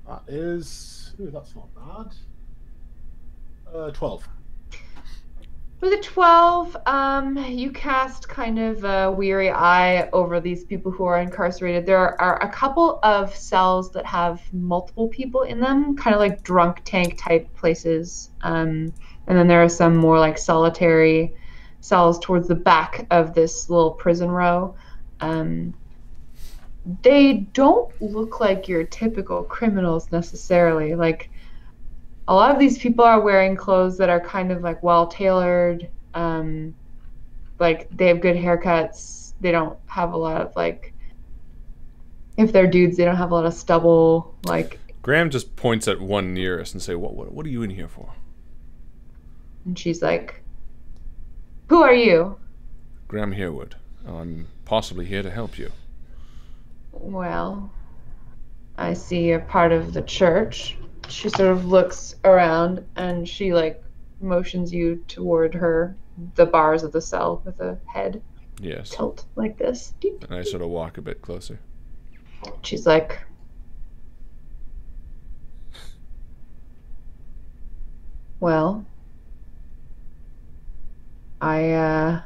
That is... Ooh, that's not bad. 12. With a 12, you cast kind of a weary eye over these people who are incarcerated. There are a couple of cells that have multiple people in them, kind of like drunk tank type places. And then there are some more like solitary cells towards the back of this little prison row. They don't look like your typical criminals necessarily. Like, a lot of these people are wearing clothes that are kind of like well tailored. Like they have good haircuts. They don't have a lot of like, if they're dudes, they don't have a lot of stubble. Like Graham just points at one nearest and say, "What are you in here for?" And she's like, "Who are you?" Graham Herwood. I'm possibly here to help you. Well, I see you're part of the church. She sort of looks around and she like motions you toward the bars of the cell with a head Yes. tilt like this. And I sort of walk a bit closer. She's like, well, I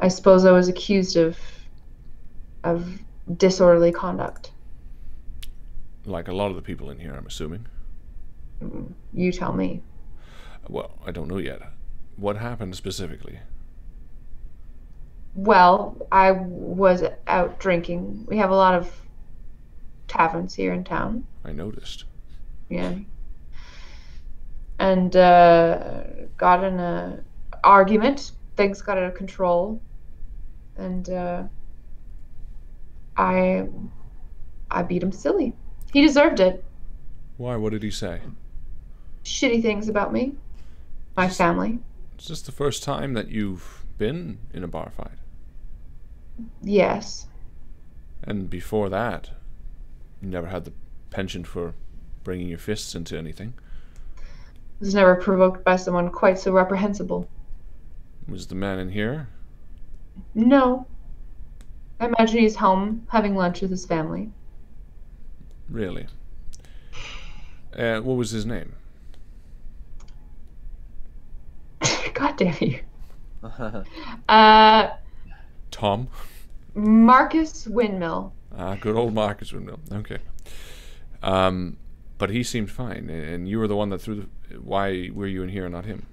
suppose I was accused of disorderly conduct. Like a lot of the people in here, I'm assuming. You tell me. Well, I don't know yet. What happened specifically? Well, I was out drinking. We have a lot of taverns here in town. I noticed. Yeah. And got in a argument. Things got out of control. And I beat him silly. He deserved it. Why? What did he say? Shitty things about me. My family. Is this the first time that you've been in a bar fight? Yes. And before that, you never had the penchant for bringing your fists into anything? Was never provoked by someone quite so reprehensible. Was the man in here? No. I imagine he's home having lunch with his family. Really? What was his name? God damn you. Tom? Marcus Windmill. Good old Marcus Windmill. Okay. But he seemed fine, and you were the one that threw the... Why were you in here and not him?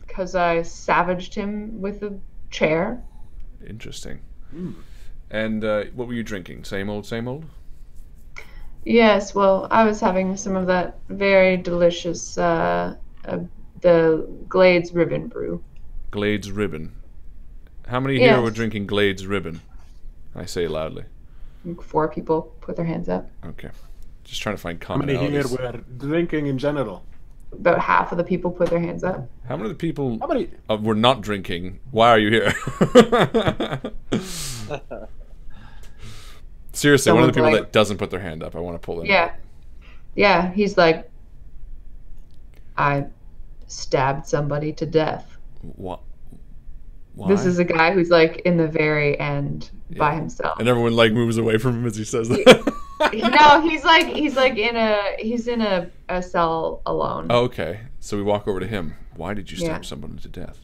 Because I savaged him with a chair. Interesting. And what were you drinking? Same old, same old? Yes, well, I was having some of that very delicious, the Glades Ribbon brew. Glades Ribbon. How many here were drinking Glades Ribbon? I say loudly. 4 people put their hands up. Okay. Just trying to find commonalities. How many here were drinking in general? About half of the people put their hands up. How many of the people were not drinking? Why are you here? Seriously, one of the people that doesn't put their hand up, I want to pull them up. Yeah, he's like, I stabbed somebody to death. What? Why? This is a guy who's like in the very end by himself. And everyone like moves away from him as he says that. No, he's in a cell alone. Oh, okay. So we walk over to him. Why did you stab someone to death?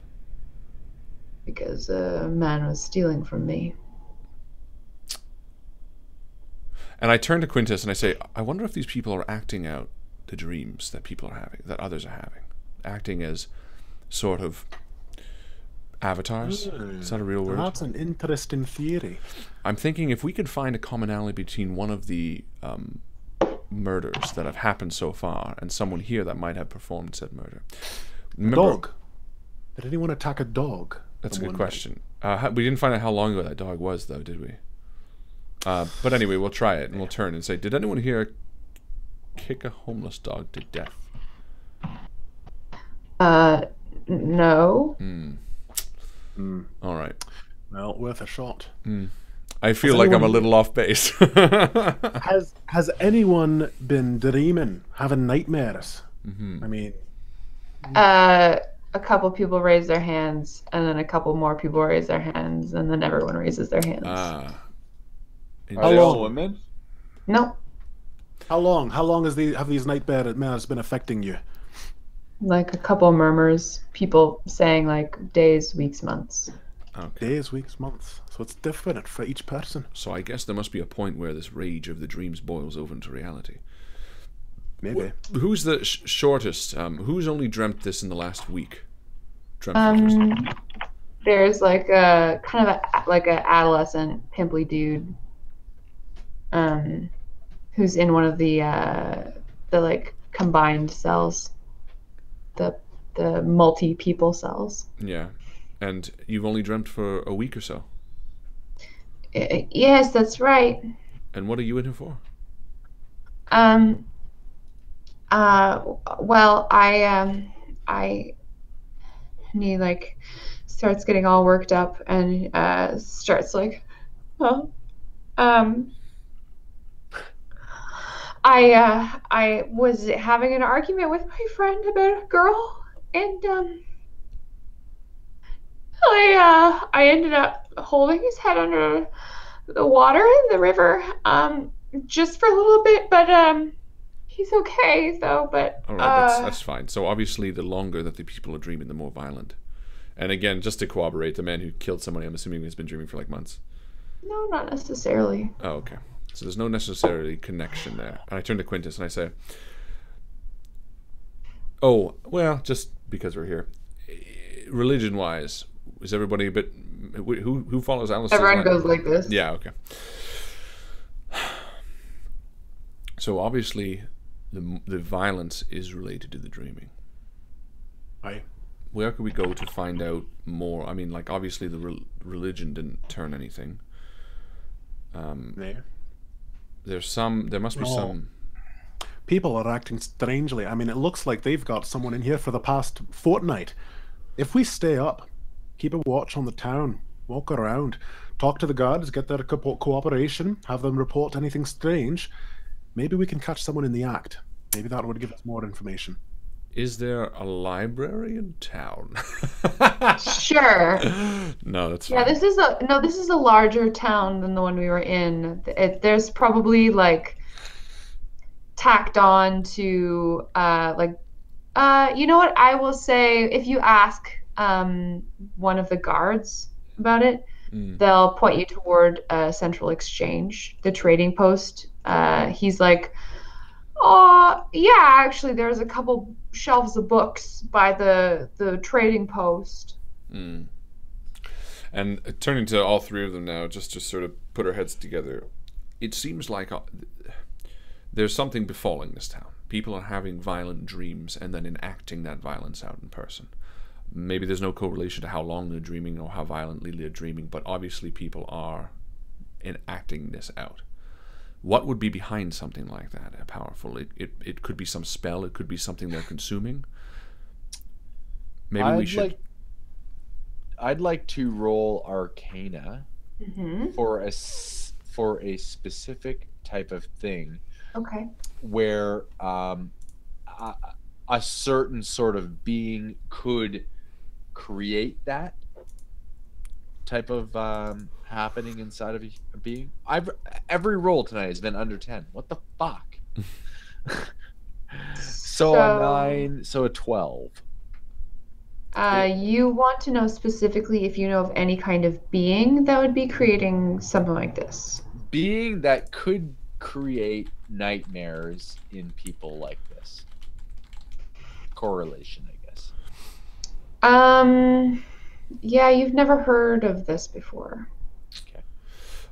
Because a man was stealing from me. And I turn to Quintus and I say, I wonder if these people are acting out the dreams that people are having, that others are having. Acting as sort of avatars. Is that a real word? That's an interesting theory. I'm thinking if we could find a commonality between one of the murders that have happened so far and someone here that might have performed said murder. Remember, dog. Did anyone attack a dog? That's a good question. We didn't find out how long ago that dog was, though, did we? But anyway, we'll try it and we'll turn and say, did anyone here kick a homeless dog to death? No. All right. Well, worth a shot. I feel like I'm a little off base. Has anyone been dreaming, having nightmares? I mean, a couple people raise their hands, and then a couple more people raise their hands, and then everyone raises their hands. Are they all women? No. How long? How long have these nightmares been affecting you? Like a couple murmurs, people saying like days, weeks, months. Okay. Days, weeks, months. So it's different for each person. So I guess there must be a point where this rage of the dreams boils over into reality. Maybe. Who's the shortest? Who's only dreamt this in the last week? There's like a kind of like an adolescent pimply dude, who's in one of the like combined cells, the multi-people cells. Yeah, and you've only dreamt for a week or so. Yes, that's right. And what are you in here for? Well, I And he like starts getting all worked up and starts like, "Huh? Um, I was having an argument with my friend about a girl, and I ended up holding his head under the water in the river, just for a little bit, but he's okay though. But All right, that's fine. So obviously, the longer that the people are dreaming, the more violent. And again, just to corroborate, the man who killed somebody, I'm assuming, has been dreaming for like months. no, not necessarily. Oh, okay. So there's no necessarily connection there. And I turn to Quintus and I say, "Oh, well, just because we're here, religion-wise, is everybody a bit? Who follows Alice's Everyone line? goes like this. Yeah, okay. So obviously, the violence is related to the dreaming. Aye. Where could we go to find out more? I mean, like, obviously the religion didn't turn anything. There. There must be some. People are acting strangely. I mean, it looks like they've got someone in here for the past fortnight. If we stay up, keep a watch on the town, walk around, talk to the guards, get their cooperation, have them report anything strange, maybe we can catch someone in the act. Maybe that would give us more information. Is there a library in town? Sure. No, that's fine. Yeah, this is a larger town than the one we were in. There's probably like tacked on to you know what, I will say, if you ask one of the guards about it, they'll point you toward Central Exchange, the trading post. He's like, "Oh, yeah, actually, there's a couple shelves of books by the trading post." And turning to all three of them now, just to sort of put our heads together, it seems like there's something befalling this town. People are having violent dreams and then enacting that violence out in person. Maybe there's no correlation to how long they're dreaming or how violently they're dreaming, but obviously people are enacting this out. What would be behind something like that? Powerful. It could be some spell. It could be something they're consuming. Maybe we should. I'd like to roll Arcana for a specific type of thing. Okay. Where a certain sort of being could create that type of happening inside of a being. Every roll tonight has been under 10. What the fuck? So a 9, so a 12. You want to know specifically if you know of any kind of being that would be creating something like this. Being that could create nightmares in people like this. Correlation, I guess. Yeah, you've never heard of this before. Okay.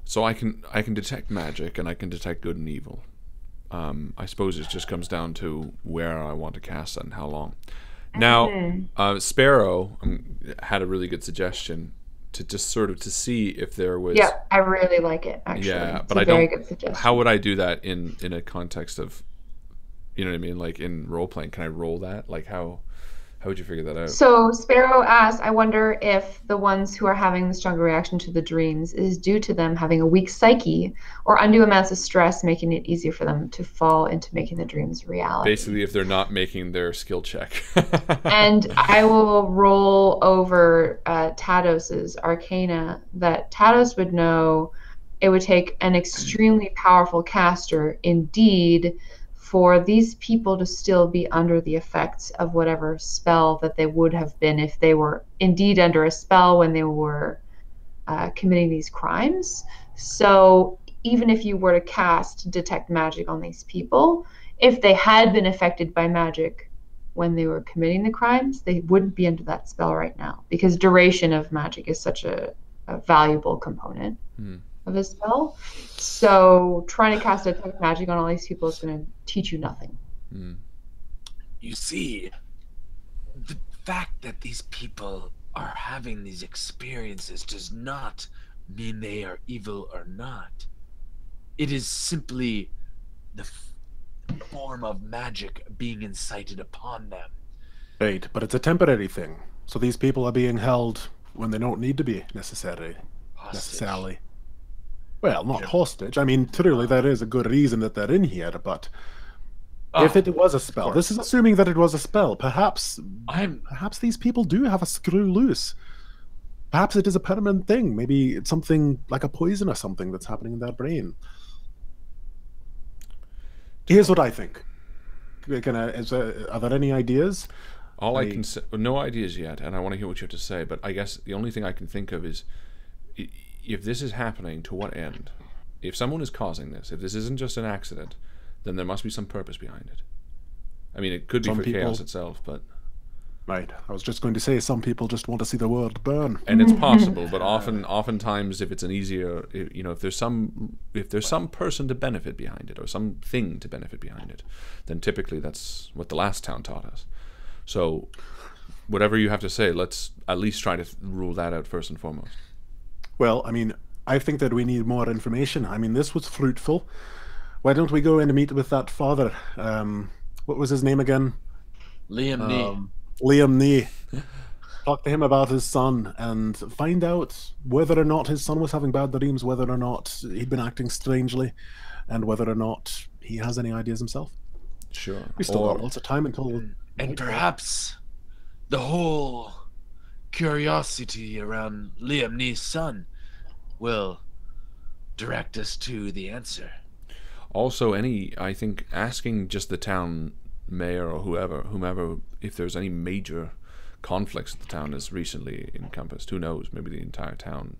So I can detect magic and I can detect good and evil. I suppose it just comes down to where I want to cast it and how long. Now, Sparrow had a really good suggestion to just sort of to see if there was. Yeah, I really like it, actually. Yeah, but it's I a very don't. Good suggestion. How would I do that in a context of, you know what I mean, like in role playing? Can I roll that? Like how would you figure that out? So Sparrow asks, I wonder if the ones who are having the stronger reaction to the dreams is due to them having a weak psyche or undue amounts of stress, making it easier for them to fall into making the dreams reality. Basically, if they're not making their skill check. And I will roll over Tados's Arcana, that Tados would know it would take an extremely powerful caster indeed for these people to still be under the effects of whatever spell that they would have been if they were indeed under a spell when they were committing these crimes. So even if you were to cast Detect Magic on these people, if they had been affected by magic when they were committing the crimes, they wouldn't be under that spell right now, because duration of magic is such a valuable component of a spell. So trying to cast Detect Magic on all these people is going to teach you nothing. You see, the fact that these people are having these experiences does not mean they are evil or not. It is simply the form of magic being incited upon them. Right, but it's a temporary thing. So these people are being held when they don't need to be necessarily. Well, not hostage. I mean, truly, there is a good reason that they're in here, but if it was a spell, this is assuming that it was a spell. Perhaps these people do have a screw loose. Perhaps it is a permanent thing. Maybe it's something like a poison or something that's happening in their brain. Here's what I think. Are there any ideas? All I can say, no ideas yet, and I want to hear what you have to say, but I guess the only thing I can think of is, if this is happening, to what end? If someone is causing this, if this isn't just an accident, then there must be some purpose behind it. I mean, it could be for chaos itself, but... Right. I was just going to say, some people just want to see the world burn. And it's possible, but oftentimes, if it's an easier... You know, if there's some person to benefit behind it, or something to benefit behind it, then typically that's what the last town taught us. So, whatever you have to say, let's at least try to rule that out first and foremost. Well, I mean, I think that we need more information. I mean, this was fruitful. Why don't we go in and meet with that father? What was his name again? Liam Nee. Liam Nee. Talk to him about his son and find out whether or not his son was having bad dreams, whether or not he'd been acting strangely, and whether or not he has any ideas himself. Sure. We still got lots of time until... And perhaps the whole curiosity around Liam Nee's son will direct us to the answer. Also, I think asking just the town mayor or whomever, if there's any major conflicts the town has recently encompassed. Who knows? Maybe the entire town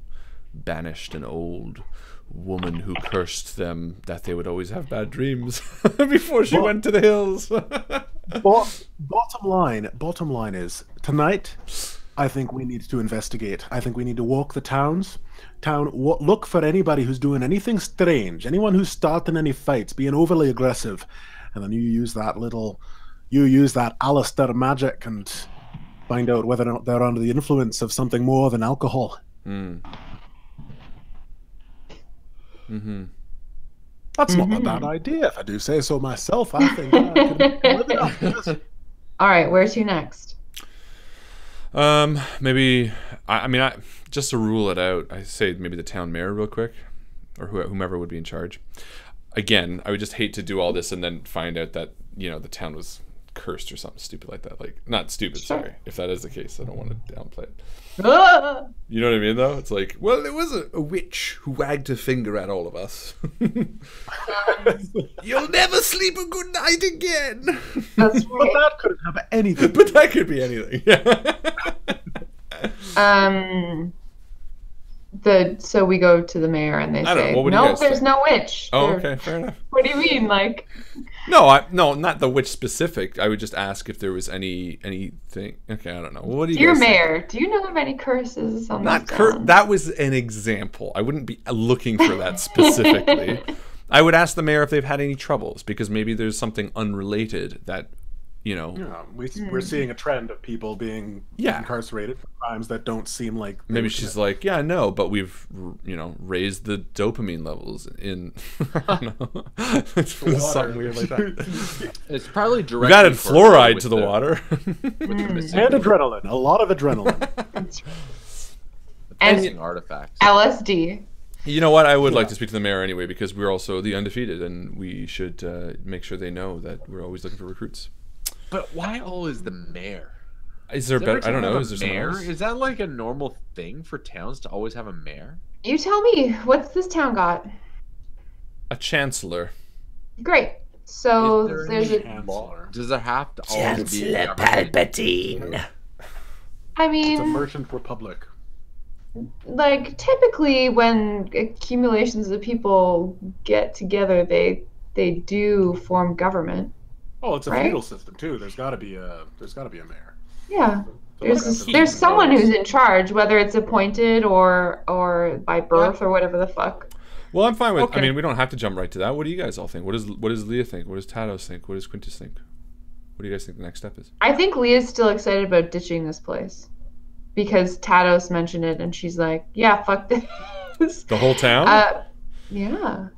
banished an old woman who cursed them that they would always have bad dreams before she went to the hills. Bottom line is, tonight, I think we need to investigate. I think we need to walk the town, look for anybody who's doing anything strange, anyone who's starting any fights, being overly aggressive, and then you use that Alistair magic and find out whether or not they're under the influence of something more than alcohol. That's not a bad idea, if I do say so myself. I think I could live it up. All right, where's you next? Maybe I mean, just to rule it out, I say maybe the town mayor real quick, or whomever would be in charge. Again, I would just hate to do all this and then find out that, you know, the town was cursed or something stupid like that. Like, not stupid, sorry. If that is the case, I don't want to downplay it. You know what I mean, though? It's like, well, there was a witch who wagged her finger at all of us. You'll never sleep a good night again. That's right. But that couldn't have anything. But that could be anything. So we go to the mayor and they say, "No, there's no witch." Oh, okay, fair enough. What do you mean, like? No, not the witch specific. I would just ask if there was anything. Okay, I don't know. What do you? Dear Mayor, do you know of any curses on this town? That was an example. I wouldn't be looking for that specifically. I would ask the mayor if they've had any troubles, because maybe there's something unrelated that, you know. Yeah, we're seeing a trend of people being incarcerated for crimes that don't seem like... Maybe she's like, yeah, no, but we've, you know, raised the dopamine levels in... I don't know. It's something weird like that. It's probably directly... We've added fluoride to the water. And adrenaline. A lot of adrenaline. And artifacts. LSD. You know what? I would like to speak to the mayor anyway, because we're also the Undefeated, and we should make sure they know that we're always looking for recruits. But why always the mayor? Is there better? I don't know. Is there mayor? else? Is that like a normal thing for towns to always have a mayor? You tell me. What's this town got? A chancellor. Great. So there's a chancellor. Does there have to always be a Palpatine? I mean, it's a merchant republic. Like, typically when accumulations of people get together, they do form government. Oh, it's a feudal system too. There's got to be a mayor. Yeah, there's someone who's in charge, whether it's appointed or by birth or whatever the fuck. Well, I'm fine with. Okay. I mean, we don't have to jump right to that. What do you guys all think? What does Leah think? What does Tados think? What does Quintus think? What do you guys think the next step is? I think Leah's still excited about ditching this place, because Tados mentioned it, and she's like, "Yeah, fuck this." The whole town? Yeah.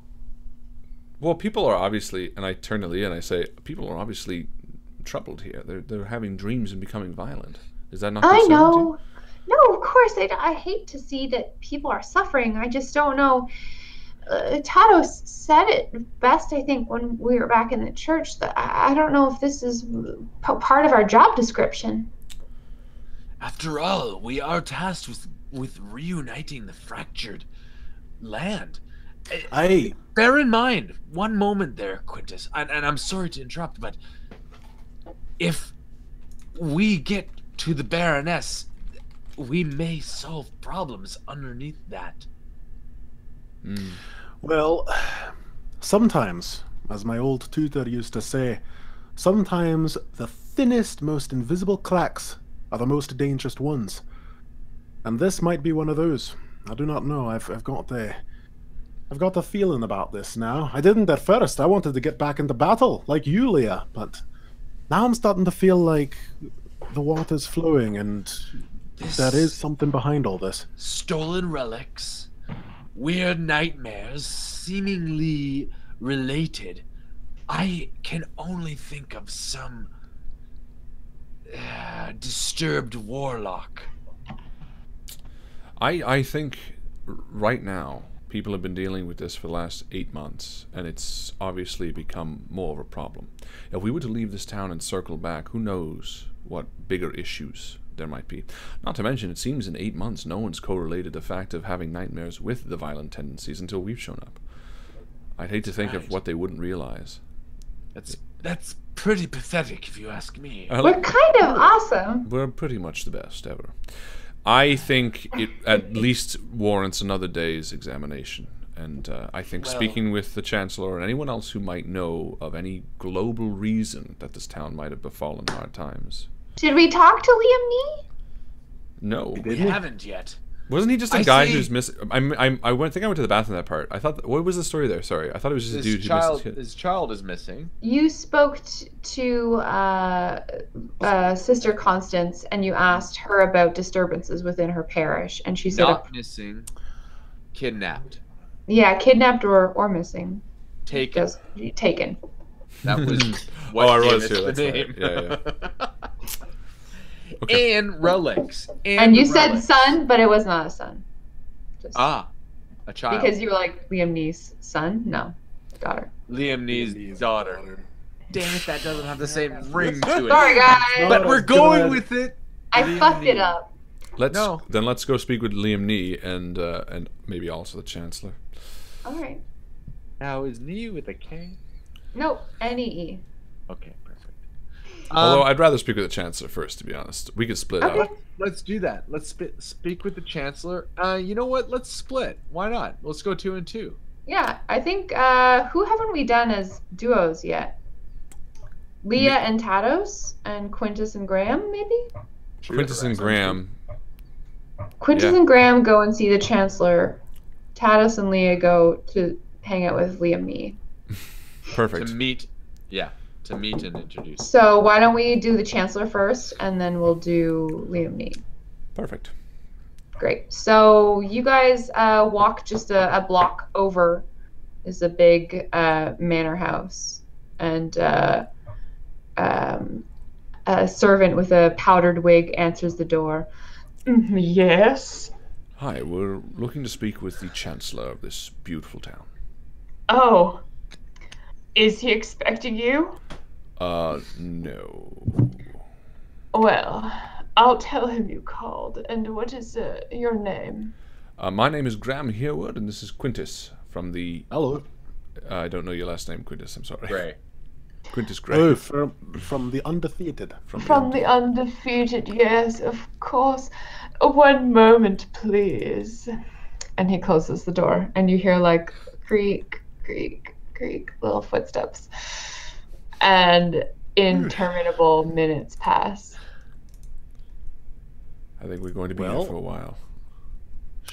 Well, people are obviously, and I turn to Leah and I say, people are obviously troubled here. They're having dreams and becoming violent. Is that not I concerning to you? know. No, of course. I hate to see that people are suffering. I just don't know. Tados said it best, I think, when we were back in the church. That I don't know if this is part of our job description. After all, we are tasked with reuniting the fractured land. Bear in mind, one moment there, Quintus, and I'm sorry to interrupt, but if we get to the Baroness, we may solve problems underneath that. Well, sometimes, as my old tutor used to say, sometimes the thinnest, most invisible cracks are the most dangerous ones. And this might be one of those. I do not know. I've got the feeling about this now. I didn't at first. I wanted to get back into battle, like you, Leah, but now I'm starting to feel like the water's flowing and there is something behind all this. Stolen relics, weird nightmares, seemingly related. I can only think of some disturbed warlock. I think right now people have been dealing with this for the last 8 months, and it's obviously become more of a problem. If we were to leave this town and circle back, who knows what bigger issues there might be. Not to mention, it seems in 8 months no one's correlated the fact of having nightmares with the violent tendencies until we've shown up. I'd hate to think of what they wouldn't realize. That's pretty pathetic, if you ask me. We're kind of awesome. We're pretty much the best ever. I think it at least warrants another day's examination. And I think speaking with the Chancellor and anyone else who might know of any global reason that this town might have befallen hard times. Did we talk to Liam Nee? No. We haven't yet. Wasn't he just a guy who's missing? I think I went to the bathroom that part. I thought, what was the story there? Sorry, I thought it was just a dude who missed his kid. His child is missing. You spoke to Sister Constance, and you asked her about disturbances within her parish, and she said, Not missing, kidnapped. Yeah, kidnapped or missing. Taken. Just taken. That was what I was the right. name. Yeah. Okay. And relics. And you said son, but it was not a son. Just a child. because you were like Liam Nee's son? No, daughter. Liam Nee's daughter. Damn it, that doesn't have the same ring to it. Sorry, guys. But we're going with it. I Liam fucked it Nee. up. Let's go speak with Liam Nee and maybe also the Chancellor. All right. Now, is Nee with a K? Nope, N-E-E. Okay, perfect. Although I'd rather speak with the Chancellor first, to be honest. We could split Okay. up. Let's do that. Let's speak with the Chancellor. You know what? Let's split. Why not? Let's go 2 and 2. Yeah, I think, who haven't we done as duos yet? Leah and Tados, and Quintus and Graham, maybe? Quintus and Graham. Quintus and Graham go and see the Chancellor. Tados and Leah go to hang out with Liam Nee. Perfect. To meet and introduce. So why don't we do the Chancellor first, and then we'll do Liam Nee. Perfect. Great. So you guys walk just a block over is a big manor house, and a servant with a powdered wig answers the door. Yes. Hi, we're looking to speak with the Chancellor of this beautiful town. Oh. Is he expecting you? No. Well, I'll tell him you called. And what is your name? My name is Graham Hereward, and this is Quintus from the... Hello. I don't know your last name, Quintus, I'm sorry. Gray. Quintus Gray. Oh, from the Undefeated. From the Undefeated, yes, of course. One moment, please. And he closes the door, and you hear like creak, creak, creak, little footsteps. And interminable minutes pass. I think we're going to be here for a while.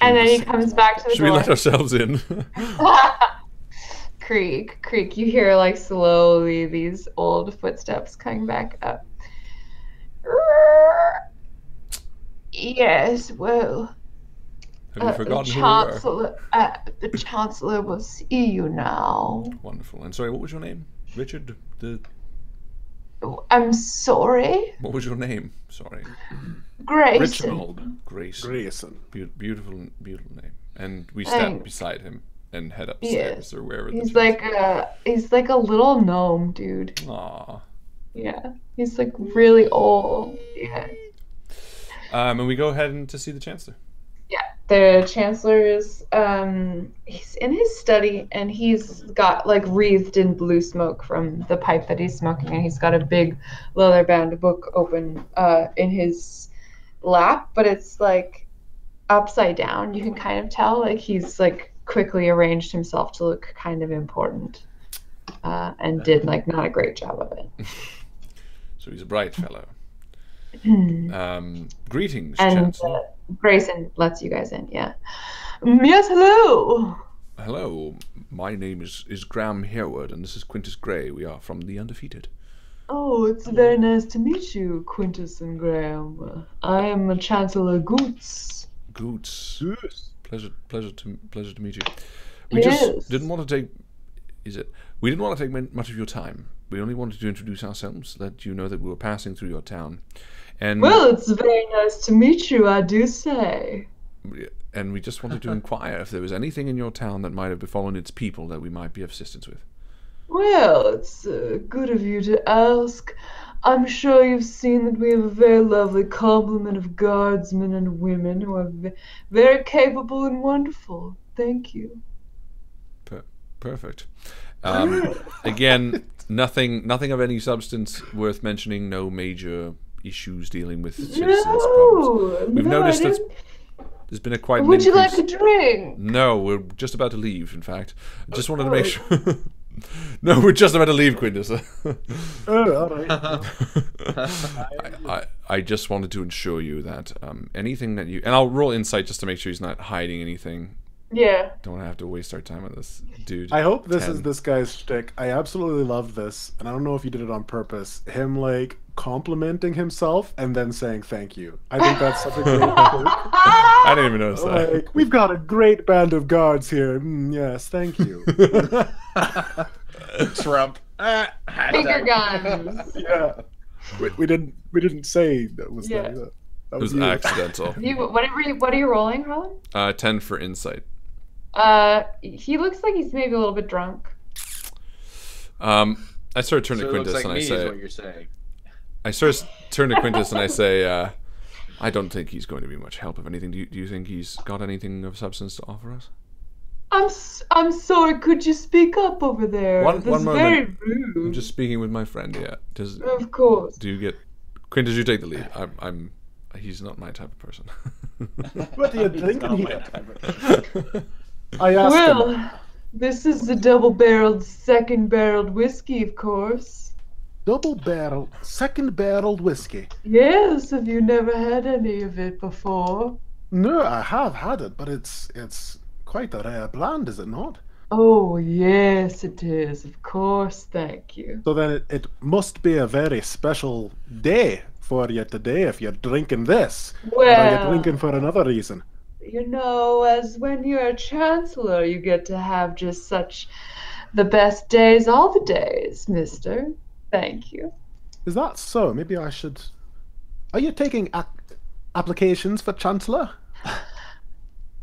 And then he comes back to the Should door. we let ourselves in? Creak, creak. You hear like slowly these old footsteps coming back up. Yes, well, Have you forgotten who we are? the Chancellor will see you now. Wonderful. And sorry, what was your name? Richard? I'm sorry. What was your name? Sorry. Grayson. Reginald Grayson. Grayson. Beautiful name. And we step beside him and head upstairs or wherever. He's like a little gnome, dude. Aww. Yeah. He's like really old. Yeah. And we go ahead and to see the Chancellor. Yeah, the Chancellor is he's in his study and he's got like wreathed in blue smoke from the pipe that he's smoking, and he's got a big leather-bound book open in his lap, but it's like upside down. You can kind of tell like he's like quickly arranged himself to look kind of important, and did like not a great job of it. So he's a bright fellow. Greetings, and Chancellor. Grayson lets you guys in. Yeah. Yes, hello. Hello, my name is Graham Harewood, and this is Quintus Gray. We are from the Undefeated. Oh, it's very nice to meet you, Quintus and Graham. I am Chancellor Goots. Goots. Pleasure to meet you. We just didn't want to take. We didn't want to take much of your time. We only wanted to introduce ourselves, let you know that we were passing through your town. And well, it's very nice to meet you, I do say. And we just wanted to inquire if there was anything in your town that might have befallen its people that we might be of assistance with. Well, it's good of you to ask. I'm sure you've seen that we have a very lovely complement of guardsmen and women who are very capable and wonderful. Thank you. Perfect. Again, nothing of any substance worth mentioning. No major issues dealing with citizens' problems. We've noticed that there's been quite an Would you increase. like a drink? No, we're just about to leave. In fact, I just wanted to make sure. No, we're just about to leave, Quintus. All right. I just wanted to ensure you that anything that you, and I'll roll insight just to make sure he's not hiding anything. Yeah. Don't want to have to waste our time on this dude. I hope this is this guy's shtick. I absolutely love this, and I don't know if you did it on purpose. Him like complimenting himself and then saying thank you. I think that's such a great joke. I didn't even notice that. Like, we've got a great band of guards here. Yes, thank you. Trump. Finger guns. Yeah. We didn't say that was that. That it was accidental. What are you rolling, Harlan? 10 for insight. He looks like he's maybe a little bit drunk. I sort of turn to Quintus and I say, what you're saying. I sort of turn to Quintus and I say, I don't think he's going to be much help. If anything, do you think he's got anything of substance to offer us? I'm sorry. Could you speak up over there? One moment. Very rude. I'm just speaking with my friend. Yeah. Of course. Do you get Quintus? You take the lead. He's not my type of person. What are you drinking here? I asked him. This is the double-barreled, second-barreled whiskey, of course. Double-barreled, second-barreled whiskey? Yes, have you never had any of it before? No, I have had it, but it's quite a rare brand, is it not? Oh, yes, it is, of course, thank you. So then it must be a very special day for you today if you're drinking this. Well, or are you drinking for another reason? You know, as when you're a chancellor, you get to have just such the best days all the days, mister. Thank you. Is that so? Maybe I should... Are you taking applications for chancellor?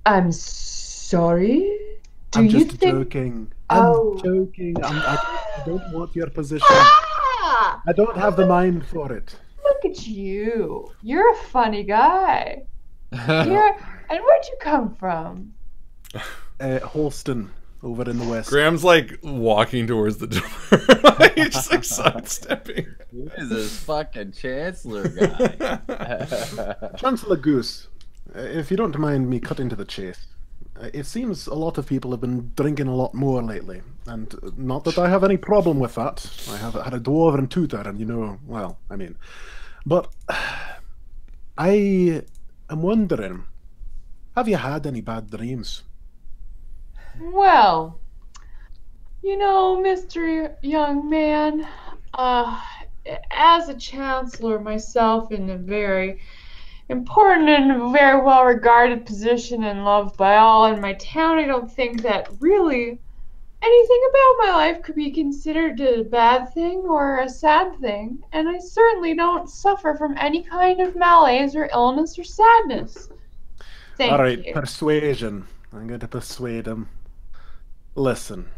I'm sorry? I'm just joking. I'm joking. I don't want your position. Ah! I don't have the mind for it. Look at you. You're a funny guy. And where'd you come from? Holston, over in the west. Graham's like walking towards the door. He's just like sidestepping. Who is this fucking chancellor guy? Chancellor Goose, if you don't mind me cutting to the chase, it seems a lot of people have been drinking a lot more lately, and not that I have any problem with that. I have had a dwarven tutor, and you know, well, I mean, but I am wondering, have you had any bad dreams? Well, you know, Mr. Young Man, as a chancellor myself in a very important and very well-regarded position and loved by all in my town, I don't think that really anything about my life could be considered a bad thing or a sad thing, and I certainly don't suffer from any kind of malaise or illness or sadness. Thank All right, you. persuasion. I'm going to persuade him. Listen,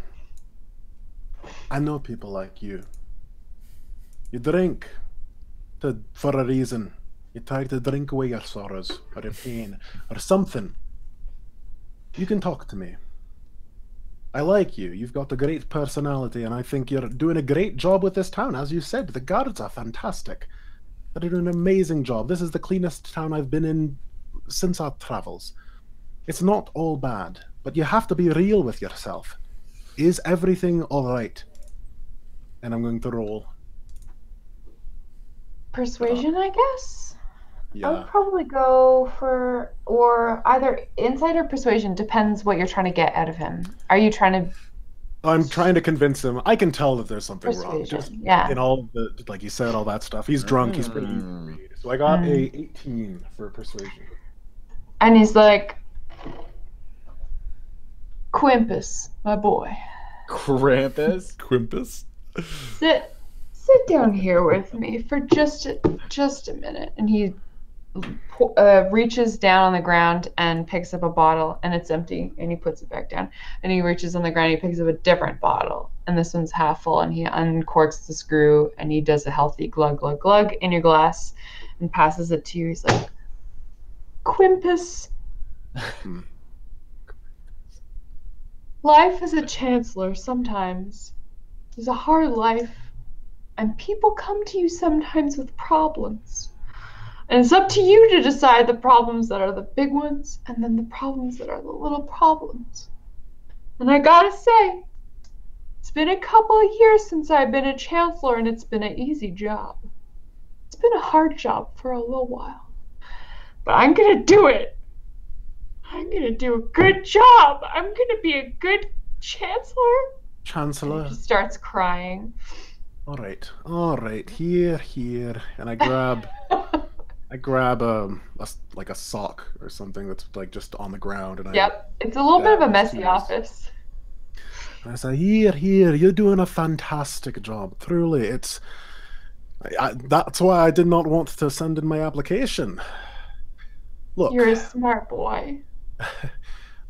I know people like you. You drink for a reason. You try to drink away your sorrows or your pain or something. You can talk to me. I like you. You've got a great personality, and I think you're doing a great job with this town. As you said, the guards are fantastic. They're doing an amazing job. This is the cleanest town I've been in since our travels. It's not all bad, but you have to be real with yourself. Is everything all right? And I'm going to roll. Persuasion, I guess? Yeah. I would probably go for, or either insight or persuasion, depends what you're trying to get out of him. Are you trying to... I'm trying to convince him. I can tell that there's something wrong. Persuasion, Just yeah. in all the, like you said, all that stuff. He's drunk. He's pretty easy to read. So I got a 18 for persuasion. And he's like, Quimpus, my boy. Krampus? Quimpus? Sit down here with me for just a minute. And he reaches down on the ground and picks up a bottle, and it's empty, and he puts it back down. And he reaches on the ground, and he picks up a different bottle, and this one's half full, and he uncorks the screw, and he does a healthy glug, glug, glug in your glass and passes it to you. He's like, Quimpus. Life as a chancellor sometimes is a hard life, and people come to you sometimes with problems. And it's up to you to decide the problems that are the big ones and then the problems that are the little problems. And I gotta say, it's been a couple of years since I've been a chancellor, and it's been an easy job. It's been a hard job for a little while. But I'm gonna do it. I'm gonna do a good job. I'm gonna be a good chancellor. Chancellor? He starts crying. All right. Here. And I grab... I grab like a sock or something that's like just on the ground, and it's a little bit of a messy office. And I say, here, you're doing a fantastic job. Truly, that's why I did not want to send in my application. Look, you're a smart boy.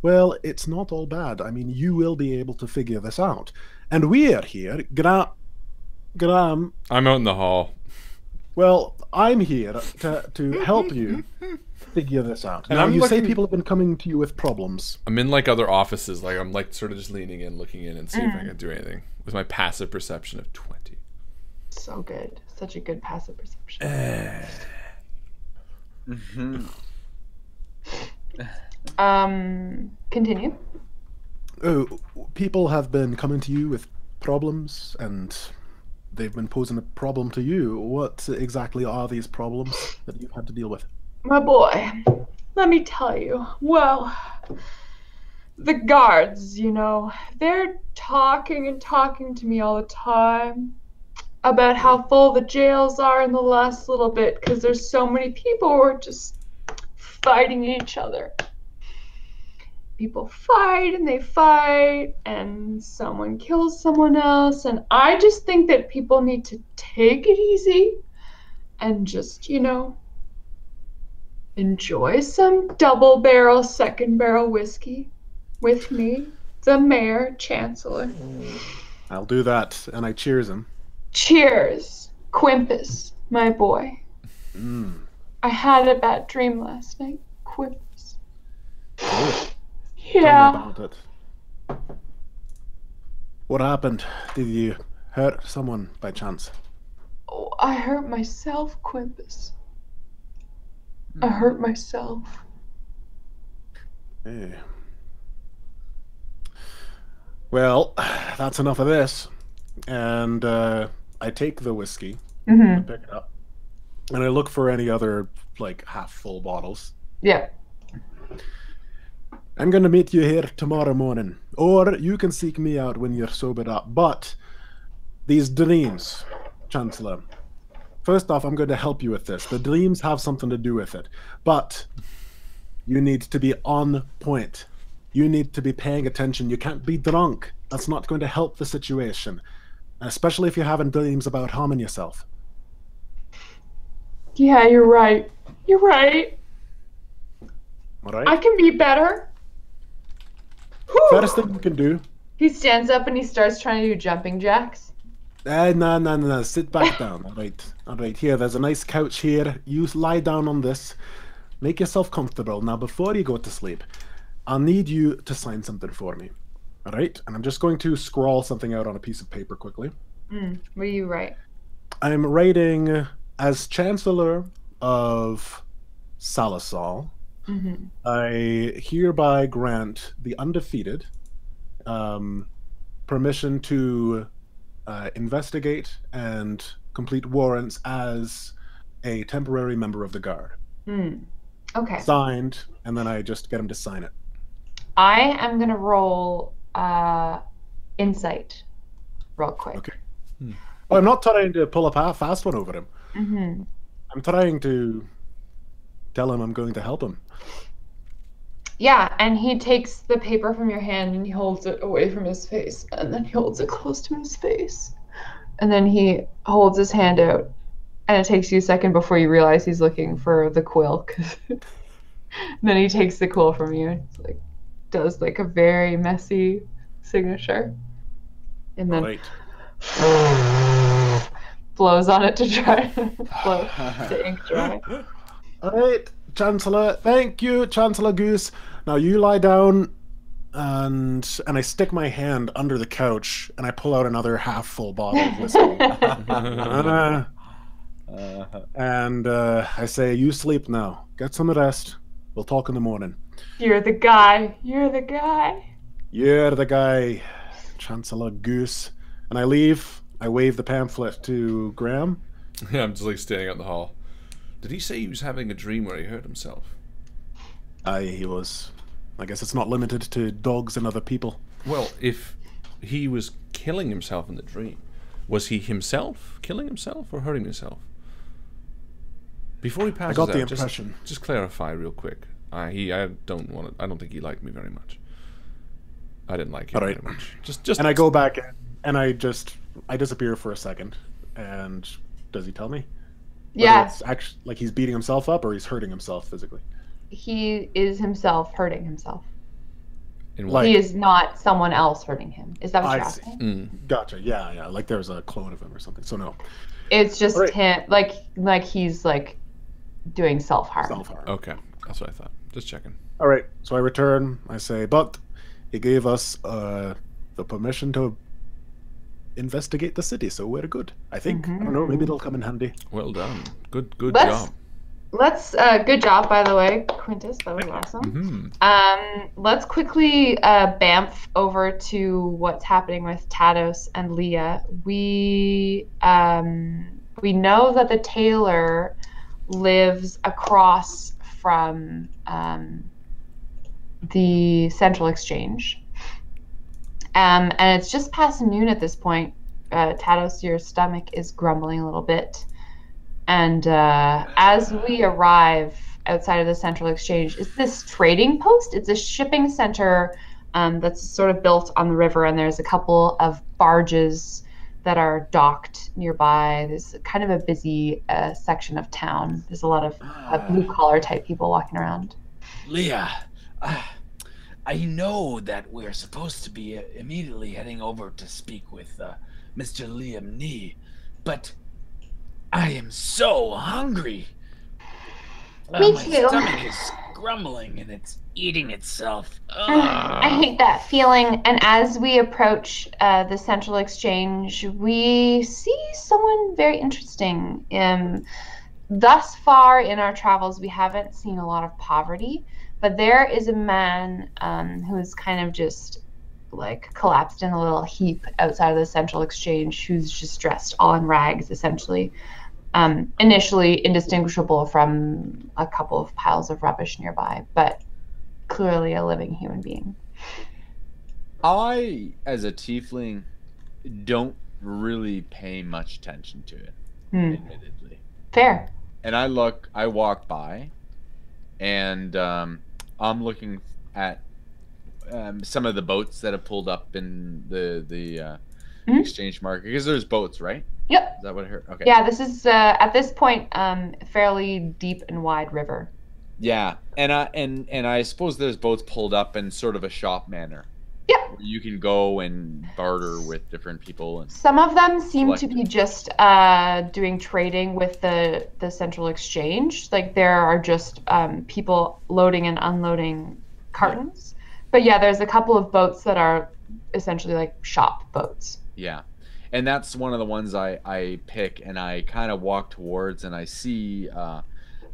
Well, it's not all bad. I mean, you will be able to figure this out, and we're here, Graham. I'm out in the hall. Well, I'm here to help you figure this out. And now, you say people have been coming to you with problems. I'm in like other offices. Like I'm like sort of just leaning in, looking in, and see if I can do anything with my passive perception of 20. So good. Such a good passive perception. Continue. Oh, people have been coming to you with problems, and they've been posing a problem to you. What exactly are these problems that you've had to deal with? My boy, let me tell you. Well, the guards, they're talking to me all the time about how full the jails are in the last little bit because there's so many people who are just fighting each other. People fight and they fight, and someone kills someone else, and I just think that people need to take it easy and just, enjoy some double barrel, second barrel whiskey with me, the mayor, chancellor. I'll do that, and I cheers him. Cheers, Quimpus, my boy. I had a bad dream last night, Quimpus. Yeah. Tell me about it. What happened? Did you hurt someone by chance? Oh, I hurt myself, Quimpus. I hurt myself. Hey. Well, that's enough of this. And I take the whiskey, and pick it up, and I look for any other, like, half-full bottles. Yeah. I'm going to meet you here tomorrow morning, or you can seek me out when you're sobered up. But these dreams, Chancellor, first off, I'm going to help you with this. The dreams have something to do with it, but you need to be on point. You need to be paying attention. You can't be drunk. That's not going to help the situation, especially if you're having dreams about harming yourself. Yeah, you're right. You're right. All right. I can be better. First thing you can do. He stands up and he starts trying to do jumping jacks. No. Sit back down. All right. Here, there's a nice couch here. You lie down on this. Make yourself comfortable. Now, before you go to sleep, I'll need you to sign something for me. All right? And I'm just going to scrawl something out on a piece of paper quickly. What do you write? I'm writing, as Chancellor of Salisal, I hereby grant the Undefeated permission to investigate and complete warrants as a temporary member of the Guard. Okay. Signed, and then I just get him to sign it. I am going to roll insight real quick. Okay. Oh, I'm not trying to pull a fast one over him. I'm trying to tell him I'm going to help him. Yeah, and he takes the paper from your hand and he holds it away from his face, and then he holds it close to his face. And then he holds his hand out, and it takes you a second before you realize he's looking for the quill. Then he takes the quill from you and does like a very messy signature. And then blows on it to try to blow the ink dry. All right, Chancellor. Thank you, Chancellor Goose. Now you lie down, and I stick my hand under the couch, and I pull out another half-full bottle of whiskey. And I say, you sleep now. Get some rest. We'll talk in the morning. You're the guy. You're the guy. You're the guy, Chancellor Goose. And I leave. I wave the pamphlet to Graham. Yeah, I'm just like standing out in the hall. Did he say he was having a dream where he hurt himself? He was. I guess it's not limited to dogs and other people. Well, if he was killing himself in the dream, was he himself killing himself or hurting himself? Before he passes I got the out, impression. Just clarify real quick. I don't think he liked me very much. I didn't like him very much. Just. And I go back and I disappear for a second. And does he tell me? Yeah. It's actually like he's beating himself up or he's hurting himself physically. He is himself hurting himself. Like, he is not someone else hurting him. Is that what you're asking? Gotcha. Yeah. Like there's a clone of him or something. So no. It's just him. Like he's like doing self-harm. Okay, that's what I thought. Just checking. All right. So I return. I say, but he gave us the permission to investigate the city, so we're good. I think. I don't know. Maybe it'll come in handy. Well done. Good job. Good job, by the way, Quintus. That was awesome. Let's quickly bamf over to what's happening with Tados and Leah. We know that the tailor lives across from the Central Exchange. And it's just past noon at this point. Tados, your stomach is grumbling a little bit. And as we arrive outside of the Central Exchange, it's this trading post. It's a shipping center that's sort of built on the river, and there's a couple of barges that are docked nearby. There's kind of a busy section of town. There's a lot of blue-collar type people walking around. Leah, I know that we're supposed to be immediately heading over to speak with Mr. Liam Nee, but I am so hungry. Me my too. stomach is grumbling and it's eating itself. I hate that feeling. And as we approach the Central Exchange, we see someone very interesting. Thus far in our travels, we haven't seen a lot of poverty, but there is a man who is kind of just like collapsed in a little heap outside of the Central Exchange, who's just dressed all in rags, essentially. Initially indistinguishable from a couple of piles of rubbish nearby, but clearly a living human being. I, as a tiefling, don't really pay much attention to it, admittedly. Fair. And I walk by, and I'm looking at some of the boats that have pulled up in the exchange market? Because there's boats, right? Yep. Is that what I heard? Okay. Yeah, this is at this point fairly deep and wide river. Yeah, and I suppose there's boats pulled up in sort of a shop manner. Yep. Where you can go and barter with different people. And some of them seem to be just doing trading with the central exchange. Like there are just people loading and unloading cartons. But yeah, there's a couple of boats that are essentially like shop boats. Yeah. And that's one of the ones I pick, and I kind of walk towards, and I see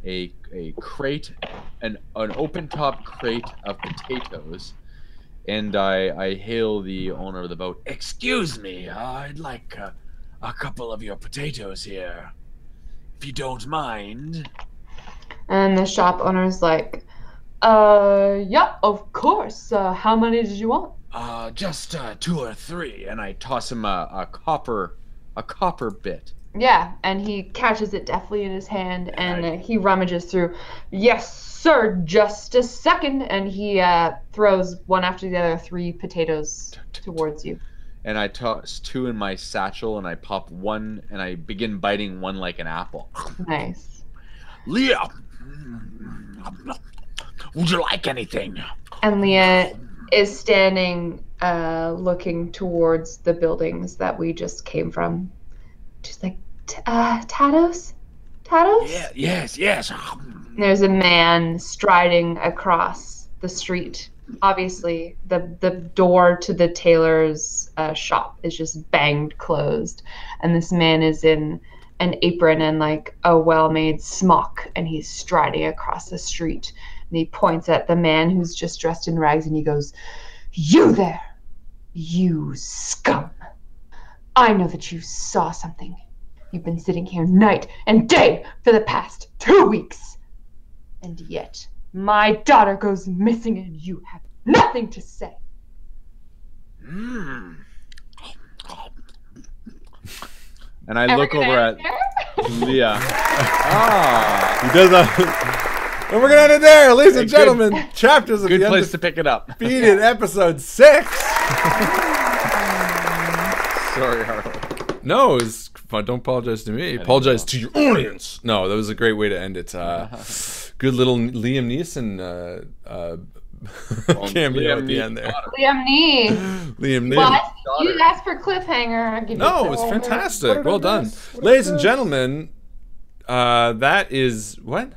a crate, an open top crate of potatoes. And I hail the owner of the boat. Excuse me, I'd like a couple of your potatoes here, if you don't mind. And the shop owner's like, yeah, of course. How many did you want? Just 2 or 3. And I toss him a copper bit. Yeah, and he catches it deftly in his hand, and he rummages through. Yes, sir, just a second. And he throws one after the other 3 potatoes towards you. And I toss 2 in my satchel, and I pop one, and I begin biting one like an apple. Nice. Leah, would you like anything? And Leah is standing looking towards the buildings that we just came from. Just like, Tados? Tados? Yeah, yes. There's a man striding across the street. Obviously, the door to the tailor's shop is just banged closed. And this man is in an apron and like a well-made smock. And he's striding across the street. And he points at the man who's just dressed in rags and he goes, "You there, you scum. I know that you saw something. You've been sitting here night and day for the past 2 weeks. And yet, my daughter goes missing and you have nothing to say." And I look over at Leah. He does that. And we're gonna end it there, ladies and gentlemen. Chapters of good the place to pick it up. Undefeated, episode 6. Sorry, Harlan. No, it was fun. Don't apologize to me. Apologize to your audience. No, that was a great way to end it. Good little Liam Neeson cameo at the end there. Liam Nee. Liam Nee. What? You asked for cliffhanger. I'll give you No, it was fantastic. Well done. Ladies and gentlemen, that is... What?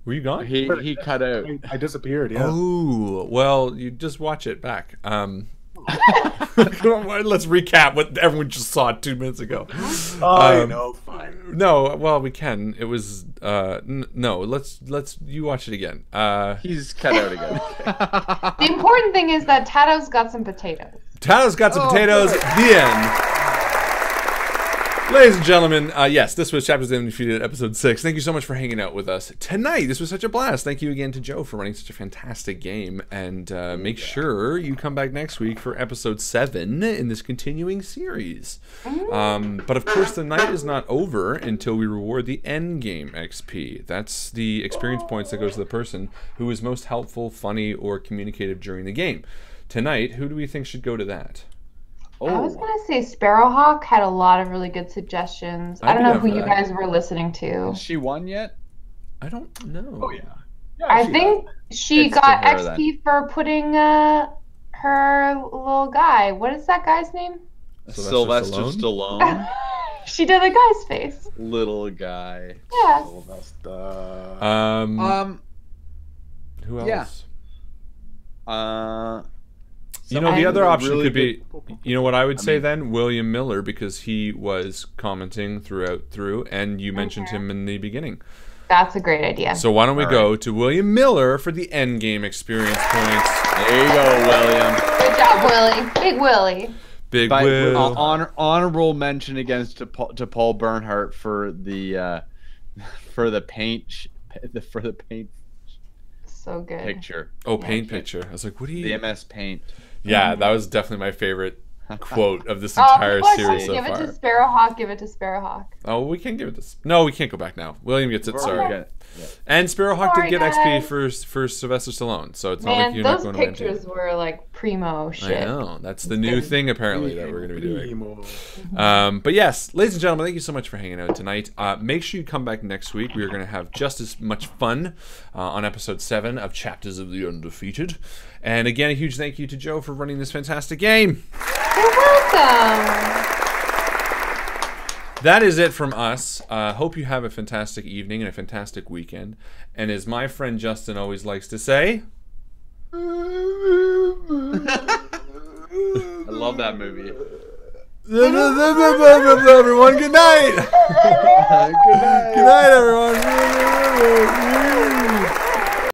Were you gone? He cut out. I disappeared, yeah. Oh, well, you just watch it back. Let's recap what everyone just saw 2 minutes ago. I know, fine. No, well, we can. It was no. Let's you watch it again. He's cut out again. The important thing is that Tato's got some potatoes. Tato's got some potatoes. Good. The end. Ladies and gentlemen, yes, this was Chapters of the Undefeated, episode 6. Thank you so much for hanging out with us tonight. This was such a blast. Thank you again to Joe for running such a fantastic game. And make sure you come back next week for episode 7 in this continuing series. But of course, the night is not over until we reward the endgame XP. That's the experience points that goes to the person who is most helpful, funny, or communicative during the game. Tonight, who do we think should go to that? I was going to say Sparrowhawk had a lot of really good suggestions. I don't know who you guys were listening to. Has she won yet? I don't know. Oh, yeah. I think she got XP for putting her little guy. What is that guy's name? Sylvester Stallone. She did a guy's face. Little guy. Yes. Who else? Yeah. You know, the other option could be, you know what I would say then? William Miller, because he was commenting through, and you mentioned him in the beginning. That's a great idea. So why don't we go to William Miller for the endgame experience points? There you go, William. Good job, Willie. Big Willie. Big Will. Honorable mention against to Paul Bernhardt for the paint So good. picture. Oh, paint picture. I was like, what do you? The MS Paint. Yeah, that was definitely my favorite quote of this entire people are series saying, so give far. it to Sparrowhawk. Give it to Sparrowhawk. Oh, we can give it this. No, we can't go back now. William gets it. Sorry. Okay. Yeah. And Sparrowhawk Sorry, did get guys. XP for Sylvester Stallone, so it's not like Man, you're not those going to win. pictures were like primo shit. I know. That's the new thing apparently that we're going to be doing. Primo. But yes, ladies and gentlemen, thank you so much for hanging out tonight. Make sure you come back next week. We are going to have just as much fun on episode 7 of Chapters of the Undefeated. And again, a huge thank you to Joe for running this fantastic game. You're welcome. That is it from us. Hope you have a fantastic evening and a fantastic weekend. And as my friend Justin always likes to say... I love that movie. Everyone, good night. Good night. Good night, everyone.